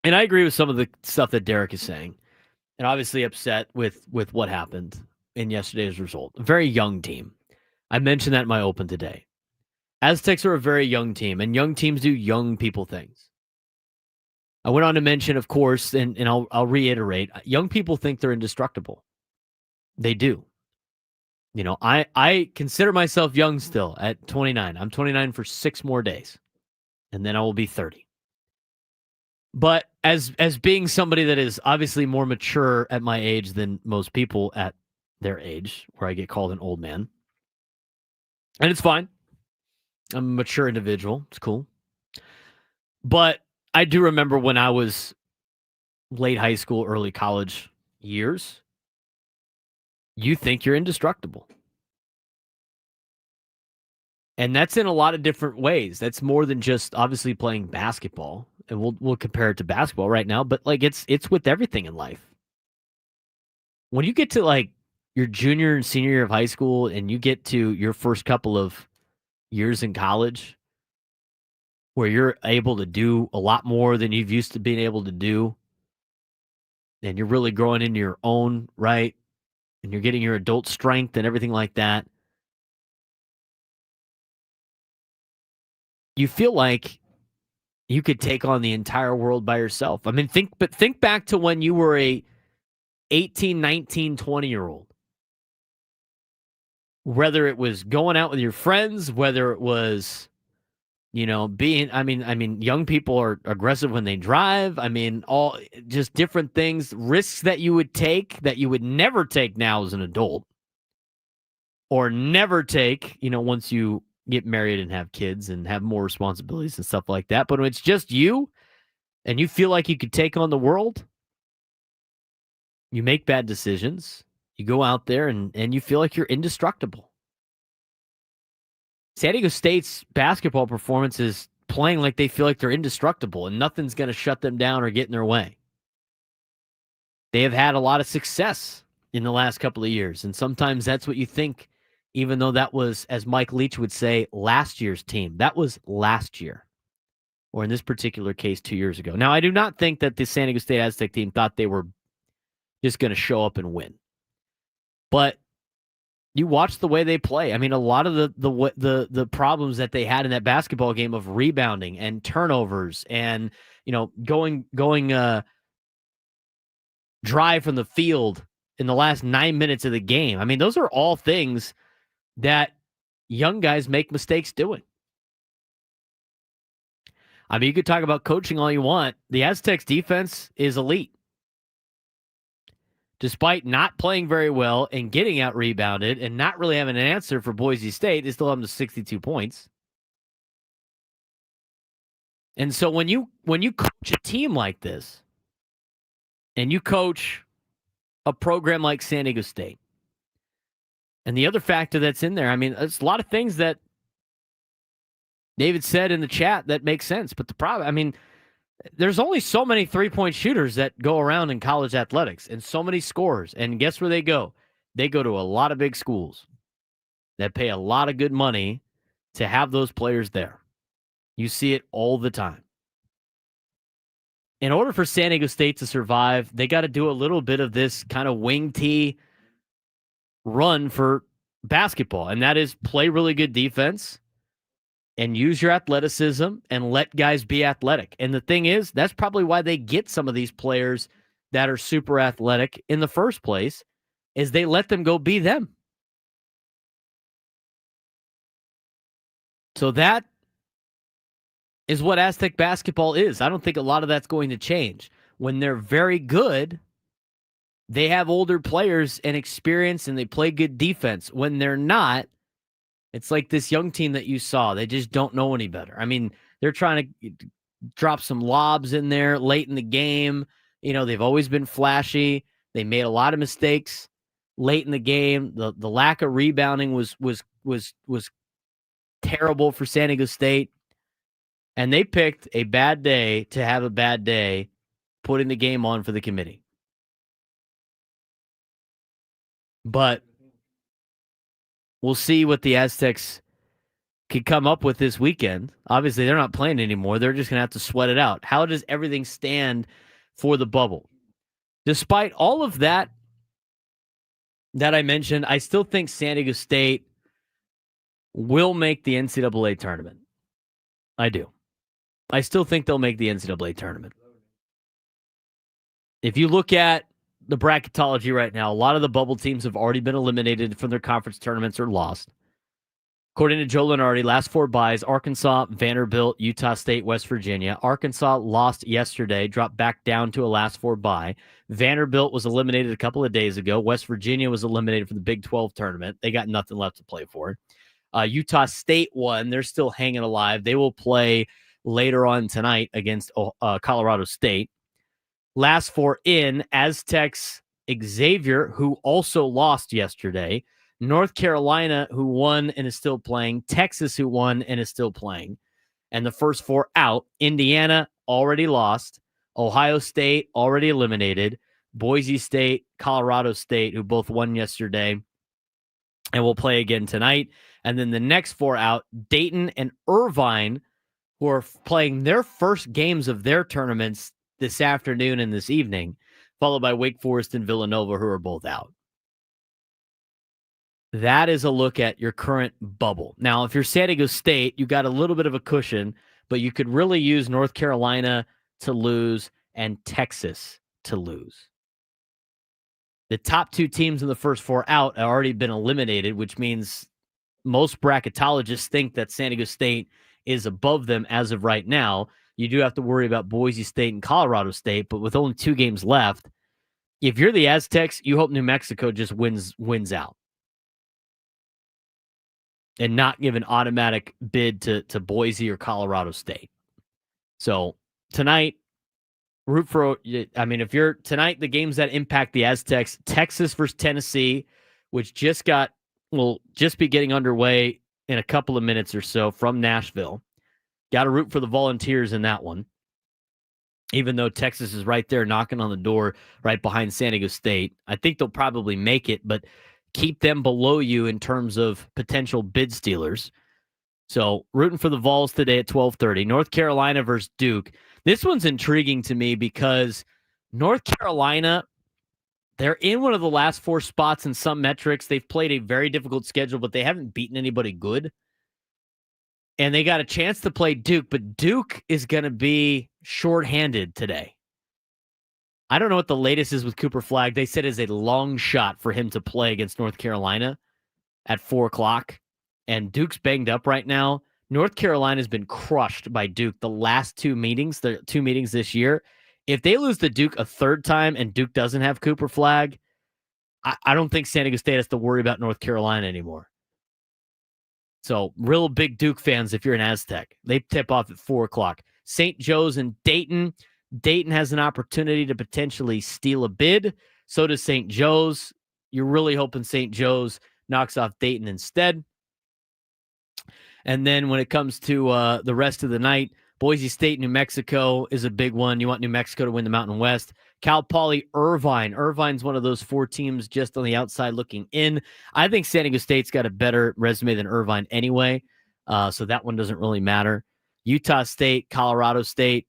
and I agree with some of the stuff that Derek is saying, and obviously upset with what happened in yesterday's result. A very young team. I mentioned that in my open today. Aztecs are a very young team, and young teams do young people things. I went on to mention, of course, and I'll reiterate, young people think they're indestructible. They do. I consider myself young still at 29. I'm 29 for 6 more days, and then I will be 30. But as being somebody that is obviously more mature at my age than most people at their age, where I get called an old man, and it's fine. I'm a mature individual. It's cool. But I do remember when I was late high school, early college years, you think you're indestructible. And that's in a lot of different ways. That's more than just obviously playing basketball. And we'll compare it to basketball right now, but like it's with everything in life. When you get to like your junior and senior year of high school and you get to your first couple of years in college where you're able to do a lot more than you've used to being able to do, and you're really growing into your own right, and you're getting your adult strength and everything like that, you feel like you could take on the entire world by yourself. I mean, think back to when you were a 18, 19, 20-year-old. Whether it was going out with your friends, whether it was, young people are aggressive when they drive. I mean, all just different things, risks that you would take that you would never take now as an adult, or never take, once you get married and have kids and have more responsibilities and stuff like that. But when it's just you and you feel like you could take on the world, you make bad decisions. You go out there and you feel like you're indestructible. San Diego State's basketball performance is playing like they feel like they're indestructible and nothing's going to shut them down or get in their way. They have had a lot of success in the last couple of years, and sometimes that's what you think, even though that was, as Mike Leach would say, last year's team. That was last year, or in this particular case, 2 years ago. Now, I do not think that the San Diego State Aztec team thought they were just going to show up and win. But you watch the way they play. I mean, a lot of the problems that they had in that basketball game of rebounding and turnovers and, going dry from the field in the last 9 minutes of the game. I mean, those are all things that young guys make mistakes doing. I mean, you could talk about coaching all you want. The Aztecs defense is elite. Despite not playing very well and getting out rebounded and not really having an answer for Boise State, they still have them to 62 points. And so when you coach a team like this and you coach a program like San Diego State, and the other factor that's in there, I mean, there's a lot of things that David said in the chat that make sense. But the problem, I mean, there's only so many three-point shooters that go around in college athletics and so many scorers. And guess where they go? They go to a lot of big schools that pay a lot of good money to have those players there. You see it all the time. in order for San Diego State to survive, they got to do a little bit of this kind of wing tee run for basketball, and that is play really good defense and use your athleticism and let guys be athletic. And the thing is, that's probably why they get some of these players that are super athletic in the first place, is they let them go be them. So that is what Aztec basketball is. I don't think a lot of that's going to change. When they're very good, they have older players and experience and they play good defense. When they're not, it's like this young team that you saw. They just don't know any better. I mean, they're trying to drop some lobs in there late in the game. You know, they've always been flashy. They made a lot of mistakes late in the game. The lack of rebounding was terrible for San Diego State. And they picked a bad day to have a bad day putting the game on for the committee. But we'll see what the Aztecs can come up with this weekend. Obviously, they're not playing anymore. They're just going to have to sweat it out. How does everything stand for the bubble? Despite all of that I mentioned, I still think San Diego State will make the NCAA tournament. I do. I still think they'll make the NCAA tournament. If you look at the bracketology right now, a lot of the bubble teams have already been eliminated from their conference tournaments or lost. According to Joe Lenardi, last four byes: Arkansas, Vanderbilt, Utah State, West Virginia. Arkansas lost yesterday, dropped back down to a last four bye. Vanderbilt was eliminated a couple of days ago. West Virginia was eliminated from the Big 12 tournament. They got nothing left to play for. Utah State won. They're still hanging alive. They will play later on tonight against Colorado State. Last four in: Aztecs, Xavier, who also lost yesterday. North Carolina, who won and is still playing. Texas, who won and is still playing. And the first four out: Indiana, already lost. Ohio State, already eliminated. Boise State, Colorado State, who both won yesterday and will play again tonight. And then the next four out: Dayton and Irvine, who are playing their first games of their tournaments this afternoon and this evening, followed by Wake Forest and Villanova, who are both out. That is a look at your current bubble. Now, if you're San Diego State, you got a little bit of a cushion, but you could really use North Carolina to lose and Texas to lose. The top two teams in the first four out have already been eliminated, which means most bracketologists think that San Diego State is above them as of right now. You do have to worry about Boise State and Colorado State, but with only 2 games left, if you're the Aztecs, you hope New Mexico just wins out and not give an automatic bid to Boise or Colorado State. So tonight, root for, I mean, if you're tonight, the games that impact the Aztecs: Texas versus Tennessee, which will just be getting underway in a couple of minutes or so from Nashville. Got to root for the Volunteers in that one, even though Texas is right there knocking on the door right behind San Diego State. I think they'll probably make it, but keep them below you in terms of potential bid stealers. So rooting for the Vols today at 12:30. North Carolina versus Duke. This one's intriguing to me because North Carolina, they're in one of the last 4 spots in some metrics. They've played a very difficult schedule, but they haven't beaten anybody good. And they got a chance to play Duke, but Duke is going to be shorthanded today. I don't know what the latest is with Cooper Flagg. They said it's a long shot for him to play against North Carolina at 4 o'clock. And Duke's banged up right now. North Carolina's been crushed by Duke the last 2 meetings, the 2 meetings this year. If they lose to Duke a third time and Duke doesn't have Cooper Flagg, I don't think San Diego State has to worry about North Carolina anymore. So real big Duke fans, if you're an Aztec, they tip off at 4 o'clock. St. Joe's and Dayton. Dayton has an opportunity to potentially steal a bid. So does St. Joe's. You're really hoping St. Joe's knocks off Dayton instead. And then when it comes to the rest of the night, Boise State, New Mexico is a big one. You want New Mexico to win the Mountain West. Cal Poly, Irvine. Irvine's one of those 4 teams just on the outside looking in. I think San Diego State's got a better resume than Irvine anyway, so that one doesn't really matter. Utah State, Colorado State.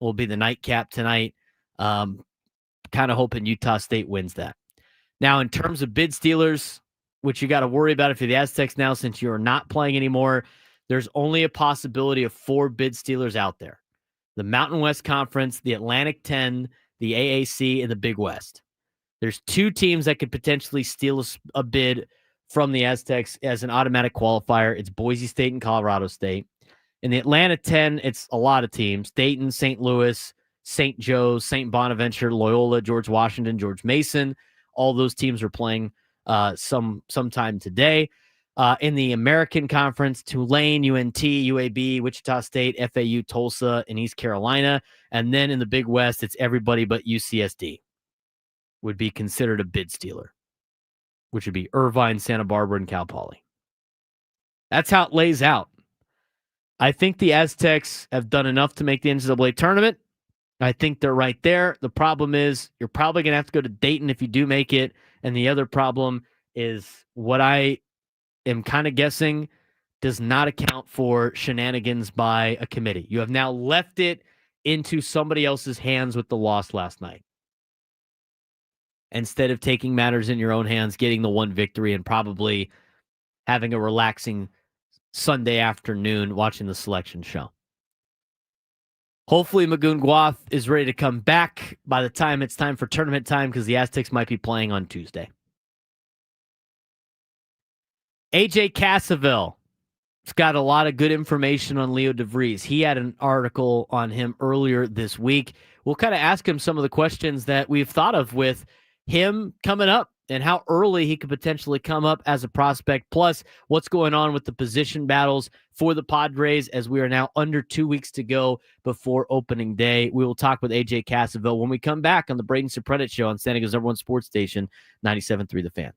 will be the nightcap tonight. Kind of hoping Utah State wins that. Now, in terms of bid stealers, which you got to worry about if you're the Aztecs now, since you're not playing anymore, there's only a possibility of 4 bid stealers out there: the Mountain West Conference, the Atlantic 10, the AAC, and the Big West. There's 2 teams that could potentially steal a bid from the Aztecs as an automatic qualifier. It's Boise State and Colorado State. In the Atlanta 10, it's a lot of teams: Dayton, St. Louis, St. Joe's, St. Bonaventure, Loyola, George Washington, George Mason. All those teams are playing sometime today. In the American Conference, Tulane, UNT, UAB, Wichita State, FAU, Tulsa, and East Carolina. And then in the Big West, it's everybody but UCSD would be considered a bid stealer, which would be Irvine, Santa Barbara, and Cal Poly. That's how it lays out. I think the Aztecs have done enough to make the NCAA tournament. I think they're right there. The problem is you're probably going to have to go to Dayton if you do make it. And the other problem is what I am kind of guessing does not account for shenanigans by a committee. You have now left it into somebody else's hands with the loss last night, instead of taking matters in your own hands, getting the one victory, and probably having a relaxing Sunday afternoon watching the selection show. Hopefully Magoon Guath is ready to come back by the time it's time for tournament time, because the Aztecs might be playing on Tuesday. AJ Cassavell has got a lot of good information on Leo DeVries. He had an article on him earlier this week. We'll kind of ask him some of the questions that we've thought of with him coming up and how early he could potentially come up as a prospect, plus what's going on with the position battles for the Padres as we are now under 2 weeks to go before opening day. We will talk with AJ Cassavell when we come back on the Braden Surprenant Show on San Diego's #1 sports station, 97.3 The Fan.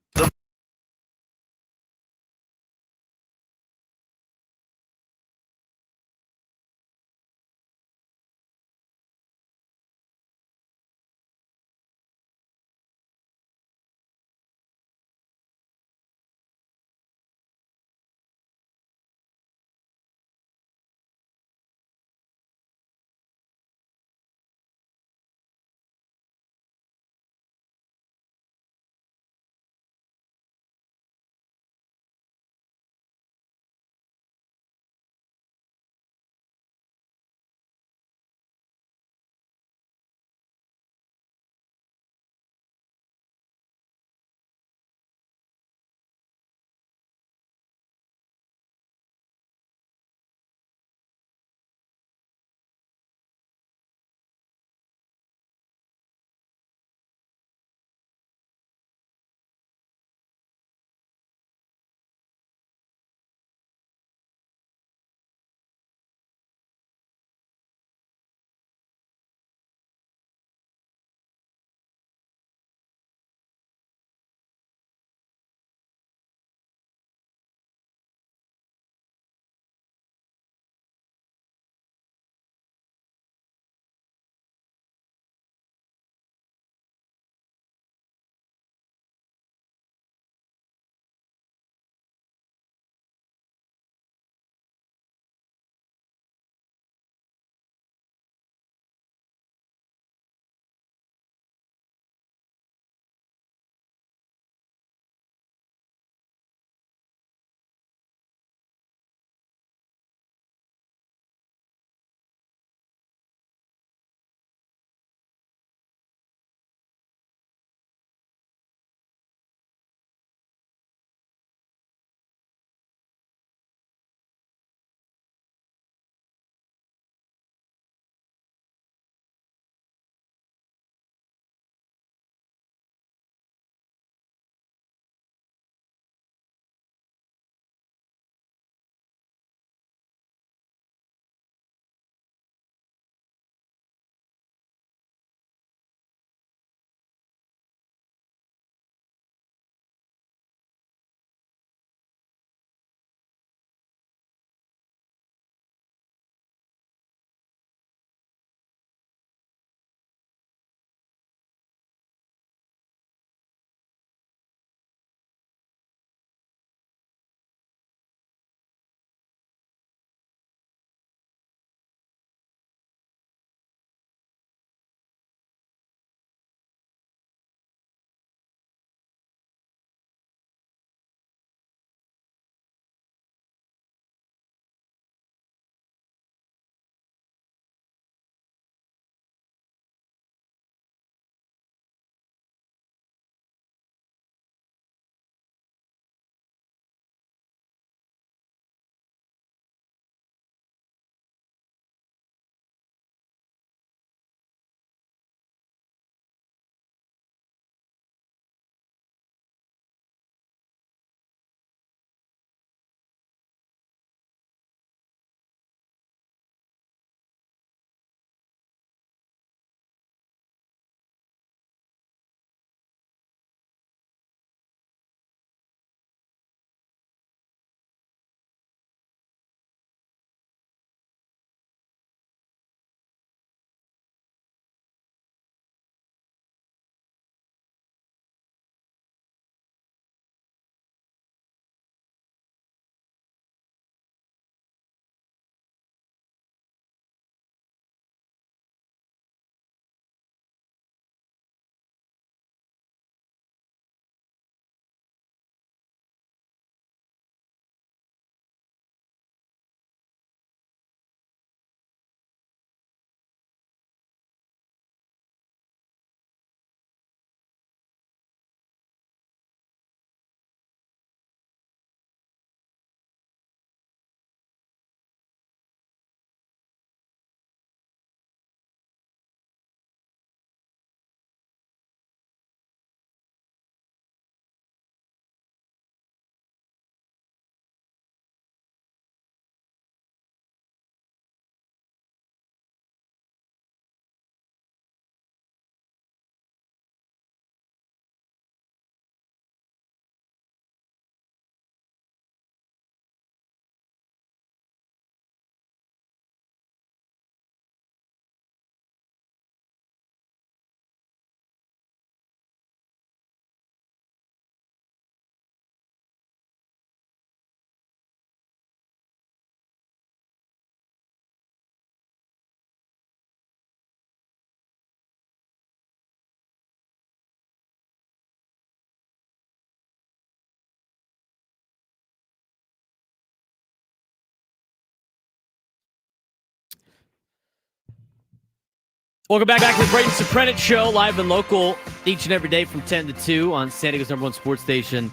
Welcome back to the Braden Surprenant Show, live and local each and every day from 10 to 2 on San Diego's #1 sports station,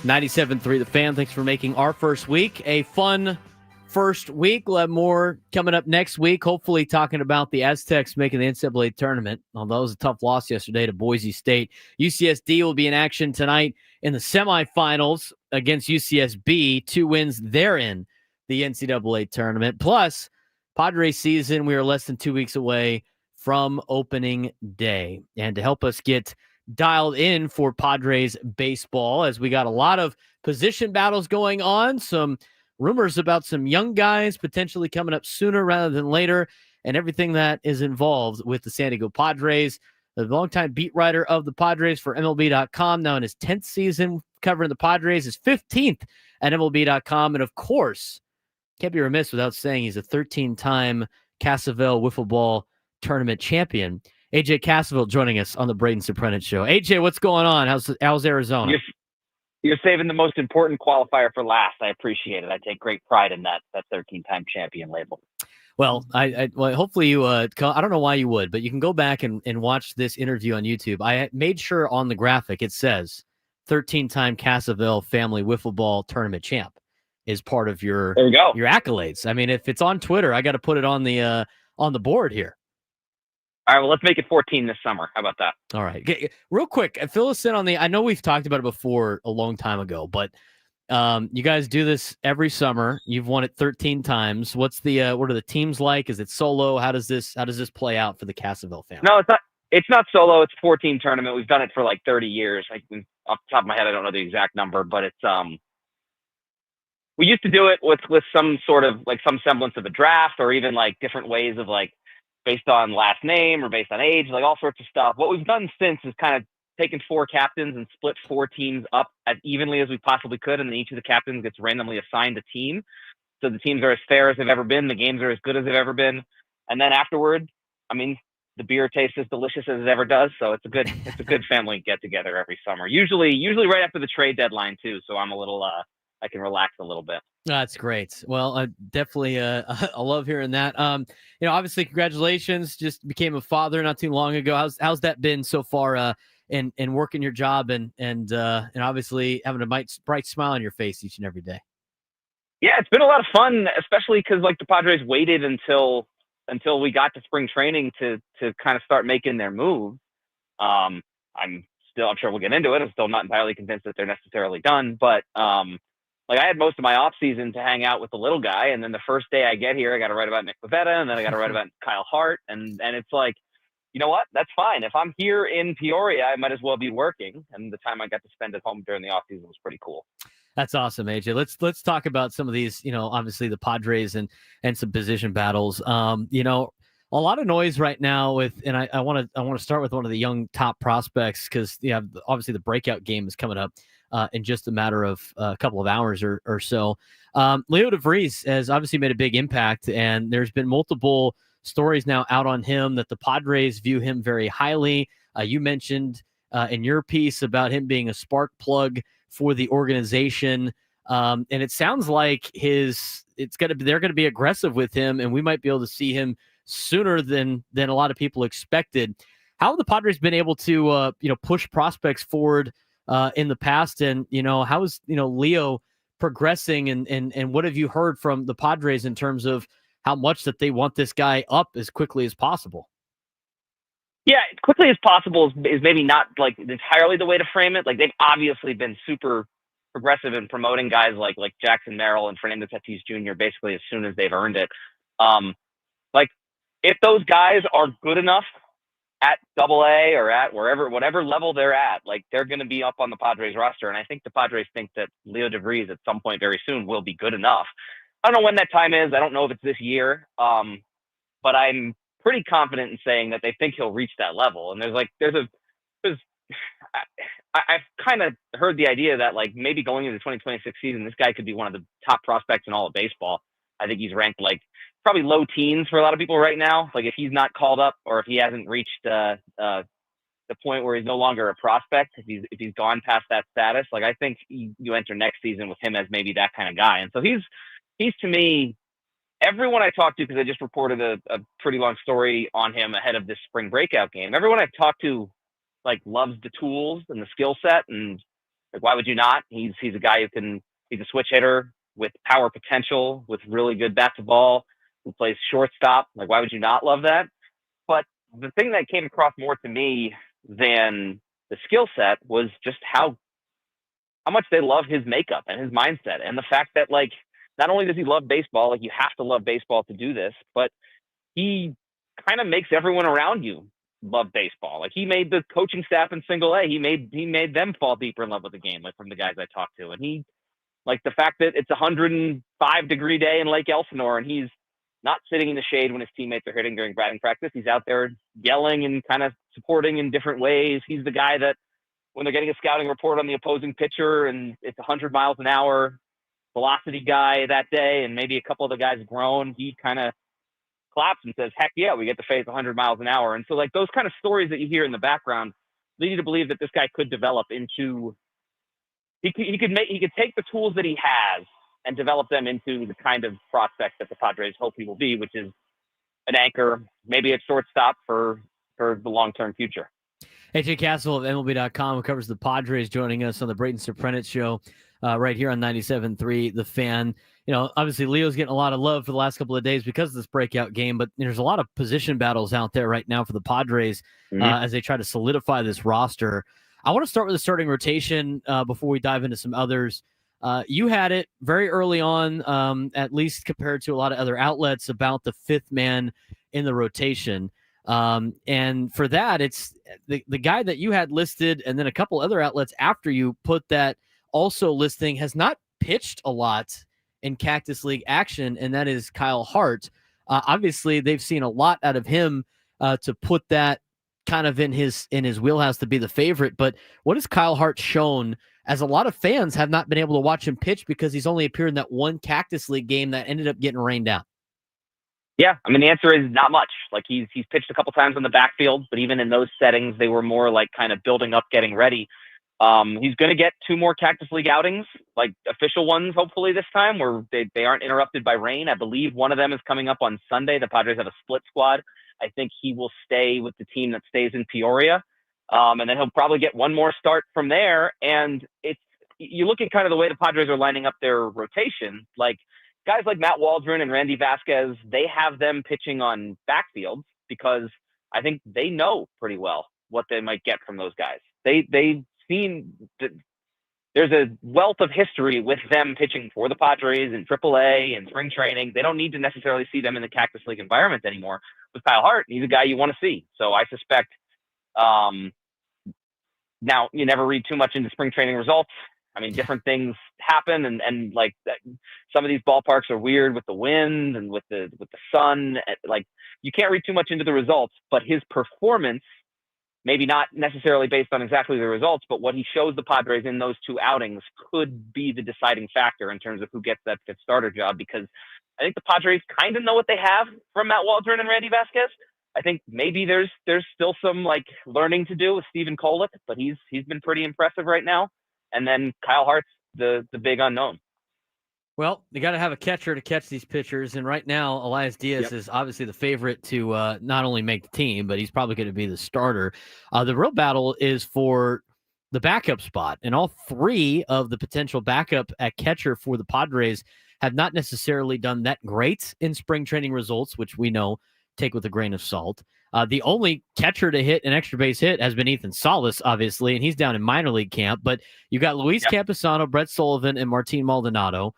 97.3 The Fan. Thanks for making our first week a fun first week. We'll have more coming up next week, hopefully talking about the Aztecs making the NCAA tournament, although it was a tough loss yesterday to Boise State. UCSD will be in action tonight in the semifinals against UCSB. 2 wins, they're in the NCAA tournament. Plus, Padres season, we are less than 2 weeks away from opening day. And to help us get dialed in for Padres baseball, as we got a lot of position battles going on, some rumors about some young guys potentially coming up sooner rather than later, and everything that is involved with the San Diego Padres. The longtime beat writer of the Padres for MLB.com, now in his 10th season covering the Padres, his 15th at MLB.com. And of course, can't be remiss without saying he's a 13-time Cassavell wiffle ball tournament champion. AJ Cassavell joining us on the Braden Surprenant Show. AJ, what's going on? How's Arizona? You're saving the most important qualifier for last. I appreciate it. I take great pride in that 13-time champion label. Well, well, hopefully you. I don't know why you would, but you can go back and watch this interview on YouTube. I made sure on the graphic it says 13-time Cassavell family wiffle ball tournament champ is part of your accolades. I mean, if it's on Twitter, I got to put it on the board here. All right, well, let's make it 14 this summer. How about that? All right. Real quick, fill us in on I know we've talked about it before a long time ago, but you guys do this every summer. You've won it 13 times. What's what are the teams like? Is it solo? How does this play out for the Cassavell family? No, it's not solo. It's a 14 tournament. We've done it for like 30 years. Off the top of my head, I don't know the exact number, but it's we used to do it with some sort of like some semblance of a draft, or even like different ways of like based on last name or based on age, like all sorts of stuff. What we've done since is kind of taken 4 captains and split 4 teams up as evenly as we possibly could, and then each of the captains gets randomly assigned a team. So the teams are as fair as they've ever been. The games are as good as they've ever been. And then afterward, I mean, the beer tastes as delicious as it ever does. So it's a good family get together every summer. Usually right after the trade deadline too. So I'm a little I can relax a little bit. That's great. Well, I definitely I love hearing that. Obviously, congratulations. Just became a father not too long ago. How's that been so far? In working your job and obviously having a bright smile on your face each and every day. Yeah, it's been a lot of fun, especially because like the Padres waited until we got to spring training to kind of start making their move. I'm sure we'll get into it. I'm still not entirely convinced that they're necessarily done, but like I had most of my off season to hang out with the little guy, and then the first day I get here, I got to write about Nick Vedder, and then I got to write about Kyle Hart, and it's like, you know what? That's fine. If I'm here in Peoria, I might as well be working, and the time I got to spend at home during the off season was pretty cool. That's awesome, AJ. Let's talk about some of these. Obviously the Padres and some position battles. A lot of noise right now and I want to start with one of the young top prospects because obviously the breakout game is coming up in just a matter of a couple of hours or so. Leo DeVries has obviously made a big impact, and there's been multiple stories now out on him that the Padres view him very highly. You mentioned in your piece about him being a spark plug for the organization, and it sounds like they're going to be aggressive with him, and we might be able to see him sooner than a lot of people expected. How have the Padres been able to push prospects forward in the past, and how is Leo progressing, and what have you heard from the Padres in terms of how much that they want this guy up as quickly as possible? Yeah, as quickly as possible is maybe not like entirely the way to frame it. Like they've obviously been super progressive in promoting guys like Jackson Merrill and Fernando Tatis Jr. basically as soon as they've earned it. Like if those guys are good enough at AA or at whatever level they're at, like they're going to be up on the Padres roster. And I think the Padres think that Leo DeVries at some point very soon will be good enough. I don't know when that time is. I don't know if it's this year. But I'm pretty confident in saying that they think he'll reach that level. And I've kind of heard the idea that like maybe going into the 2026 season, this guy could be one of the top prospects in all of baseball. I think he's ranked like probably low teens for a lot of people right now. Like if he's not called up or if he hasn't reached the point where he's no longer a prospect, if he's gone past that status, like I think you enter next season with him as maybe that kind of guy. And so he's to me everyone I talked to, because I just reported a pretty long story on him ahead of this spring breakout game, everyone I've talked to like loves the tools and the skill set, and like, why would you not? He's a guy he's a switch hitter with power potential, with really good bat to ball, who plays shortstop. Like, why would you not love that? But the thing that came across more to me than the skill set was just how much they love his makeup and his mindset, and the fact that, like, not only does he love baseball, like, you have to love baseball to do this, but he kind of makes everyone around you love baseball. Like, he made the coaching staff in single A, he made them fall deeper in love with the game, like, from the guys I talked to. And he, like, the fact that it's a 105-degree day in Lake Elsinore and he's not sitting in the shade when his teammates are hitting during batting practice. He's out there yelling and kind of supporting in different ways. He's the guy that when they're getting a scouting report on the opposing pitcher and it's 100 miles an hour velocity guy that day, and maybe a couple of the guys grown, he kind of claps and says, heck yeah, we get to face 100 miles an hour. And so, like, those kind of stories that you hear in the background lead you to believe that this guy could develop into, he could take the tools that he has and develop them into the kind of prospect that the Padres hope he will be, which is an anchor, maybe at shortstop for the long-term future. AJ Cassavell of MLB.com, who covers the Padres, joining us on the Braden Surprenant show right here on 97.3 The Fan. You know, obviously Leo's getting a lot of love for the last couple of days because of this breakout game, but there's a lot of position battles out there right now for the Padres as they try to solidify this roster. I want to start with the starting rotation before we dive into some others. You had it very early on, at least compared to a lot of other outlets, about the fifth man in the rotation. And for that, it's the guy that you had listed, and then a couple other outlets after you put that also listing has not pitched a lot in Cactus League action, and that is Kyle Hart. Obviously, they've seen a lot out of him to put that kind of in his wheelhouse to be the favorite. But what has Kyle Hart shown, as a lot of fans have not been able to watch him pitch because he's only appeared in that one Cactus League game that ended up getting rained out? Yeah, I mean, the answer is not much. Like, he's pitched a couple times on the backfield, but even in those settings, they were more like kind of building up, getting ready. He's going to get 2 more Cactus League outings, like official ones, hopefully this time, where they aren't interrupted by rain. I believe one of them is coming up on Sunday. The Padres have a split squad. I think he will stay with the team that stays in Peoria. And then he'll probably get one more start from there. And you look at kind of the way the Padres are lining up their rotation, like guys like Matt Waldron and Randy Vasquez, they have them pitching on backfields because I think they know pretty well what they might get from those guys. They've seen that there's a wealth of history with them pitching for the Padres in AAA and spring training. They don't need to necessarily see them in the Cactus League environment anymore. With Kyle Hart, he's a guy you want to see. So I suspect now you never read too much into spring training results. I mean, different things happen, and like some of these ballparks are weird with the wind and with the sun. Like, you can't read too much into the results, but his performance, maybe not necessarily based on exactly the results, but what he shows the Padres in those 2 outings could be the deciding factor in terms of who gets that fifth starter job, because I think the Padres kind of know what they have from Matt Waldron and Randy Vasquez. I think maybe there's still some like learning to do with Steven Kolick, but he's been pretty impressive right now. And then Kyle Hart's the big unknown. Well, you got to have a catcher to catch these pitchers, and right now Elias Diaz is obviously the favorite to not only make the team, but he's probably going to be the starter. The real battle is for the backup spot, and all 3 of the potential backup at catcher for the Padres have not necessarily done that great in spring training results, which we know take with a grain of salt. The only catcher to hit an extra base hit has been Ethan Salas, obviously, and he's down in minor league camp. But you got Luis Camposano, Brett Sullivan, and Martin Maldonado.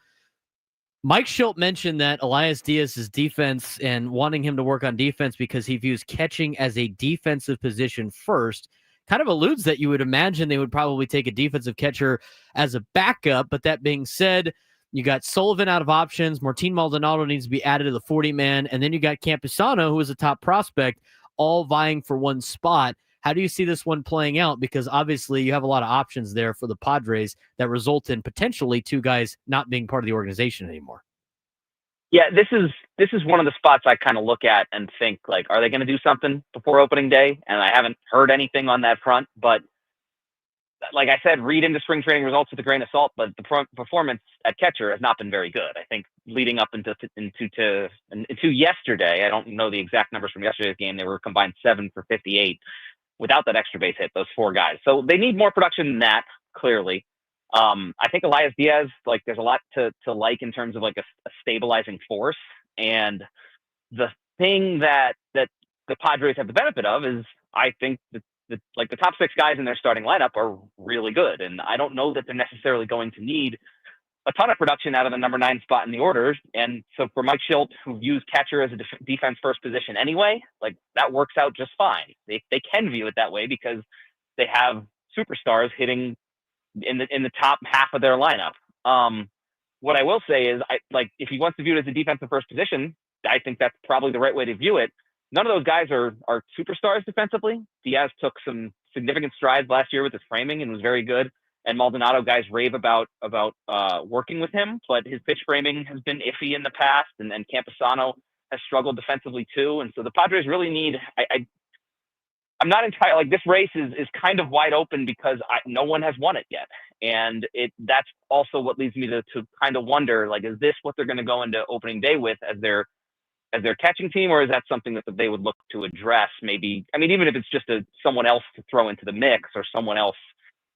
Mike Schilt mentioned that Elias Diaz's defense and wanting him to work on defense because he views catching as a defensive position first. Kind of alludes that you would imagine they would probably take a defensive catcher as a backup. But that being said, you got Sullivan out of options. Martin Maldonado needs to be added to the 40-man. And then you got Camposano, who is a top prospect, all vying for one spot. How do you see this one playing out? Because obviously you have a lot of options there for the Padres that result in potentially 2 guys not being part of the organization anymore. Yeah, this is one of the spots I kind of look at and think, like, are they going to do something before opening day? And I haven't heard anything on that front, but like I said, read into spring training results with a grain of salt, but the performance at catcher has not been very good. I think leading up into yesterday, I don't know the exact numbers from yesterday's game. They were combined 7 for 58 without that extra base hit, those 4 guys. So they need more production than that, clearly. I think Elias Diaz, like, there's a lot to like in terms of like a stabilizing force. And the thing that the Padres have the benefit of is, I think that the top 6 guys in their starting lineup are really good. And I don't know that they're necessarily going to need a ton of production out of the number 9 spot in the orders. And so for Mike Schilt, who views catcher as a defense first position anyway, like, that works out just fine. They can view it that way because they have superstars hitting in the top half of their lineup. What I will say is, if he wants to view it as a defensive first position, I think that's probably the right way to view it. None of those guys are superstars defensively. Diaz took some significant strides last year with his framing and was very good. And Maldonado, guys rave about working with him, but his pitch framing has been iffy in the past, and Camposano has struggled defensively too. And so the Padres really need. I'm not entirely, like, this race is kind of wide open because no one has won it yet, and that's also what leads me to kind of wonder, like, is this what they're going to go into opening day with as their catching team, or is that something that they would look to address? Maybe, I mean, even if it's just someone else to throw into the mix, or someone else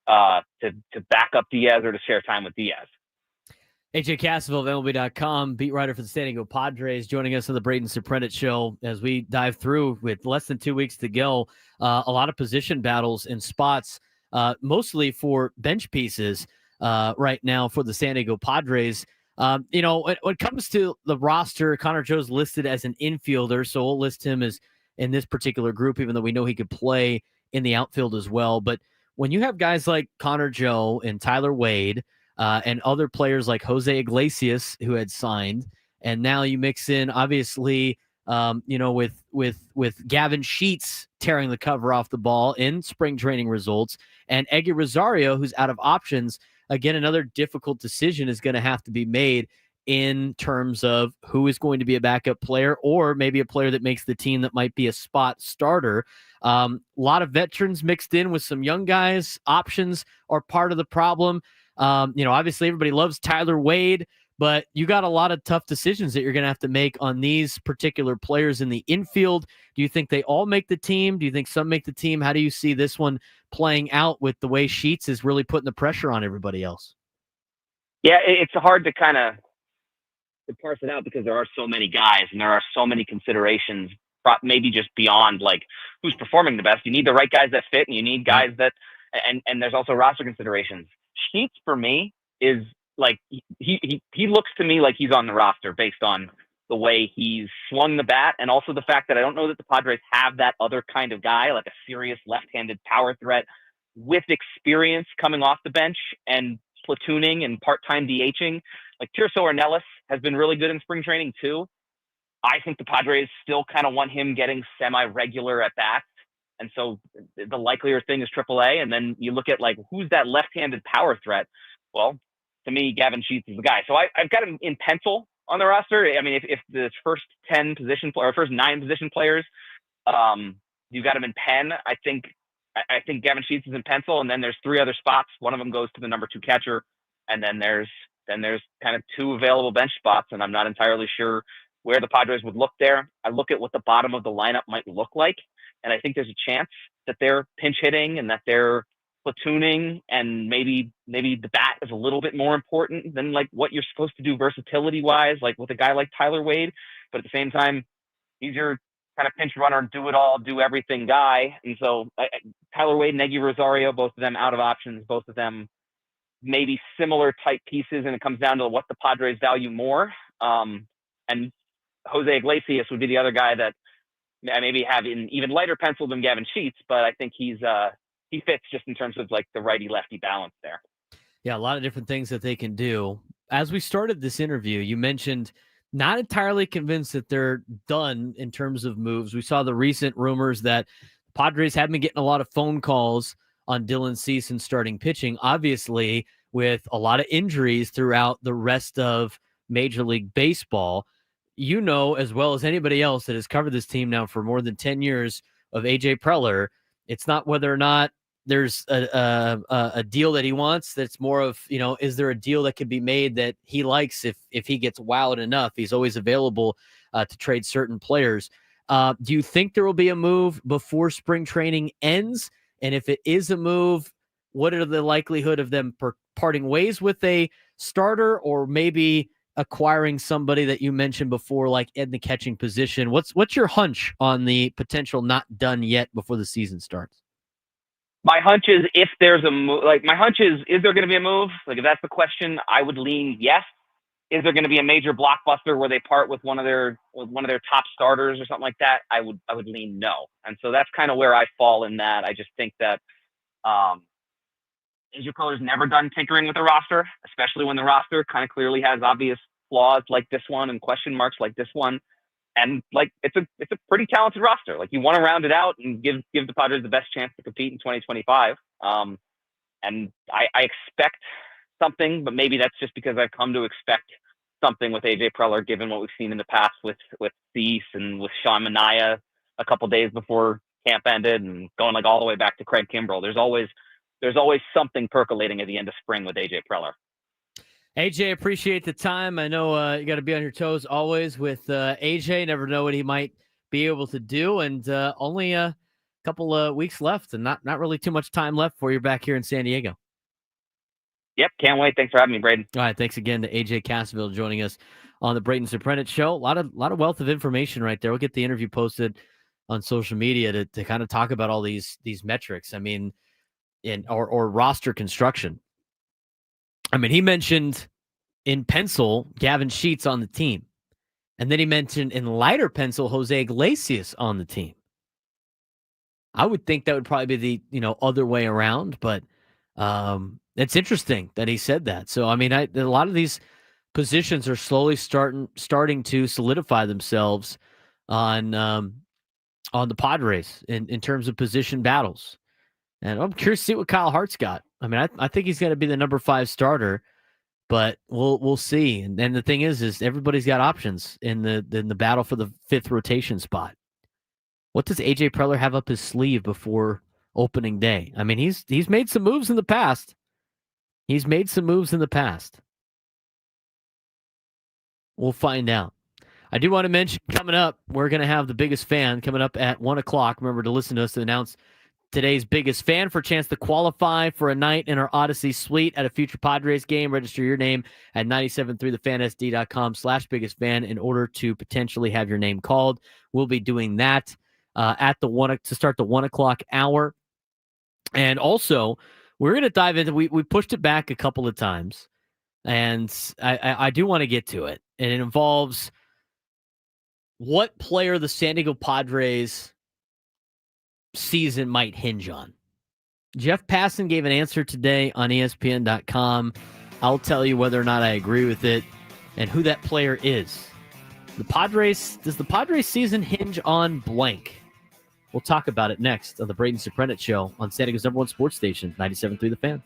to back up Diaz or to share time with Diaz. AJ Cassavell of MLB.com, beat writer for the San Diego Padres, joining us on the Braden Surprenant show as we dive through, with less than 2 weeks to go, a lot of position battles and spots, mostly for bench pieces right now for the San Diego Padres. When it comes to the roster, Connor Joe's listed as an infielder, so we'll list him as in this particular group, even though we know he could play in the outfield as well. But when you have guys like Connor Joe and Tyler Wade, and other players like Jose Iglesias, who had signed, and now you mix in, obviously, with Gavin Sheets tearing the cover off the ball in spring training results, and Eggy Rosario, who's out of options. Again, another difficult decision is going to have to be made in terms of who is going to be a backup player, or maybe a player that makes the team that might be a spot starter. A lot of veterans mixed in with some young guys. Options are part of the problem. Obviously everybody loves Tyler Wade, but you got a lot of tough decisions that you're going to have to make on these particular players in the infield. Do you think they all make the team? Do you think some make the team? How do you see this one playing out with the way Sheets is really putting the pressure on everybody else? Yeah, it's hard to kind of parse it out because there are so many guys and there are so many considerations, maybe just beyond like who's performing the best. You need the right guys that fit, and you need guys that, and there's also roster considerations. Sheets, for me, is like he looks to me like he's on the roster based on the way he's swung the bat, and also the fact that I don't know that the Padres have that other kind of guy, like a serious left-handed power threat with experience coming off the bench and platooning and part-time DHing. Like Tirso Ornelas has been really good in spring training too. I think the Padres still kind of want him getting semi-regular at bats. And so the likelier thing is AAA. And then you look at like, who's that left-handed power threat? Well, to me, Gavin Sheets is the guy. So I've got him in pencil on the roster. I mean, if the first 10 position or first 9 position players, you've got him in pen, I think Gavin Sheets is in pencil. And then there's 3 other spots. One of them goes to the number 2 catcher. And then there's kind of 2 available bench spots. And I'm not entirely sure where the Padres would look there. I look at what the bottom of the lineup might look like. And I think there's a chance that they're pinch hitting and that they're platooning, and maybe the bat is a little bit more important than like what you're supposed to do versatility wise, like with a guy like Tyler Wade. But at the same time, he's your kind of pinch runner, do it all, do everything guy. And so Tyler Wade and Eggy Rosario, both of them out of options, both of them maybe similar type pieces. And it comes down to what the Padres value more. And Jose Iglesias would be the other guy that I maybe have in even lighter pencil than Gavin Sheets, but I think he fits just in terms of like the righty-lefty balance there. Yeah, a lot of different things that they can do. As we started this interview, you mentioned not entirely convinced that they're done in terms of moves. We saw the recent rumors that Padres have been getting a lot of phone calls on Dylan Cease and starting pitching, obviously with a lot of injuries throughout the rest of Major League Baseball. You know, as well as anybody else that has covered this team now for more than 10 years, of AJ Preller. It's not whether or not there's a deal that he wants that's more of, is there a deal that could be made that he likes if he gets wowed enough? He's always available to trade certain players. Do you think there will be a move before spring training ends? And if it is a move, what are the likelihood of them parting ways with a starter, or maybe acquiring somebody that you mentioned before, like in the catching position? What's your hunch on the potential not done yet before the season starts? My hunch is, if there's a move, like, my hunch is there going to be a move? Like, if that's the question, I would lean yes. Is there going to be a major blockbuster where they part with one of their top starters or something like that? I would lean no. And so that's kind of where I fall in that. I just think that AJ Preller's never done tinkering with the roster, especially when the roster kind of clearly has obvious flaws like this one and question marks like this one. And like, it's a pretty talented roster. Like, you want to round it out and give the Padres the best chance to compete in 2025. And I expect something, but maybe that's just because I've come to expect something with AJ Preller, given what we've seen in the past with Cease and with Sean Manaea a couple days before camp ended, and going like all the way back to Craig Kimbrell. There's always something percolating at the end of spring with AJ Preller. AJ, appreciate the time. I know you got to be on your toes always with AJ. Never know what he might be able to do, and only a couple of weeks left, and not really too much time left for you back here in San Diego. Yep, can't wait. Thanks for having me, Braden. All right, thanks again to AJ Cassavell joining us on the Braden Surprenant Show. A lot of wealth of information right there. We'll get the interview posted on social media to kind of talk about all these metrics. I mean, or roster construction. I mean, he mentioned in pencil Gavin Sheets on the team, and then he mentioned in lighter pencil Jose Iglesias on the team. I would think that would probably be the other way around, but it's interesting that he said that. So I mean, a lot of these positions are slowly starting to solidify themselves on the Padres in terms of position battles. And I'm curious to see what Kyle Hart's got. I mean, I think he's going to be the number 5 starter, but we'll see. And the thing is everybody's got options in the battle for the 5th rotation spot. What does AJ Preller have up his sleeve before opening day? I mean, he's made some moves in the past. We'll find out. I do want to mention, coming up, we're going to have the biggest fan coming up at 1 o'clock. Remember to listen to us to announce today's biggest fan for a chance to qualify for a night in our Odyssey suite at a future Padres game. Register your name at 973thefansd.com/biggest fan in order to potentially have your name called. We'll be doing that to start the 1 o'clock hour. And also, we're going to dive into, we pushed it back a couple of times, and I do want to get to it. And it involves what player the San Diego Padres season might hinge on. Jeff Passan gave an answer today on ESPN.com. I'll tell you whether or not I agree with it and who that player is. Does the Padres season hinge on blank? We'll talk about it next on the Braden Surprenant Show on San Diego's #1 sports station, 97.3 The Fan.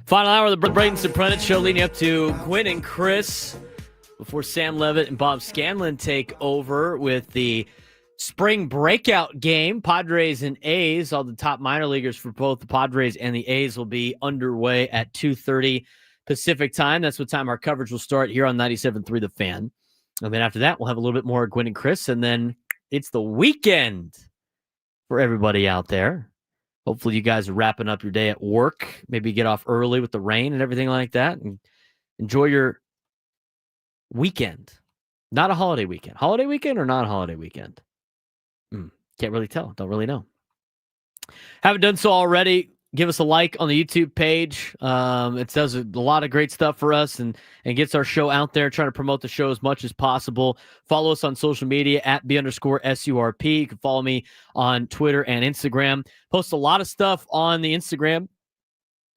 Final hour of the Braden Surprenant show leading up to Quinn and Chris before Sam Levitt and Bob Scanlon take over with the spring breakout game. Padres and A's, all the top minor leaguers for both the Padres and the A's will be underway at 2:30 Pacific time. That's what time our coverage will start here on 97.3 The Fan. And then after that, we'll have a little bit more Quinn and Chris, and then it's the weekend for everybody out there. Hopefully you guys are wrapping up your day at work. Maybe get off early with the rain and everything like that, and enjoy your weekend. Not a holiday weekend. Holiday weekend or non-holiday weekend? Can't really tell. Don't really know. Haven't done so already, give us a like on the YouTube page. It does a lot of great stuff for us and gets our show out there, trying to promote the show as much as possible. Follow us on social media at @B_SURP. You can follow me on Twitter and Instagram. Post a lot of stuff on the Instagram,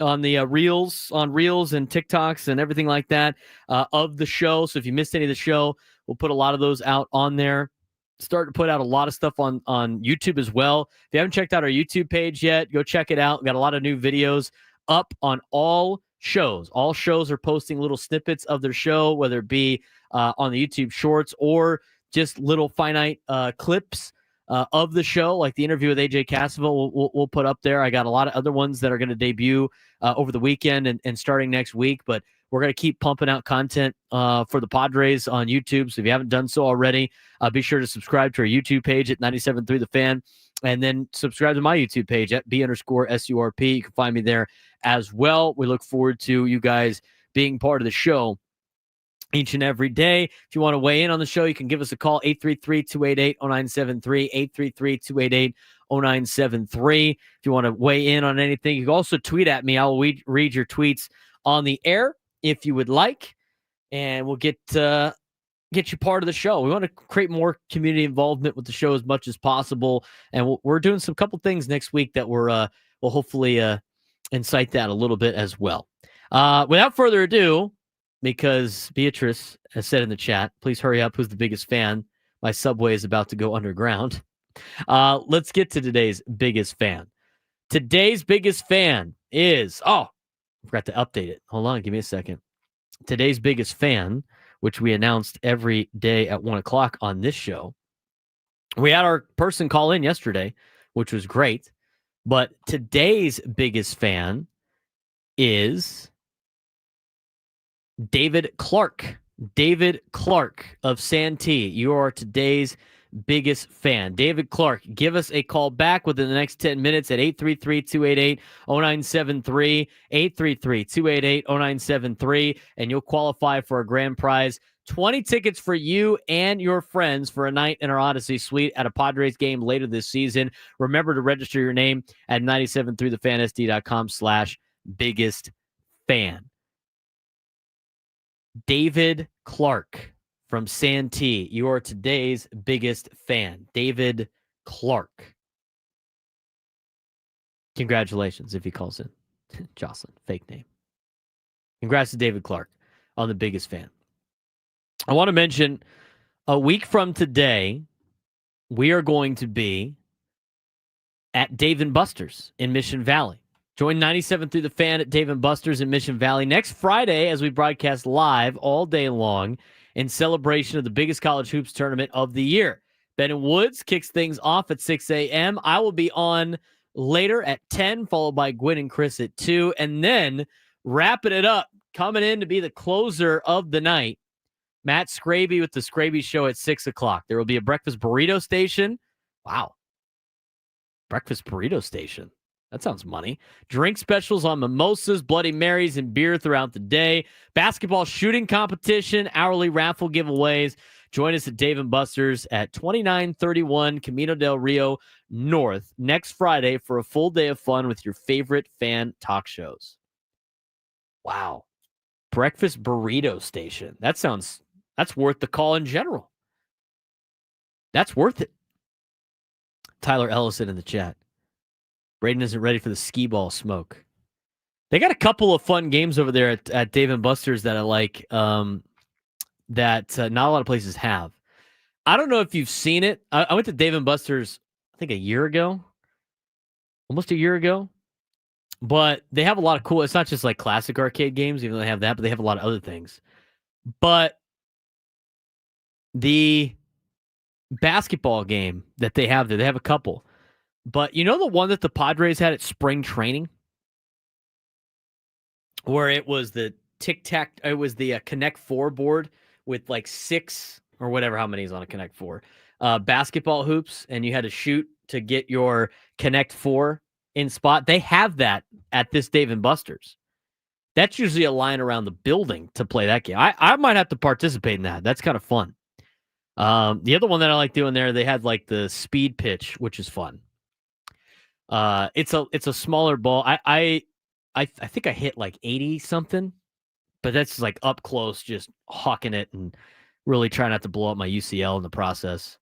on the Reels and TikToks and everything like that of the show. So if you missed any of the show, we'll put a lot of those out on there. Start to put out a lot of stuff on YouTube as well. If you haven't checked out our YouTube page yet, go check it out. We've got a lot of new videos up on all shows. All shows are posting little snippets of their show, whether it be on the YouTube Shorts or just little finite clips of the show, like the interview with AJ Cassavell we'll put up there. I got a lot of other ones that are going to debut over the weekend and starting next week, but we're going to keep pumping out content for the Padres on YouTube. So if you haven't done so already, be sure to subscribe to our YouTube page at 97.3 The Fan, and then subscribe to my YouTube page at B_SURP. You can find me there as well. We look forward to you guys being part of the show each and every day. If you want to weigh in on the show, you can give us a call, 833-288-0973, 833-288-0973. If you want to weigh in on anything, you can also tweet at me. I will read your tweets on the air if you would like, and we'll get you part of the show. We want to create more community involvement with the show as much as possible, and we're doing some couple things next week that will hopefully incite that a little bit as well. Without further ado, because Beatrice has said in the chat, please hurry up, who's the biggest fan? My subway is about to go underground. Let's get to today's biggest fan. Today's biggest fan is, I forgot to update it. Hold on, give me a second. Today's biggest fan, which we announced every day at 1 o'clock on this show. We had our person call in yesterday, which was great. But today's biggest fan is David Clark. David Clark of Santee. You are today's biggest fan. David Clark, give us a call back within the next 10 minutes at 833-288-0973, 833-288-0973, and you'll qualify for a grand prize, 20 tickets for you and your friends for a night in our Odyssey Suite at a Padres game later this season. Remember to register your name at 97throughthefansd.com/biggest fan. David Clark from Santee, you are today's biggest fan. David Clark. Congratulations if he calls in. Jocelyn, fake name. Congrats to David Clark on the biggest fan. I want to mention, a week from today, we are going to be at Dave & Buster's in Mission Valley. Join 97 through the fan at Dave & Buster's in Mission Valley next Friday as we broadcast live all day long in celebration of the biggest college hoops tournament of the year. Ben Woods kicks things off at 6 a.m. I will be on later at 10, followed by Gwen and Chris at 2, and then wrapping it up, coming in to be the closer of the night, Matt Scraby with the Scraby Show at 6 o'clock. There will be a breakfast burrito station. Wow. Breakfast burrito station. That sounds money. Drink specials on mimosas, Bloody Marys, and beer throughout the day. Basketball shooting competition, hourly raffle giveaways. Join us at Dave & Buster's at 2931 Camino del Rio North next Friday for a full day of fun with your favorite fan talk shows. Wow. Breakfast burrito station. That's worth the call in general. That's worth it. Tyler Ellison in the chat. Braden isn't ready for the skee ball smoke. They got a couple of fun games over there at Dave & Buster's that I like, that not a lot of places have. I don't know if you've seen it. I went to Dave & Buster's, I think almost a year ago. But they have a lot of cool. It's not just like classic arcade games, even though they have that, but they have a lot of other things. But the basketball game that they have there, they have a couple. But you know the one that the Padres had at spring training? Where it was the tic-tac, it was the Connect 4 board with like 6 or whatever, how many is on a Connect 4, basketball hoops, and you had to shoot to get your Connect 4 in spot. They have that at this Dave & Buster's. That's usually a line around the building to play that game. I might have to participate in that. That's kind of fun. The other one that I like doing there, they had like the speed pitch, which is fun. It's a smaller ball. I think I hit like 80 something, but that's like up close, just hawking it and really trying not to blow up my UCL in the process.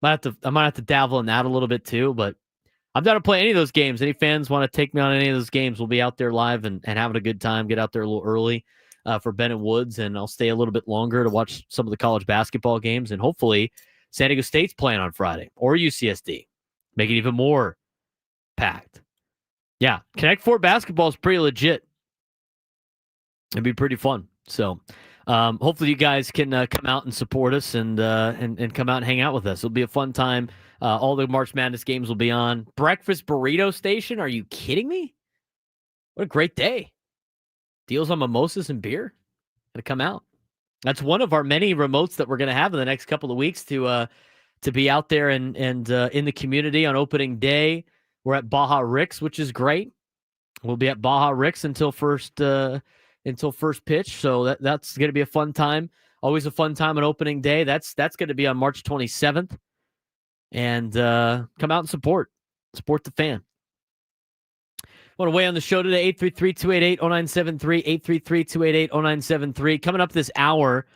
I might have to dabble in that a little bit too, but I'm down to play any of those games. Any fans want to take me on any of those games, we'll be out there live and having a good time. Get out there a little early for Bennett Woods, and I'll stay a little bit longer to watch some of the college basketball games. And hopefully San Diego State's playing on Friday, or UCSD. Make it even more packed. Yeah, Connect 4 basketball is pretty legit. It'd be pretty fun. So hopefully you guys can come out and support us and come out and hang out with us. It'll be a fun time. All the March Madness games will be on. Breakfast Burrito Station? Are you kidding me? What a great day. Deals on mimosas and beer. Gonna come out. That's one of our many remotes that we're going to have in the next couple of weeks to be out there and in the community on opening day. We're at Baja Rick's, which is great. We'll be at Baja Rick's until first pitch. So that's going to be a fun time. Always a fun time on opening day. That's going to be on March 27th. And come out and support the fan. Want to weigh on the show today, 833-288-0973, 833-288-0973. Coming up this hour,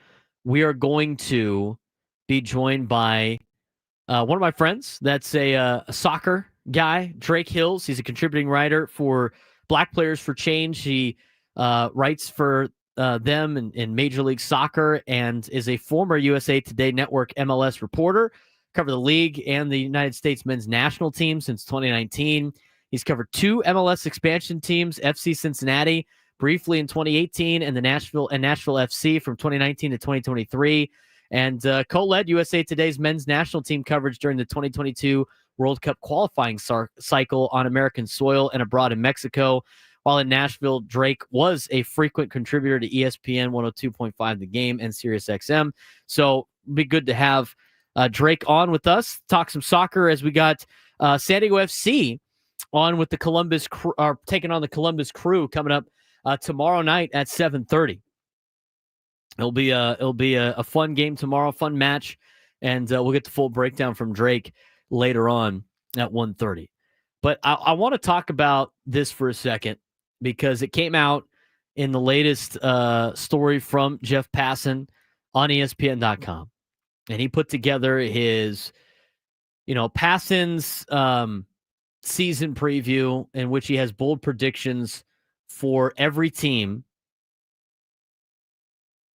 we are going to be joined by one of my friends. That's a soccer guy, Drake Hills. He's a contributing writer for Black Players for Change. He writes for them in Major League Soccer and is a former USA Today Network MLS reporter. Covered the league and the United States men's national team since 2019. He's covered 2 MLS expansion teams, FC Cincinnati briefly in 2018 and the Nashville FC from 2019 to 2023. And co-led USA Today's men's national team coverage during the 2022 World Cup qualifying cycle on American soil and abroad in Mexico. While in Nashville, Drake was a frequent contributor to ESPN 102.5 The Game and SiriusXM. So it'd be good to have Drake on with us, talk some soccer as we got San Diego FC on with the Columbus Crew, taking on the Columbus Crew coming up tomorrow night at 7:30. It'll be a fun game tomorrow, fun match, and we'll get the full breakdown from Drake later on at 1:30. But I want to talk about this for a second because it came out in the latest story from Jeff Passan on ESPN.com. And he put together his, Passan's season preview in which he has bold predictions for every team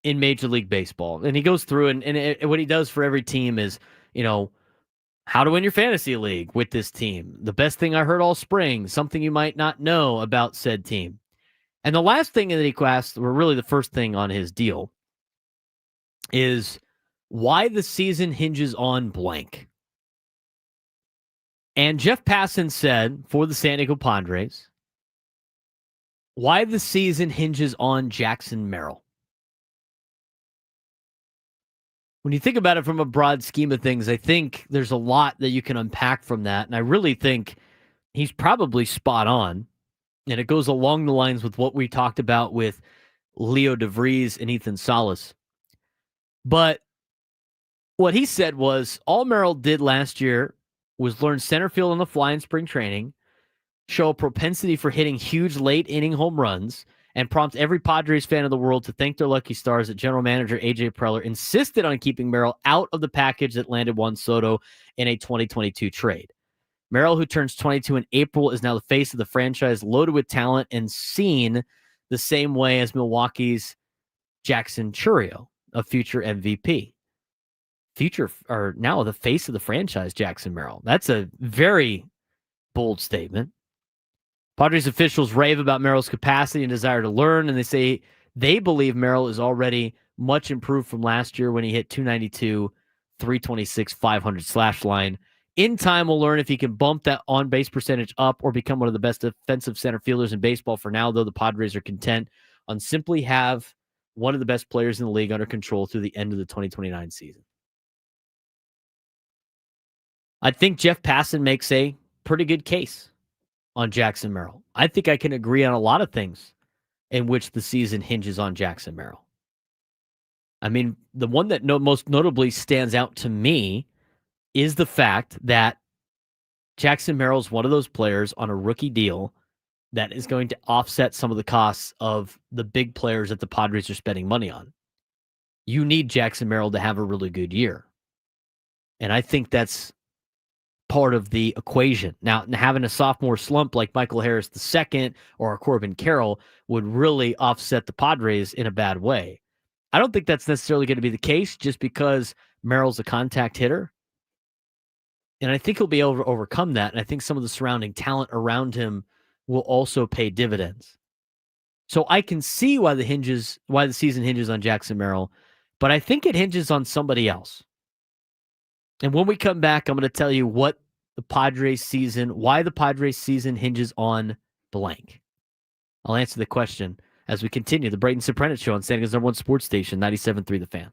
in Major League Baseball. And he goes through and what he does for every team is, how to win your fantasy league with this team. The best thing I heard all spring, something you might not know about said team. And the last thing that he asked, or really the first thing on his deal, is why the season hinges on blank. And Jeff Passan said for the San Diego Padres, why the season hinges on Jackson Merrill. When you think about it from a broad scheme of things, I think there's a lot that you can unpack from that. And I really think he's probably spot on. And it goes along the lines with what we talked about with Leo DeVries and Ethan Salas. But what he said was all Merrill did last year was learn center field on the fly in spring training, show a propensity for hitting huge late inning home runs, and prompt every Padres fan in the world to thank their lucky stars that general manager AJ Preller insisted on keeping Merrill out of the package that landed Juan Soto in a 2022 trade. Merrill, who turns 22 in April, is now the face of the franchise, loaded with talent and seen the same way as Milwaukee's Jackson Churio, a future MVP. Now the face of the franchise, Jackson Merrill. That's a very bold statement. Padres officials rave about Merrill's capacity and desire to learn, and they say they believe Merrill is already much improved from last year when he hit 292, 326, 500 slash line. In time, we'll learn if he can bump that on-base percentage up or become one of the best defensive center fielders in baseball. For now, though, the Padres are content on simply have one of the best players in the league under control through the end of the 2029 season. I think Jeff Passan makes a pretty good case on Jackson Merrill. I think I can agree on a lot of things in which the season hinges on Jackson Merrill. I mean, the one that most notably stands out to me is the fact that Jackson Merrill is one of those players on a rookie deal that is going to offset some of the costs of the big players that the Padres are spending money on. You need Jackson Merrill to have a really good year. And I think that's part of the equation. Now, having a sophomore slump like Michael Harris II or Corbin Carroll would really offset the Padres in a bad way. I don't think that's necessarily going to be the case just because Merrill's a contact hitter. And I think he'll be able to overcome that. And I think some of the surrounding talent around him will also pay dividends. So I can see why the season hinges on Jackson Merrill, but I think it hinges on somebody else. And when we come back, I'm going to tell you why the Padres season hinges on blank. I'll answer the question as we continue the Braden Surprenant Show on San Diego's #1 sports station, 97.3 The Fan.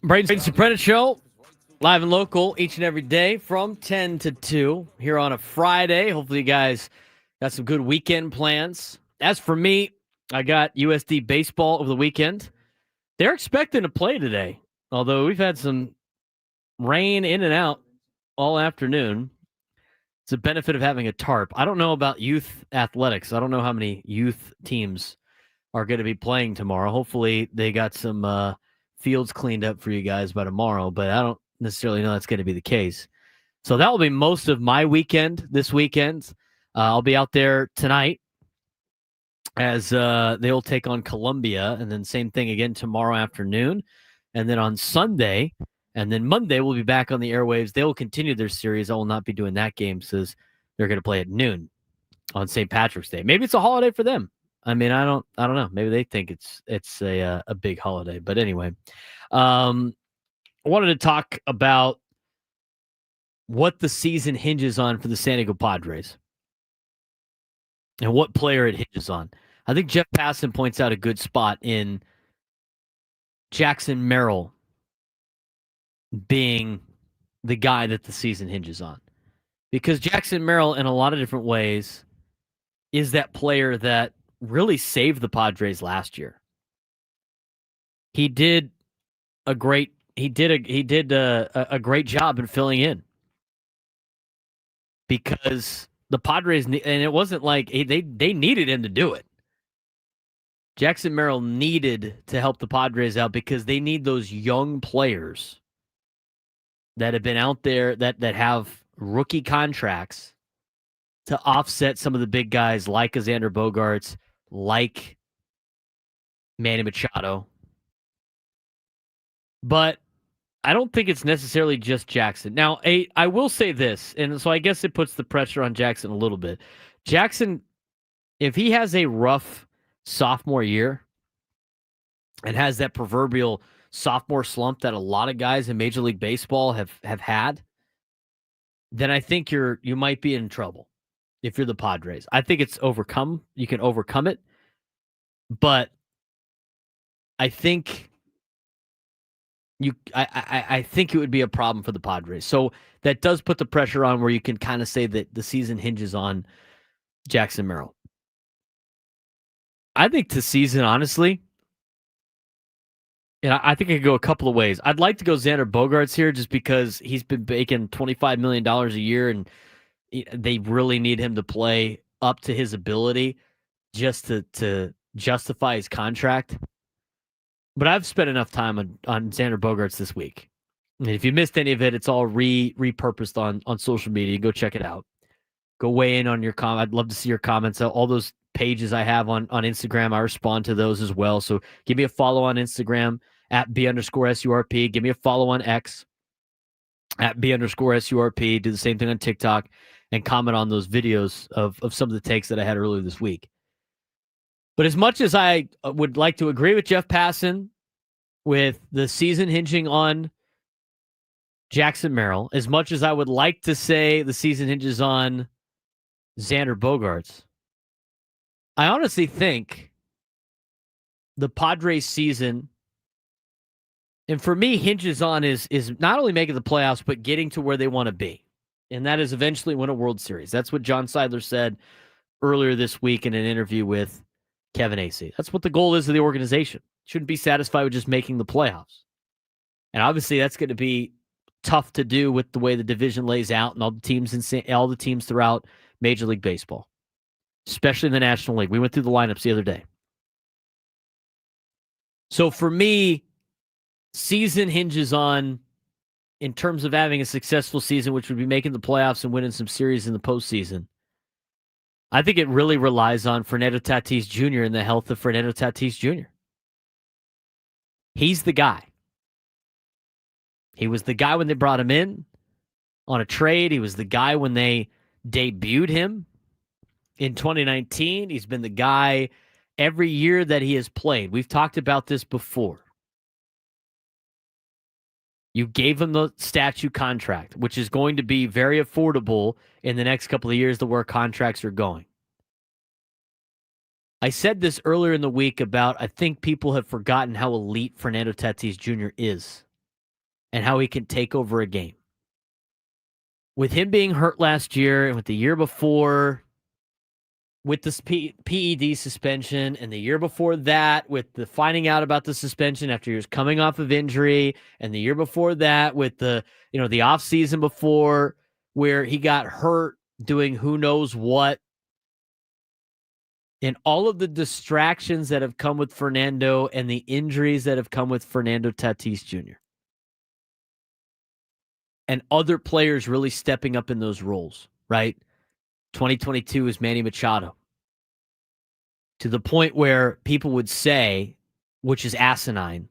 Braden Surprenant Show, live and local each and every day from 10 to 2 here on a Friday. Hopefully you guys got some good weekend plans. As for me, I got USD baseball over the weekend. They're expecting to play today, although we've had some rain in and out all afternoon. It's a benefit of having a tarp. I don't know about youth athletics. I don't know how many youth teams are going to be playing tomorrow. Hopefully they got some fields cleaned up for you guys by tomorrow, but I don't necessarily know that's going to be the case. So that will be most of my weekend this weekend. I'll be out there tonight as they'll take on Columbia, and then same thing again tomorrow afternoon. And then on Sunday, and then Monday, we'll be back on the airwaves. They will continue their series. I will not be doing that game since they're going to play at noon on St. Patrick's Day. Maybe it's a holiday for them. I mean, I don't know. Maybe they think it's a big holiday. But anyway, I wanted to talk about what the season hinges on for the San Diego Padres and what player it hinges on. I think Jeff Passan points out a good spot in Jackson Merrill being the guy that the season hinges on. Because Jackson Merrill, in a lot of different ways, is that player that really saved the Padres last year. He did a great job in filling in. Because the Padres, and it wasn't like they needed him to do it. Jackson Merrill needed to help the Padres out because they need those young players that have been out there that have rookie contracts to offset some of the big guys like Xander Bogaerts, like Manny Machado. But I don't think it's necessarily just Jackson. Now, I will say this, and so I guess it puts the pressure on Jackson a little bit. Jackson, if he has a rough sophomore year and has that proverbial sophomore slump that a lot of guys in Major League Baseball have had, then I think you might be in trouble if you're the Padres. I think it's overcome. You can overcome it. But I think I think it would be a problem for the Padres. So that does put the pressure on where you can kind of say that the season hinges on Jackson Merrill. I think the season, honestly, and I think I could go a couple of ways. I'd like to go Xander Bogaerts here just because he's been making $25 million a year, and they really need him to play up to his ability just to justify his contract. But I've spent enough time on Xander Bogaerts this week. And if you missed any of it, it's all repurposed on social media. Go check it out. Go weigh in on your comment. I'd love to see your comments. All those pages I have on Instagram, I respond to those as well. So give me a follow on Instagram at @B_SURP. Give me a follow on X at @B_SURP. Do the same thing on TikTok and comment on those videos of some of the takes that I had earlier this week. But as much as I would like to agree with Jeff Passan with the season hinging on Jackson Merrill, as much as I would like to say the season hinges on Xander Bogaerts, I honestly think the Padres season, and for me, hinges on is not only making the playoffs, but getting to where they want to be. And that is eventually win a World Series. That's what John Seidler said earlier this week in an interview with Kevin Acee. That's what the goal is of the organization. Shouldn't be satisfied with just making the playoffs. And obviously that's going to be tough to do with the way the division lays out and all the teams throughout Major League Baseball, especially in the National League. We went through the lineups the other day. So for me, season hinges on, in terms of having a successful season, which would be making the playoffs and winning some series in the postseason, I think it really relies on Fernando Tatis Jr. and the health of Fernando Tatis Jr. He's the guy. He was the guy when they brought him in on a trade. He was the guy when they debuted him in 2019. He's been the guy every year that he has played. We've talked about this before. You gave him the statute contract, which is going to be very affordable in the next couple of years to where contracts are going. I said this earlier in the week about, I think people have forgotten how elite Fernando Tatis Jr. is. and how he can take over a game. With him being hurt last year and with the year before, with this PED suspension, and the year before that with the finding out about the suspension after he was coming off of injury, and the year before that with the off season before where he got hurt doing who knows what, and all of the distractions that have come with Fernando and the injuries that have come with Fernando Tatis Jr. and other players really stepping up in those roles, right? 2022 is Manny Machado. To the point where people would say, which is asinine,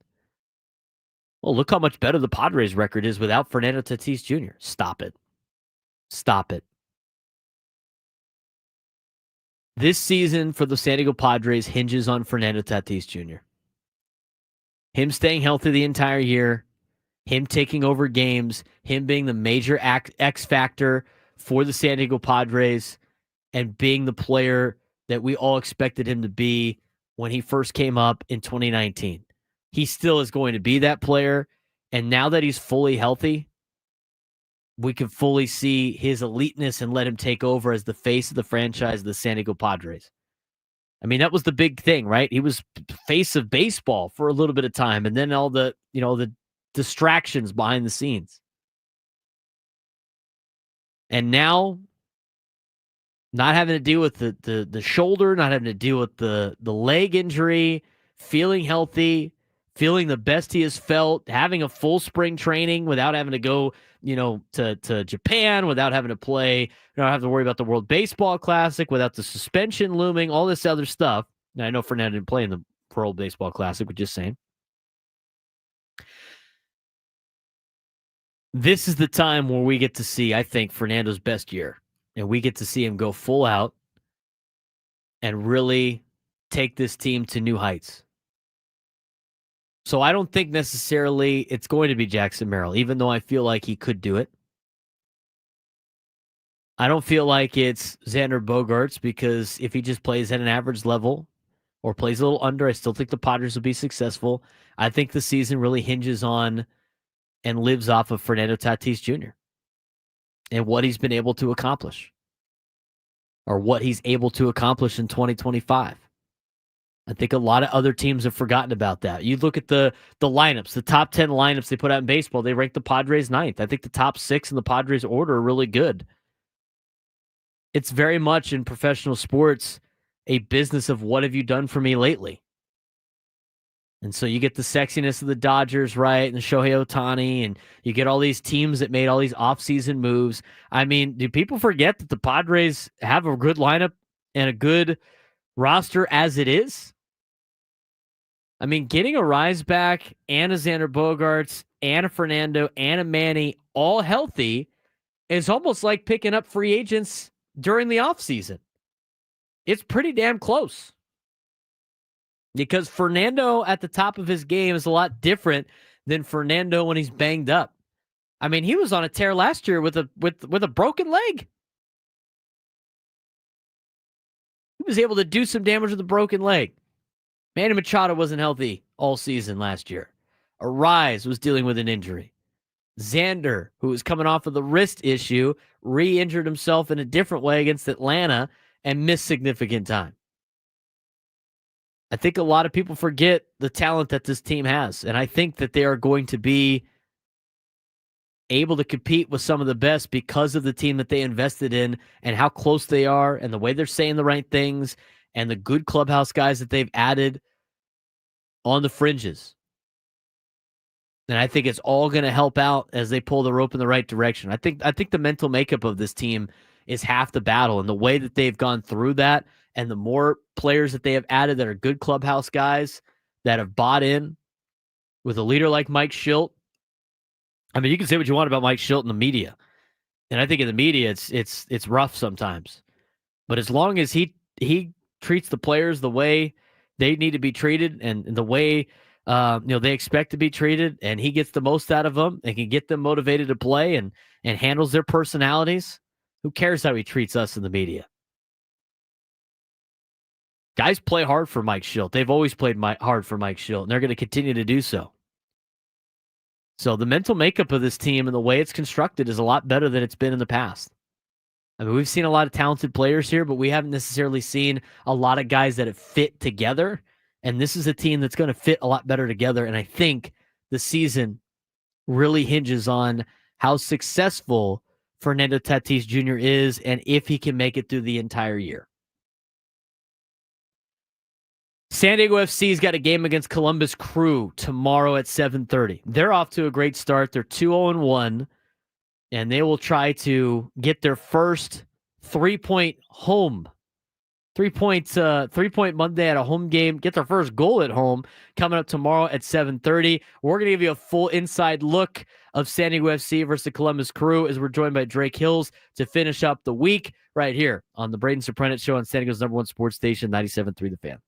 well, look how much better the Padres record is without Fernando Tatis Jr. Stop it. Stop it. This season for the San Diego Padres hinges on Fernando Tatis Jr. Him staying healthy the entire year, him taking over games, him being the major X factor for the San Diego Padres, and being the player that we all expected him to be when he first came up in 2019. He still is going to be that player, and now that he's fully healthy, we can fully see his eliteness and let him take over as the face of the franchise of the San Diego Padres. I mean, that was the big thing, right? He was face of baseball for a little bit of time, and then all the distractions behind the scenes. And now, not having to deal with the shoulder, not having to deal with the leg injury, feeling healthy, feeling the best he has felt, having a full spring training without having to go, to Japan, without having to play, not have to worry about the World Baseball Classic, without the suspension looming, all this other stuff. Now, I know Fernando didn't play in the World Baseball Classic, but just saying. This is the time where we get to see, I think, Fernando's best year. And we get to see him go full out and really take this team to new heights. So I don't think necessarily it's going to be Jackson Merrill, even though I feel like he could do it. I don't feel like it's Xander Bogaerts, because if he just plays at an average level or plays a little under, I still think the Padres will be successful. I think the season really hinges on and lives off of Fernando Tatis Jr. and what he's been able to accomplish, or what he's able to accomplish in 2025. I think a lot of other teams have forgotten about that. You look at the lineups, the top 10 lineups they put out in baseball, they rank the Padres 9th. I think the top 6 in the Padres order are really good. It's very much in professional sports a business of what have you done for me lately? And so you get the sexiness of the Dodgers, right, and the Shohei Ohtani, and you get all these teams that made all these offseason moves. I mean, do people forget that the Padres have a good lineup and a good roster as it is? I mean, getting a Rise back and a Xander Bogaerts and a Fernando and a Manny all healthy is almost like picking up free agents during the offseason. It's pretty damn close. Because Fernando at the top of his game is a lot different than Fernando when he's banged up. I mean, he was on a tear last year with a broken leg. He was able to do some damage with a broken leg. Manny Machado wasn't healthy all season last year. Arise was dealing with an injury. Xander, who was coming off of the wrist issue, re-injured himself in a different way against Atlanta and missed significant time. I think a lot of people forget the talent that this team has, and I think that they are going to be able to compete with some of the best because of the team that they invested in and how close they are and the way they're saying the right things and the good clubhouse guys that they've added on the fringes. And I think it's all going to help out as they pull the rope in the right direction. I think the mental makeup of this team is half the battle, and the way that they've gone through that and the more players that they have added that are good clubhouse guys that have bought in with a leader like Mike Schilt. I mean, you can say what you want about Mike Schilt in the media. And I think in the media, it's rough sometimes. But as long as he treats the players the way they need to be treated and the way they expect to be treated, and he gets the most out of them and can get them motivated to play and handles their personalities, who cares how he treats us in the media? Guys play hard for Mike Schilt. They've always played hard for Mike Schilt, and they're going to continue to do so. So the mental makeup of this team and the way it's constructed is a lot better than it's been in the past. I mean, we've seen a lot of talented players here, but we haven't necessarily seen a lot of guys that have fit together. And this is a team that's going to fit a lot better together. And I think the season really hinges on how successful Fernando Tatis Jr. is and if he can make it through the entire year. San Diego FC's got a game against Columbus Crew tomorrow at 7:30. They're off to a great start. They're 2-0-1, and they will try to get their first 3-point home. 3-point Monday at a home game. Get their first goal at home coming up tomorrow at 7:30. We're going to give you a full inside look of San Diego FC versus the Columbus Crew as we're joined by Drake Hills to finish up the week right here on the Braden Surprenant Show on San Diego's #1 sports station, 97.3 The Fan.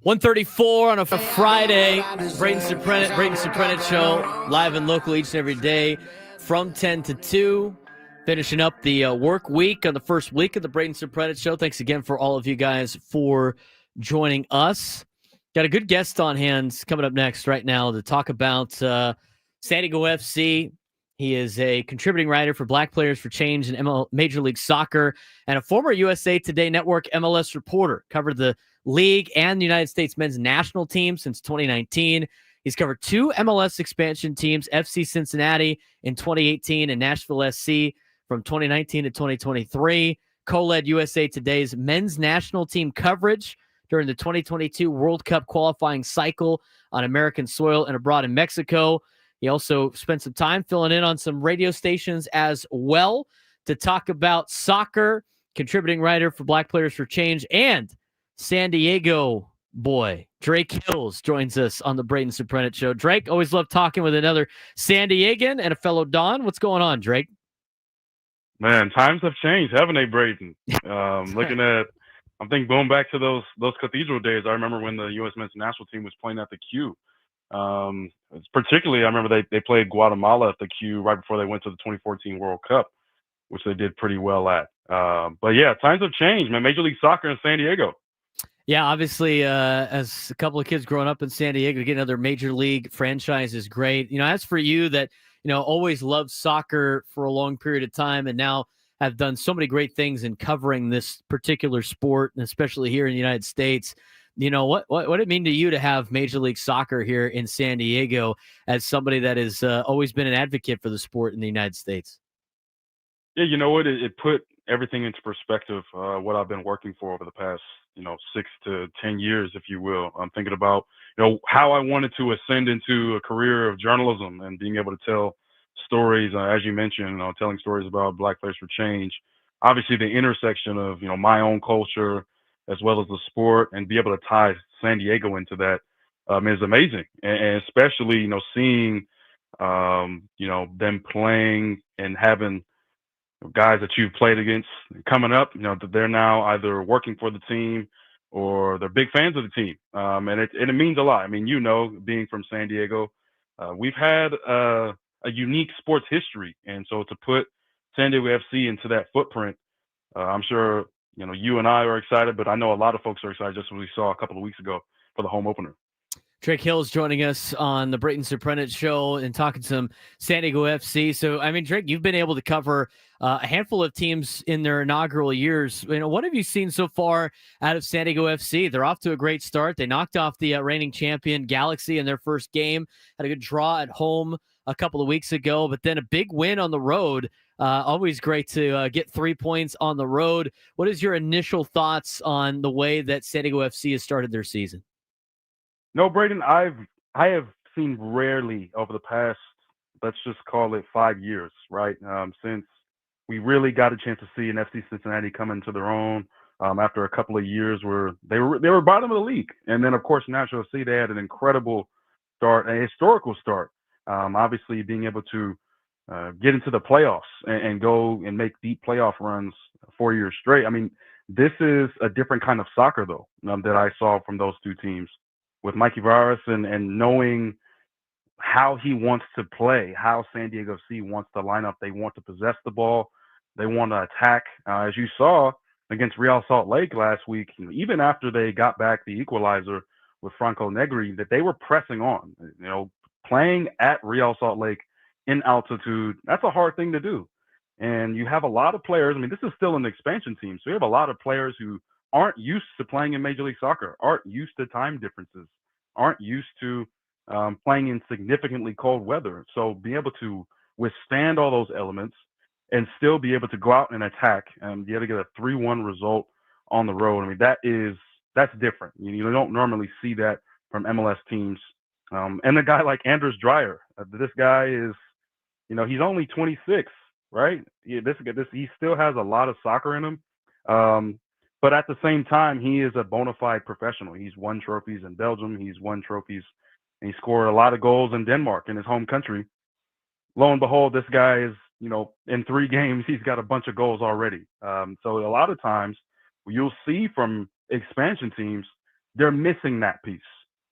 1:34 on a Friday. Braden Surprenant Show, live and local each and every day from 10 to 2. Finishing up the work week on the first week of the Braden Surprenant Show. Thanks again for all of you guys for joining us. Got a good guest on hand coming up next right now to talk about San Diego FC. He is a contributing writer for Black Players for Change and Major League Soccer and a former USA Today Network MLS reporter. Covered the league and the United States men's national team since 2019. He's covered 2 MLS expansion teams, FC Cincinnati in 2018 and Nashville SC from 2019 to 2023. Co-led USA Today's men's national team coverage during the 2022 World Cup qualifying cycle on American soil and abroad in Mexico. He also spent some time filling in on some radio stations as well to talk about soccer, contributing writer for Black Players for Change, and San Diego boy. Drake Hills joins us on the Braden Surprenant Show. Drake, always love talking with another San Diegan and a fellow Don. What's going on, Drake? Man, times have changed, haven't they, Braden? I'm thinking going back to those Cathedral days. I remember when the U.S. men's national team was playing at the Q. Particularly, I remember they played Guatemala at the Q right before they went to the 2014 World Cup, which they did pretty well at. But yeah, times have changed, man. Major League Soccer in San Diego. Yeah, obviously, as a couple of kids growing up in San Diego, to get another major league franchise is great. As for you that, always loved soccer for a long period of time and now have done so many great things in covering this particular sport, and especially here in the United States, what it mean to you to have Major League Soccer here in San Diego as somebody that has always been an advocate for the sport in the United States? Yeah, you know what? It put everything into perspective, what I've been working for over the past, 6 to 10 years, if you will. I'm thinking about, how I wanted to ascend into a career of journalism and being able to tell stories, as you mentioned, telling stories about Black Players for Change. Obviously, the intersection of, my own culture as well as the sport, and be able to tie San Diego into that is amazing. And especially, seeing, them playing and having guys that you've played against coming up, that they're now either working for the team or they're big fans of the team. And it means a lot. I mean, being from San Diego, we've had a unique sports history. And so to put San Diego FC into that footprint, I'm sure, you and I are excited, but I know a lot of folks are excited just as we saw a couple of weeks ago for the home opener. Drake Hill's joining us on the Braden Surprenant Show and talking some San Diego FC. So, Drake, you've been able to cover a handful of teams in their inaugural years. What have you seen so far out of San Diego FC? They're off to a great start. They knocked off the reigning champion Galaxy in their first game, had a good draw at home a couple of weeks ago, but then a big win on the road. Always great to get 3 points on the road. What is your initial thoughts on the way that San Diego FC has started their season? No, Braden, I have seen rarely over the past, let's just call it 5 years, right? Since we really got a chance to see an FC Cincinnati come into their own after a couple of years where they were bottom of the league. And then, of course, Nashville FC, they had an incredible start, a historical start. Obviously, being able to get into the playoffs and go and make deep playoff runs 4 years straight. I mean, this is a different kind of soccer, though, that I saw from those two teams. With Mikey Varas and knowing how he wants to play, how San Diego FC wants to line up. They want to possess the ball. They want to attack. As you saw against Real Salt Lake last week, even after they got back the equalizer with Franco Negri, that they were pressing on. Playing at Real Salt Lake in altitude, that's a hard thing to do. And you have a lot of players. This is still an expansion team. So you have a lot of players who aren't used to playing in Major League Soccer, aren't used to time differences, aren't used to playing in significantly cold weather. So be able to withstand all those elements and still be able to go out and attack and be able to get a 3-1 result on the road. That's different. You don't normally see that from MLS teams. And a guy like Anders Dreyer, this guy is, he's only 26, right? He still has a lot of soccer in him. But at the same time, he is a bona fide professional. He's won trophies in Belgium. He's won trophies, and he scored a lot of goals in Denmark, in his home country. Lo and behold, this guy is, in 3 games, he's got a bunch of goals already. So a lot of times you'll see from expansion teams, they're missing that piece.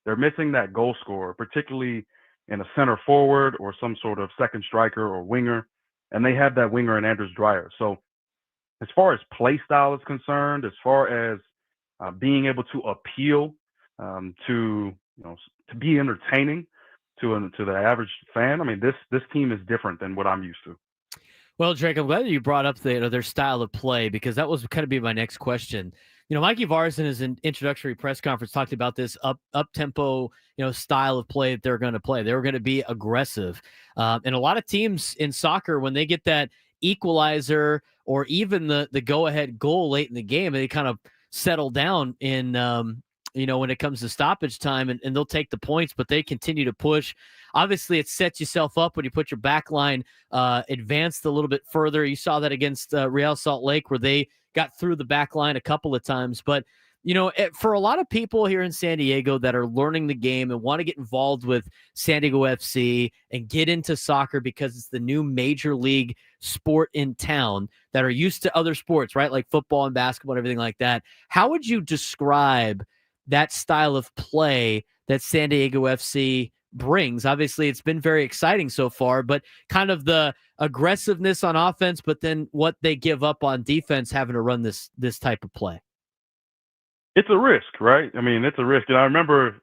They're missing that goal scorer, particularly in a center forward or some sort of second striker or winger. And they have that winger in Anders Dreyer. So as far as play style is concerned, as far as being able to appeal to be entertaining to the average fan, I mean, this team is different than what I'm used to. Well, Drake, I'm glad that you brought up their style of play, because that was kind of be my next question. Mikey Vars in his introductory press conference talked about this up tempo, style of play that they're going to play. They were going to be aggressive, and a lot of teams in soccer, when they get that equalizer or even the go ahead goal late in the game, they kind of settle down in when it comes to stoppage time, and they'll take the points, but they continue to push. Obviously, it sets yourself up when you put your back line advanced a little bit further. You saw that against Real Salt Lake, where they got through the back line a couple of times. But, for a lot of people here in San Diego that are learning the game and want to get involved with San Diego FC and get into soccer because it's the new major league sport in town, that are used to other sports, right, like football and basketball and everything like that, how would you describe that style of play that San Diego FC brings? Obviously, it's been very exciting so far, but kind of the aggressiveness on offense, but then what they give up on defense, having to run this type of play. It's a risk, right? I mean, it's a risk. And I remember,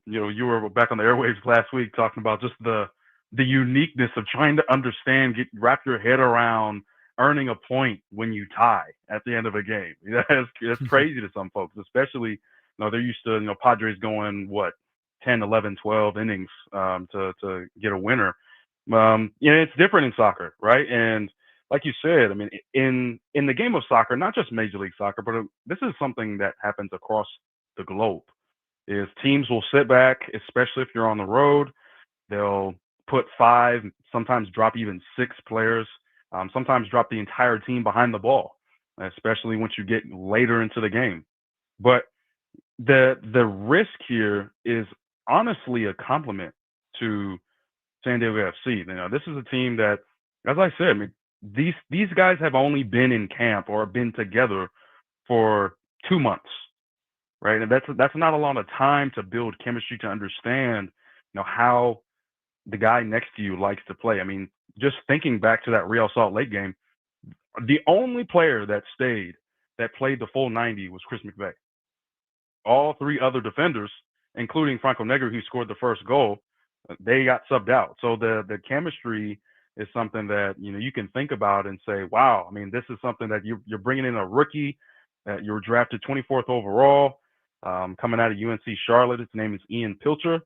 you were back on the airwaves last week talking about just the uniqueness of trying to understand, wrap your head around earning a point when you tie at the end of a game. That's crazy to some folks, especially, they're used to, Padres going, 10, 11, 12 innings to get a winner. It's different in soccer, right? And like you said, I mean, in the game of soccer, not just Major League Soccer, but this is something that happens across the globe, is teams will sit back, especially if you're on the road. They'll put 5, sometimes drop even 6 players, sometimes drop the entire team behind the ball, especially once you get later into the game. But the risk here is honestly a compliment to San Diego FC. This is a team that, as I said, I mean, these guys have only been in camp or been together for 2 months, right? And that's not a lot of time to build chemistry, to understand, how the guy next to you likes to play. I mean, just thinking back to that Real Salt Lake game, the only player that stayed, that played the full 90, was Chris McVeigh. All 3 other defenders, including Franco Negri, who scored the first goal, they got subbed out. So the chemistry is something that, you can think about and say, wow, I mean, this is something that you're bringing in a rookie that you were drafted 24th overall, coming out of UNC Charlotte. His name is Ian Pilcher.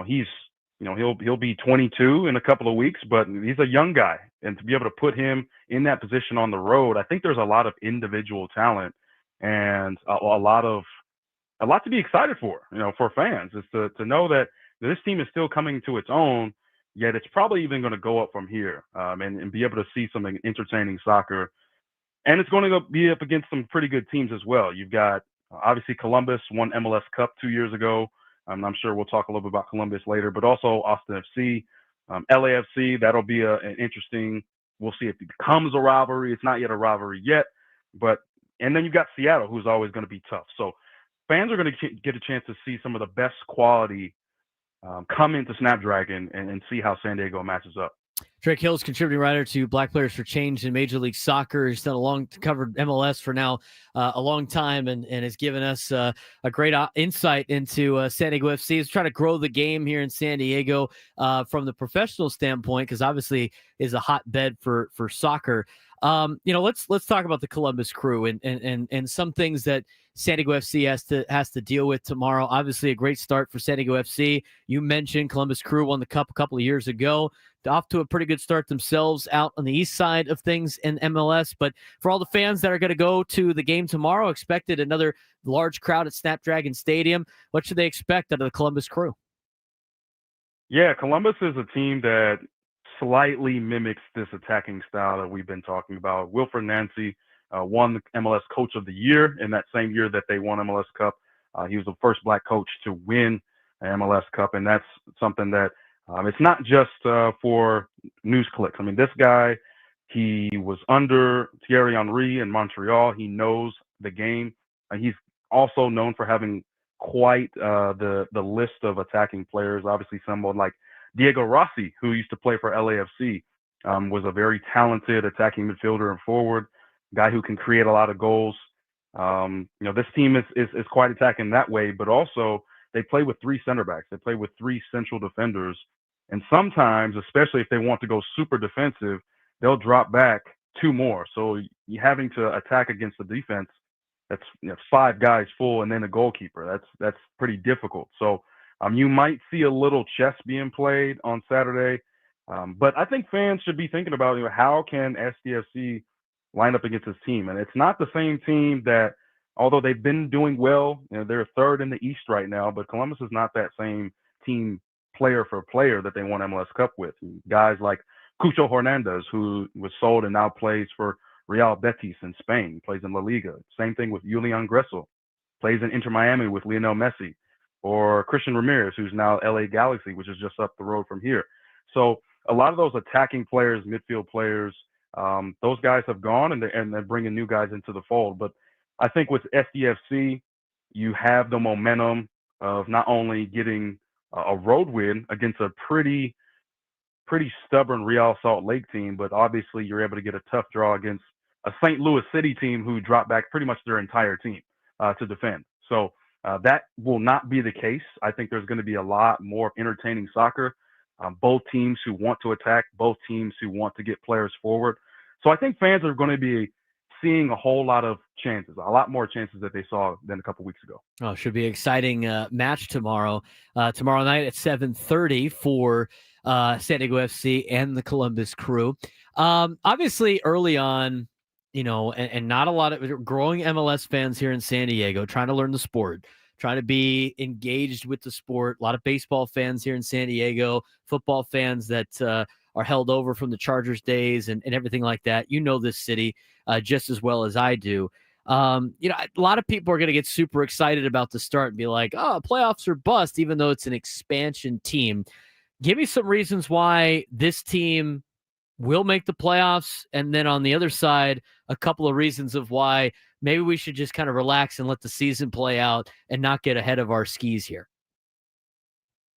He'll be 22 in a couple of weeks, but he's a young guy, and to be able to put him in that position on the road, I think there's a lot of individual talent and a lot to be excited for, for fans, is to know that this team is still coming to its own, yet it's probably even going to go up from here, and be able to see some entertaining soccer. And it's going to be up against some pretty good teams as well. You've got, obviously, Columbus won MLS Cup 2 years ago. I'm sure we'll talk a little bit about Columbus later, but also Austin FC, LAFC. That'll be an interesting, we'll see if it becomes a rivalry. It's not yet a rivalry yet, and then you've got Seattle, who's always going to be tough. So fans are going to get a chance to see some of the best quality come into Snapdragon and see how San Diego matches up. Drake Hill's contributing writer to Black Players for Change in Major League Soccer. He's done covered MLS for now a long time, and has given us a great insight into San Diego FC. He's trying to grow the game here in San Diego from the professional standpoint, because obviously is a hotbed for soccer. Let's talk about the Columbus Crew and some things that San Diego FC has to deal with tomorrow. Obviously, a great start for San Diego FC. You mentioned Columbus Crew won the Cup a couple of years ago. They're off to a pretty good start themselves out on the east side of things in MLS. But for all the fans that are going to go to the game tomorrow, expected another large crowd at Snapdragon Stadium. What should they expect out of the Columbus Crew? Yeah, Columbus is a team that slightly mimics this attacking style that we've been talking about. Wilfred Nancy won the MLS Coach of the Year in that same year that they won MLS Cup. He was the first Black coach to win an MLS Cup, and that's something that it's not just for news clicks. I mean, this guy, he was under Thierry Henry in Montreal. He knows the game. He's also known for having quite the list of attacking players. Obviously, someone like Diego Rossi, who used to play for LAFC, was a very talented attacking midfielder and forward, guy who can create a lot of goals. This team is quite attacking that way, but also they play with 3 center backs. They play with 3 central defenders. And sometimes, especially if they want to go super defensive, they'll drop back 2 more. So you're having to attack against the defense. That's 5 guys full and then a goalkeeper. That's pretty difficult. So you might see a little chess being played on Saturday. But I think fans should be thinking about, how can SDSC line up against this team? And it's not the same team that, although they've been doing well, they're 3rd in the East right now, but Columbus is not that same team player for player that they won MLS Cup with. Guys like Cucho Hernandez, who was sold and now plays for Real Betis in Spain, plays in La Liga. Same thing with Julian Gressel, plays in Inter Miami with Lionel Messi, or Christian Ramirez, who's now LA Galaxy, which is just up the road from here. So a lot of those attacking players, midfield players, those guys have gone, and they're bringing new guys into the fold. But I think with SDFC, you have the momentum of not only getting a road win against a pretty stubborn Real Salt Lake team, but obviously you're able to get a tough draw against a St. Louis City team who dropped back pretty much their entire team to defend. So that will not be the case. I think there's going to be a lot more entertaining soccer. Both teams who want to attack, both teams who want to get players forward. So I think fans are going to be seeing a whole lot of chances, a lot more chances that they saw than a couple weeks ago. Oh, should be an exciting match tomorrow. Tomorrow night at 7:30 for San Diego FC and the Columbus Crew. Obviously, early on, and not a lot of growing MLS fans here in San Diego trying to learn the sport, trying to be engaged with the sport. A lot of baseball fans here in San Diego, football fans that are held over from the Chargers days and everything like that. This city just as well as I do. A lot of people are going to get super excited about the start and be like, oh, playoffs are bust, even though it's an expansion team. Give me some reasons why this team will make the playoffs. And then on the other side, a couple of reasons of why maybe we should just kind of relax and let the season play out and not get ahead of our skis here.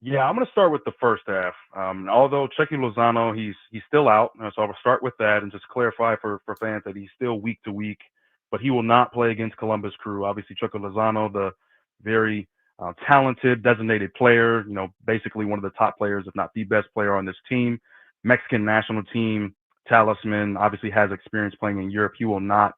Yeah, I'm going to start with the first half. Although Chucky Lozano, he's still out. So I'll start with that and just clarify for fans that he's still week to week, but he will not play against Columbus Crew. Obviously, Chucky Lozano, the very talented designated player, basically one of the top players, if not the best player on this team. Mexican national team talisman, obviously has experience playing in Europe. He will not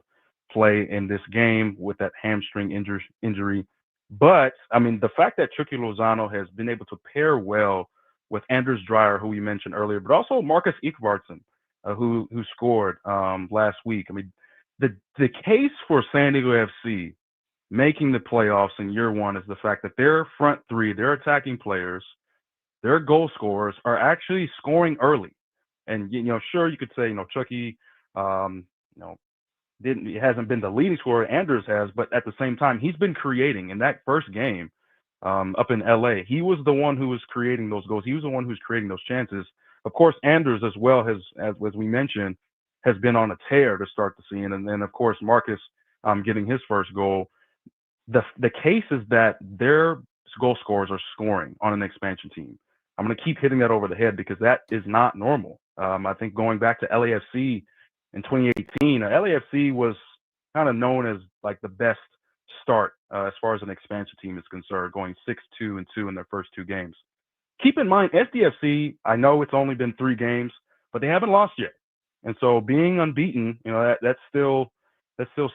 play in this game with that hamstring injury. But, the fact that Chucky Lozano has been able to pair well with Anders Dreyer, who we mentioned earlier, but also Marcus Ikvarsson, who scored last week. The case for San Diego FC making the playoffs in year one is the fact that their front 3, their attacking players, their goal scorers are actually scoring early. And, sure, you could say, Chucky, he hasn't been the leading scorer. Anders has, but at the same time, he's been creating. In that first game up in LA, he was the one who was creating those goals. He was the one who's creating those chances. Of course, Anders as well as we mentioned, has been on a tear to start the season. And then, of course, Marcus getting his first goal. The case is that their goal scorers are scoring on an expansion team. I'm going to keep hitting that over the head because that is not normal. I think going back to LAFC in 2018, LAFC was kind of known as like the best start as far as an expansion team is concerned, going 6-2-2 in their first 2 games. Keep in mind, SDFC, I know it's only been 3 games, but they haven't lost yet. And so being unbeaten, that's still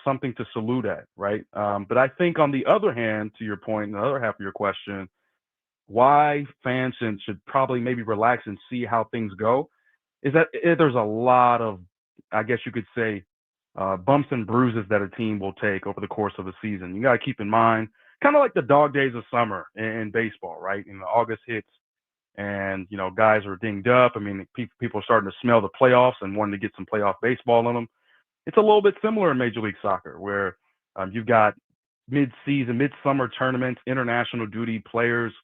something to salute at, right? But I think on the other hand, to your point, the other half of your question, why fans should probably maybe relax and see how things go is that there's a lot of, I guess you could say, bumps and bruises that a team will take over the course of a season. You got to keep in mind, kind of like the dog days of summer in baseball, right? August hits and, guys are dinged up. People are starting to smell the playoffs and wanting to get some playoff baseball in them. It's a little bit similar in Major League Soccer where you've got mid-season, midsummer tournaments, international duty players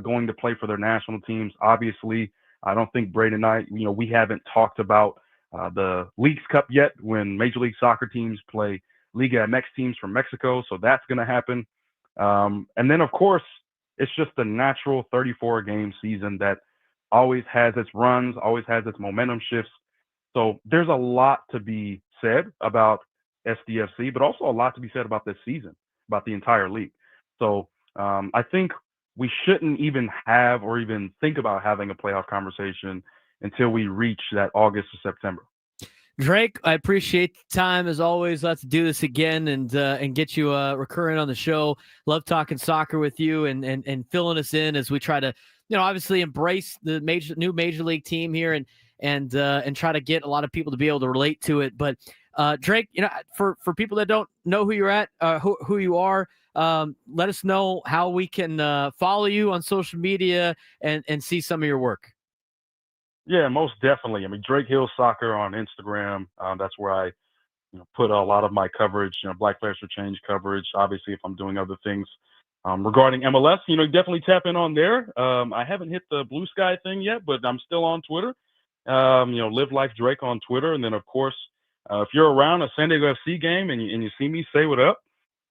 going to play for their national teams. Obviously, I don't think Braden and I, we haven't talked about the Leagues Cup yet when Major League Soccer teams play Liga MX teams from Mexico. So that's going to happen. And then, of course, it's just a natural 34-game season that always has its runs, always has its momentum shifts. So there's a lot to be said about SDFC, but also a lot to be said about this season, about the entire league. So I think we shouldn't even have or even think about having a playoff conversation until we reach that August or September. Drake, I appreciate the time as always. Let's do this again and get you recurring on the show. Love talking soccer with you and filling us in as we try to, obviously embrace the new major league team here and try to get a lot of people to be able to relate to it. But Drake, for people that don't know who you're at, who you are, let us know how we can follow you on social media and see some of your work. Yeah, most definitely. I mean, Drake Hill Soccer on Instagram. That's where I put a lot of my coverage, Black Players for Change coverage. Obviously, if I'm doing other things regarding MLS, definitely tap in on there. I haven't hit the Blue Sky thing yet, but I'm still on Twitter. Live Life Drake on Twitter. And then, of course, if you're around a San Diego FC game and you see me, say what up.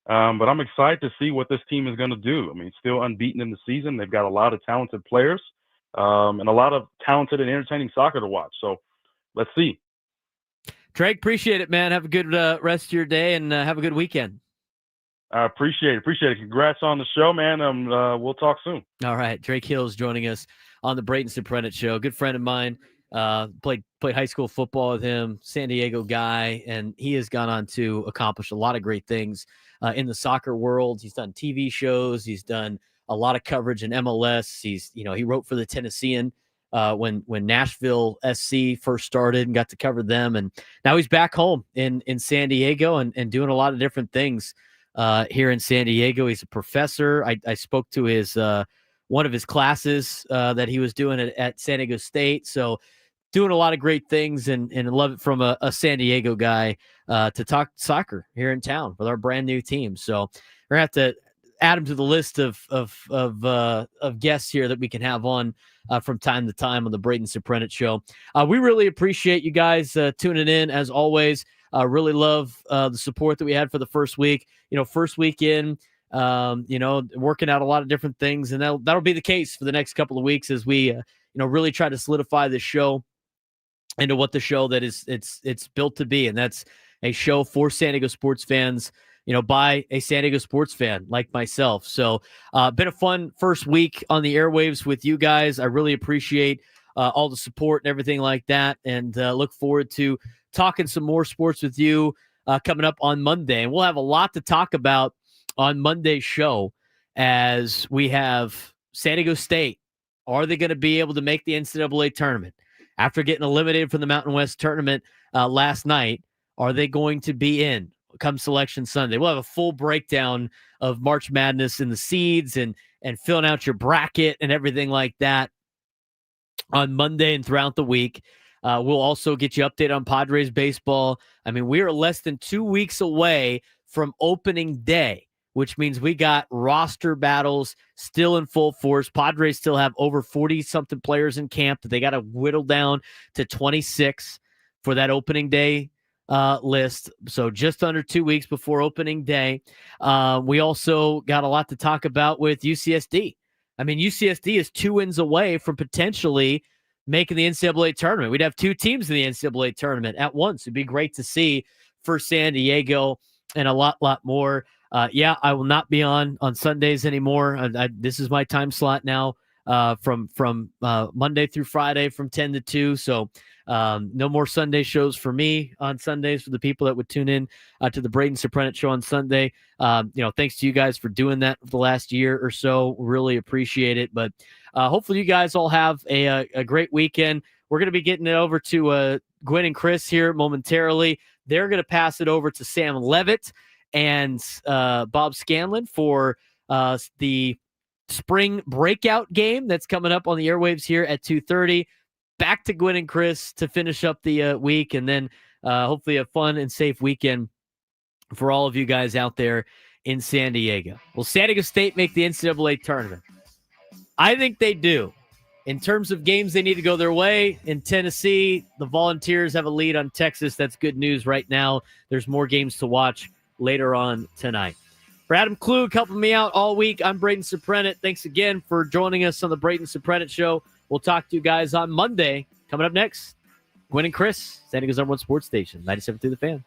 But I'm excited to see what this team is going to do. I mean, still unbeaten in the season. They've got a lot of talented players and a lot of talented and entertaining soccer to watch. So let's see. Drake, appreciate it, man. Have a good rest of your day and have a good weekend. I appreciate it. Congrats on the show, man. We'll talk soon. All right. Drake Hill is joining us on the Braden Surprenant show. Good friend of mine. Played high school football with him, San Diego guy, and he has gone on to accomplish a lot of great things in the soccer world. He's done TV shows. He's done a lot of coverage in MLS. He wrote for the Tennessean when Nashville SC first started and got to cover them. And now he's back home in San Diego and doing a lot of different things here in San Diego. He's a professor. I spoke to his one of his classes that he was doing at San Diego State. So doing a lot of great things and love it from a San Diego guy to talk soccer here in town with our brand new team. So we're going to have to add him to the list of guests here that we can have on from time to time on the Braden Surprenant show. We really appreciate you guys tuning in as always. Really love the support that we had for the first week. First weekend, working out a lot of different things, and that'll be the case for the next couple of weeks as we really try to solidify this show into what the show that it's built to be, and that's a show for San Diego sports fans, by a San Diego sports fan like myself. So been a fun first week on the airwaves with you guys. I really appreciate all the support and everything like that, and look forward to talking some more sports with you coming up on Monday. And we'll have a lot to talk about on Monday's show as we have San Diego State. Are they going to be able to make the NCAA tournament? After getting eliminated from the Mountain West tournament last night, are they going to be in come Selection Sunday? We'll have a full breakdown of March Madness and the seeds and filling out your bracket and everything like that on Monday and throughout the week. We'll also get you updated on Padres baseball. I mean, we are less than 2 weeks away from opening day, which means we got roster battles still in full force. Padres still have over 40-something players in camp that they got to whittle down to 26 for that opening day list. So just under 2 weeks before opening day. We also got a lot to talk about with UCSD. I mean, UCSD is 2 wins away from potentially making the NCAA tournament. We'd have 2 teams in the NCAA tournament at once. It'd be great to see for San Diego and a lot more. I will not be on Sundays anymore. This is my time slot now from Monday through Friday from 10 to 2. So no more Sunday shows for me on Sundays for the people that would tune in to the Braden Surprenant show on Sunday. Thanks to you guys for doing that for the last year or so. Really appreciate it. But hopefully you guys all have a great weekend. We're going to be getting it over to Gwen and Chris here momentarily. They're going to pass it over to Sam Levitt and Bob Scanlon for the spring breakout game that's coming up on the airwaves here at 2:30. Back to Gwen and Chris to finish up the week, and then hopefully a fun and safe weekend for all of you guys out there in San Diego. Will San Diego State make the NCAA tournament? I think they do. In terms of games they need to go their way, in Tennessee, the Volunteers have a lead on Texas. That's good news right now. There's more games to watch later on tonight. For Adam Klug helping me out all week, I'm Braden Surprenant. Thanks again for joining us on the Braden Surprenant Show. We'll talk to you guys on Monday. Coming up next, Gwen and Chris, San Diego's #1 sports station, 97.3 The Fan.